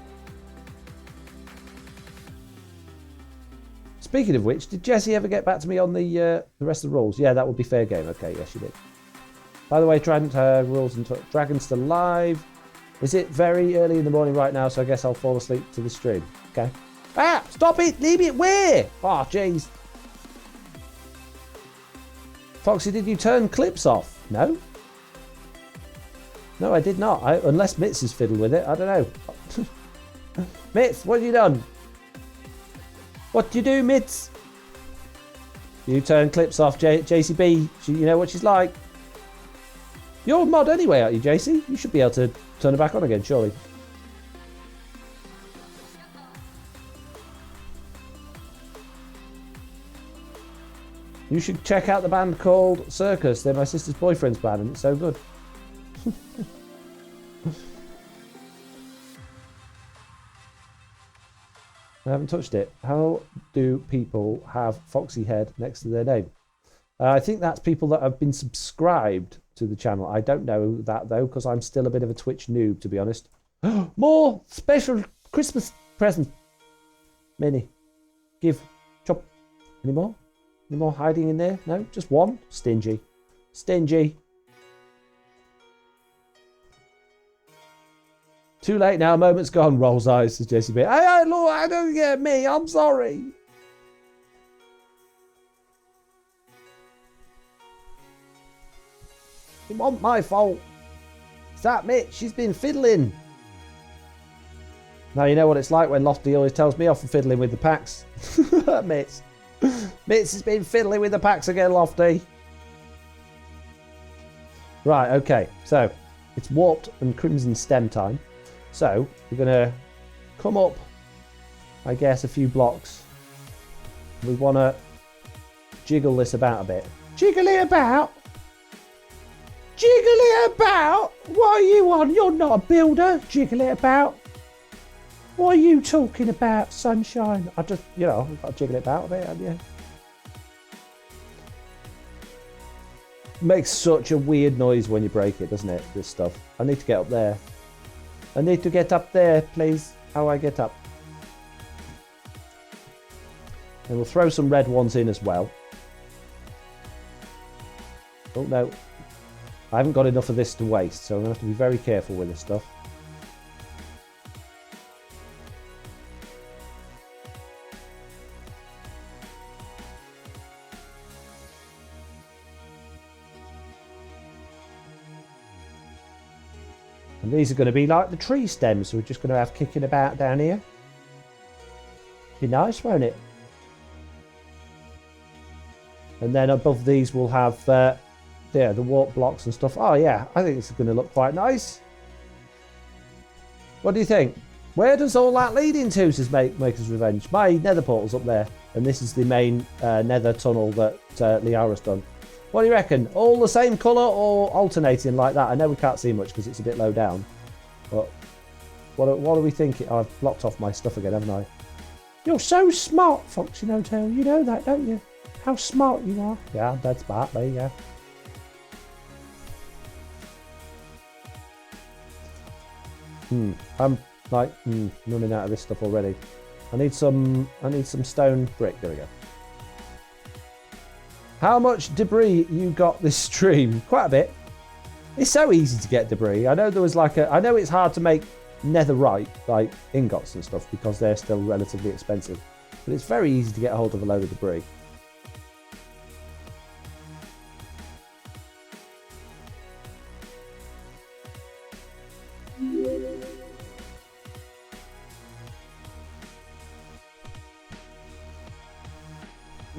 Speaking of which, did Jesse ever get back to me on the rest of the rules? Yeah, that would be fair game. Okay, yes, she did. By the way, Trident tag rules and Dragon's still alive. Is it very early in the morning right now, so I guess I'll fall asleep to the stream. Okay. Ah! Stop it! Leave it! Where? Oh, jeez. Foxy, did you turn clips off? No? No, I did not. Unless Mitz has fiddled with it. I don't know. Mitz, what have you done? What do you do, Mitz? You turn clips off, JCB. You know what she's like. You're a mod anyway, aren't you, JC? You should be able to turn it back on again, surely. You should check out the band called Circus. They're my sister's boyfriend's band, and it's so good. I haven't touched it. How do people have Foxy Head next to their name? I think that's people that have been subscribed to the channel. I don't know that, though, because I'm still a bit of a Twitch noob, to be honest. More special Christmas present. Mini. Give. Chop. Any more? Any more hiding in there? No? Just one? Stingy. Stingy. Too late now. Moment's gone. Rolls eyes, says JCB. Hey, Lord, I don't get me. I'm sorry. It wasn't my fault. It's that Mitch. She's been fiddling. Now you know what it's like when Lofty always tells me off for fiddling with the packs. Mitch. Mitch has been fiddling with the packs again, Lofty. Right, okay. So, it's warped and crimson stem time. So, we're going to come up, I guess, a few blocks. We want to jiggle this about a bit. Jiggle it about? Jiggle it about? What are you on? You're not a builder. Jiggle it about? What are you talking about, sunshine? I just, you know, I've got to jiggle it about a bit, haven't you? Makes such a weird noise when you break it, doesn't it, this stuff? I need to get up there. I need to get up there, please. How I get up? And we'll throw some red ones in as well. Oh, no. I haven't got enough of this to waste, so I'm going to have to be very careful with this stuff. And these are going to be like the tree stems we're just going to have kicking about down here. Be nice, won't it? And then above these we'll have the warp blocks and stuff. Oh yeah, I think this is going to look quite nice. What do you think? Where does all that lead into, says Maker's Revenge? My nether portal's up there. And this is the main nether tunnel that Liara's done. What do you reckon? All the same colour or alternating like that? I know we can't see much because it's a bit low down. But what are we thinking? Oh, I've blocked off my stuff again, haven't I? You're so smart, Foxy No-Tail. You know that, don't you? How smart you are. Yeah, I'm dead smart, mate, yeah. I'm like running out of this stuff already. I need some stone brick. There we go. How much debris you got this stream? Quite a bit. It's so easy to get debris. I know there was I know it's hard to make netherite, like ingots and stuff, because they're still relatively expensive. But it's very easy to get a hold of a load of debris.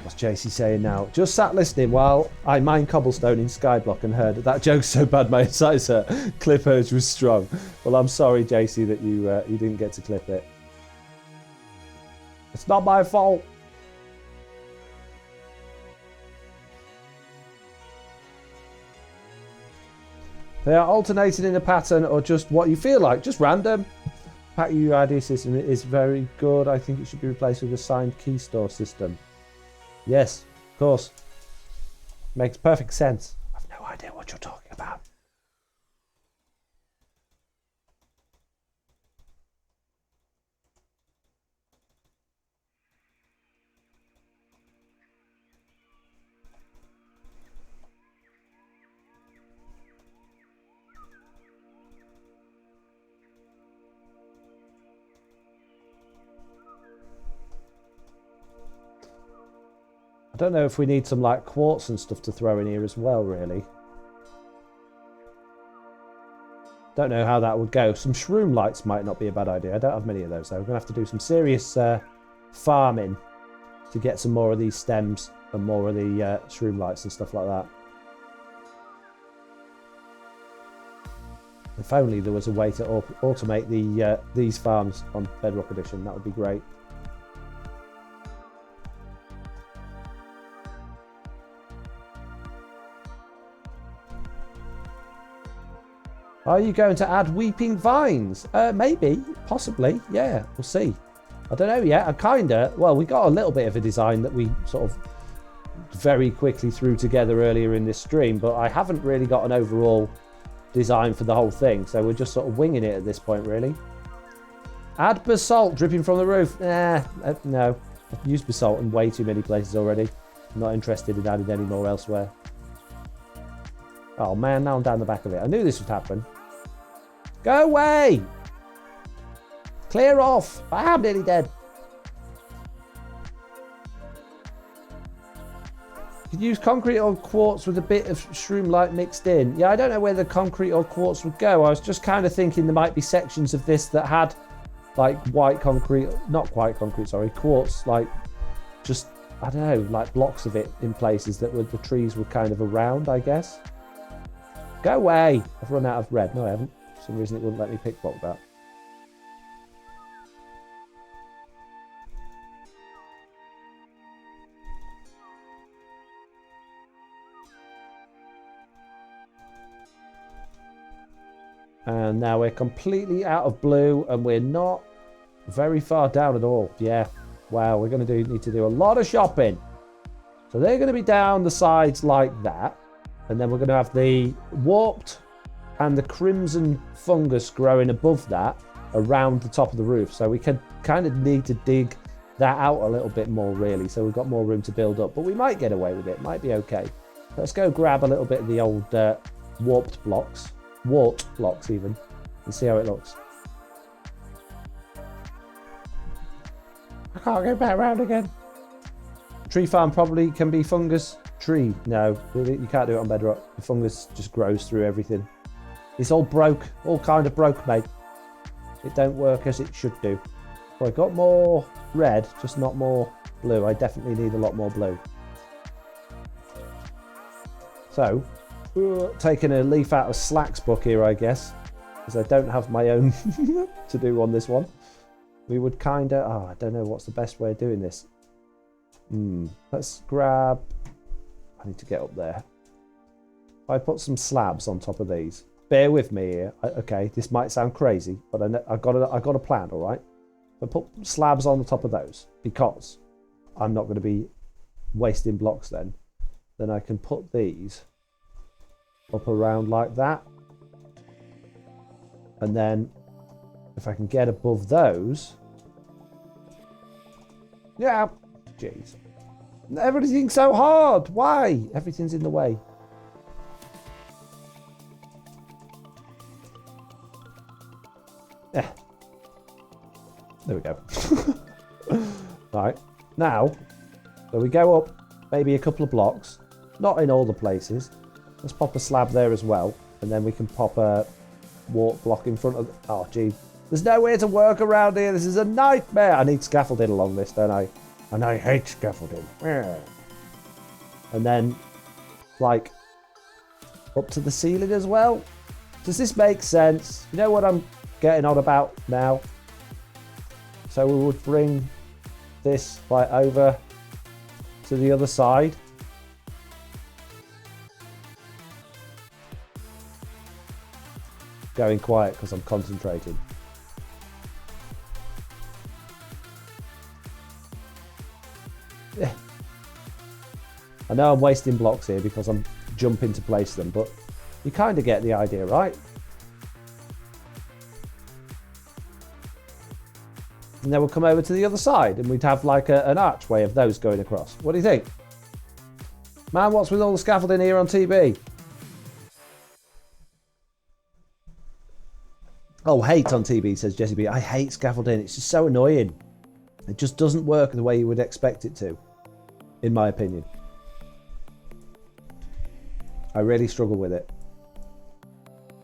What's JC saying now? Just sat listening while I mine cobblestone in Skyblock and heard that joke's so bad my insides hurt. Clip urge was strong. Well, I'm sorry, JC, that you didn't get to clip it. It's not my fault. They are alternating in a pattern or just what you feel like, just random. Pack UID system is very good. I think it should be replaced with a signed key store system. Yes, of course. Makes perfect sense. I've no idea what you're talking about. I don't know if we need some like quartz and stuff to throw in here as well, really. Don't know how that would go. Some shroom lights might not be a bad idea. I don't have many of those, though. We're going to have to do some serious farming to get some more of these stems and more of the shroom lights and stuff like that. If only there was a way to automate these farms on Bedrock Edition, that would be great. Are you going to add weeping vines? Maybe, possibly, yeah, we'll see. I don't know yet. Well, we got a little bit of a design that we sort of very quickly threw together earlier in this stream, but I haven't really got an overall design for the whole thing, so we're just sort of winging it at this point, really. Add basalt dripping from the roof. No. I've used basalt in way too many places already. I'm not interested in adding any more elsewhere. Oh man, now I'm down the back of it. I knew this would happen. Go away! Clear off! I am nearly dead. You could use concrete or quartz with a bit of shroom light mixed in. Yeah, I don't know where the concrete or quartz would go. I was just kind of thinking there might be sections of this that had like quartz, like just, I don't know, like blocks of it in places that the trees were kind of around, I guess. Go away! I've run out of red. No, I haven't. For some reason it wouldn't let me pick block that. And now we're completely out of blue and we're not very far down at all. Yeah. Wow, we're going to need to do a lot of shopping. So they're going to be down the sides like that. And then we're going to have the warped and the crimson fungus growing above that around the top of the roof. So we can kind of need to dig that out a little bit more, really. So we've got more room to build up. But we might get away with it. Might be okay. Let's go grab a little bit of the old warped blocks. Warped blocks even. And see how it looks. I can't go back around again. Tree farm probably can be fungus. Tree, no, you can't do it on Bedrock. The fungus just grows through everything. It's all broke, all kind of broke, mate. It don't work as it should do. Well, I got more red, just not more blue. I definitely need a lot more blue. So, taking a leaf out of Slack's book here, I guess, because I don't have my own to do on this one. We would kind of, I don't know what's the best way of doing this. Let's grab, I need to get up there. I put some slabs on top of these. Bear with me here. Okay, this might sound crazy, but I got a plan, all right? I put slabs on the top of those because I'm not going to be wasting blocks then. Then I can put these up around like that. And then if I can get above those. Yeah, jeez. Everything's so hard. Why? Everything's in the way. Yeah. There we go. Right. Now, so we go up maybe a couple of blocks. Not in all the places. Let's pop a slab there as well. And then we can pop a warp block in front of... Oh, gee. There's nowhere to work around here. This is a nightmare. I need scaffolding along this, don't I? And I hate scaffolding. And then, like, up to the ceiling as well. Does this make sense? You know what I'm getting on about now? So we would bring this, like, over to the other side. Going quiet because I'm concentrating. Yeah. I know I'm wasting blocks here because I'm jumping to place them, but you kind of get the idea, right? And then we'll come over to the other side and we'd have like an archway of those going across. What do you think? Man, what's with all the scaffolding here on TB? Oh, hate on TB, says Jesse B. I hate scaffolding. It's just so annoying. It just doesn't work the way you would expect it to, in my opinion. I really struggle with it.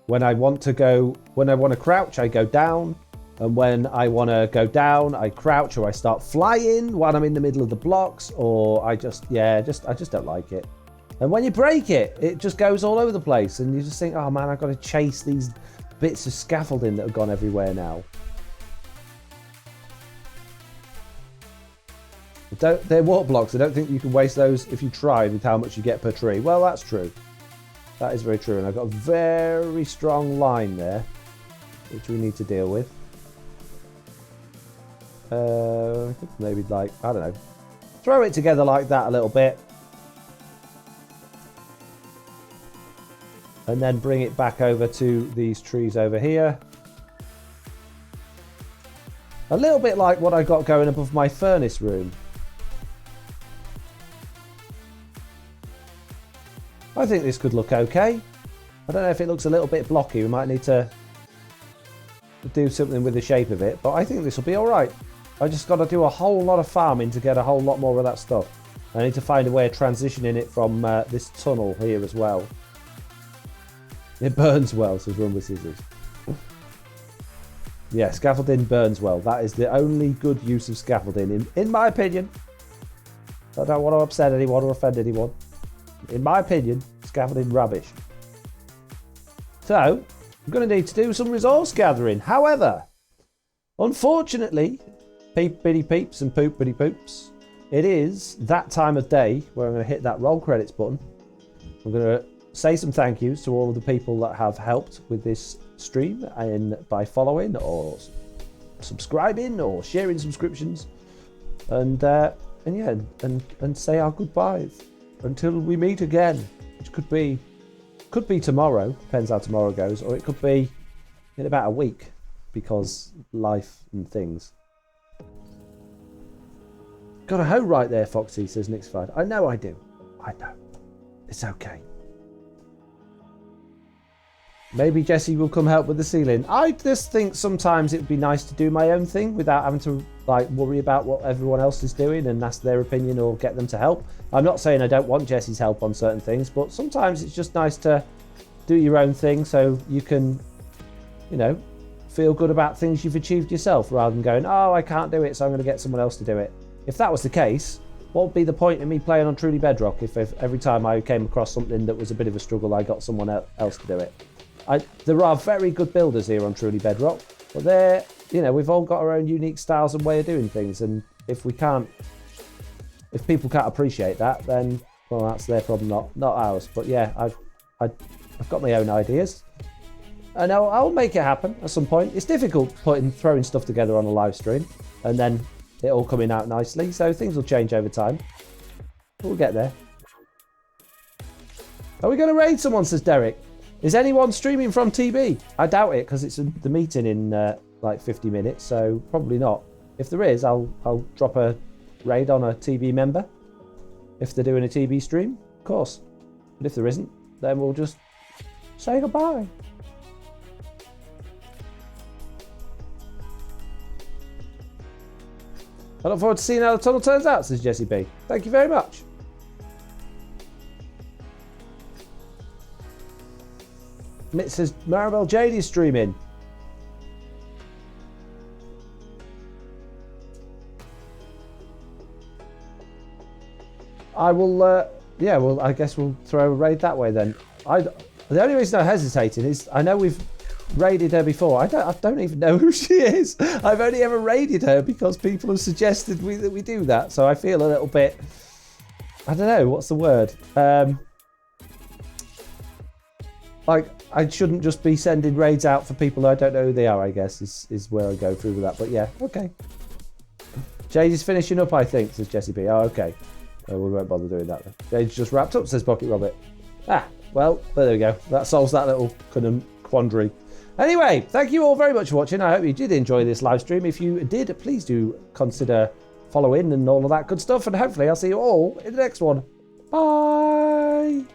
When I want to crouch, I go down. And when I want to go down, I crouch or I start flying while I'm in the middle of the blocks, or I just don't like it. And when you break it, it just goes all over the place, and you just think, oh man, I've got to chase these bits of scaffolding that have gone everywhere now. They're water blocks. I don't think you can waste those if you tried with how much you get per tree. Well, that's true. That is very true, and I've got a very strong line there, which we need to deal with. Maybe like, I don't know, throw it together like that a little bit, and then bring it back over to these trees over here. A little bit like what I got going above my furnace room. I think this could look okay. I don't know if it looks a little bit blocky. We might need to do something with the shape of it, but I think this will be all right. I just got to do a whole lot of farming to get a whole lot more of that stuff. I need to find a way of transitioning it from this tunnel here as well. It burns well, says Rumble Scissors. Yeah, scaffolding burns well. That is the only good use of scaffolding, in my opinion. I don't want to upset anyone or offend anyone. In my opinion, scaffolding rubbish. So, I'm going to need to do some resource gathering. However, unfortunately, peep bitty peeps and poop bitty poops, it is that time of day where I'm going to hit that roll credits button. I'm going to say some thank yous to all of the people that have helped with this stream, and by following or subscribing or sharing subscriptions, and say our goodbyes until we meet again, which could be tomorrow, depends how tomorrow goes, or it could be in about a week because life and things. Got a hoe right there, Foxy, says Nixified. I know I do. I know. It's okay. Maybe Jesse will come help with the ceiling. I just think sometimes it would be nice to do my own thing without having to like worry about what everyone else is doing and ask their opinion or get them to help. I'm not saying I don't want Jesse's help on certain things, but sometimes it's just nice to do your own thing so you can, feel good about things you've achieved yourself rather than going, oh, I can't do it, so I'm going to get someone else to do it. If that was the case, what would be the point in me playing on Truly Bedrock if every time I came across something that was a bit of a struggle, I got someone else to do it? There are very good builders here on Truly Bedrock, but we've all got our own unique styles and way of doing things, and if people can't appreciate that, then well, that's their problem, not ours. But yeah, I've got my own ideas, and I'll make it happen at some point. It's difficult throwing stuff together on a live stream, and then it all coming out nicely. So things will change over time. We'll get there. Are we going to raid someone? Says Derek. Is anyone streaming from TB? I doubt it because it's the meeting in like 50 minutes, so probably not. If there is, I'll drop a raid on a TB member. If they're doing a TB stream, of course. But if there isn't, then we'll just say goodbye. I look forward to seeing how the tunnel turns out, says Jesse B. Thank you very much. Mitt says Maribel Jade is streaming. I will, I guess we'll throw a raid that way then. The only reason I'm hesitating is I know we've raided her before. I don't even know who she is. I've only ever raided her because people have suggested that we do that. So I feel a little bit, I don't know, what's the word? Like, I shouldn't just be sending raids out for people I don't know who they are, I guess, is where I go through with that. But yeah, okay. Jade is finishing up, I think, says Jesse B. Oh, okay. We won't bother doing that then. Jade's just wrapped up, says Pocket Robert. Well, there we go. That solves that little kind of quandary. Anyway, thank you all very much for watching. I hope you did enjoy this live stream. If you did, please do consider following and all of that good stuff. And hopefully I'll see you all in the next one. Bye!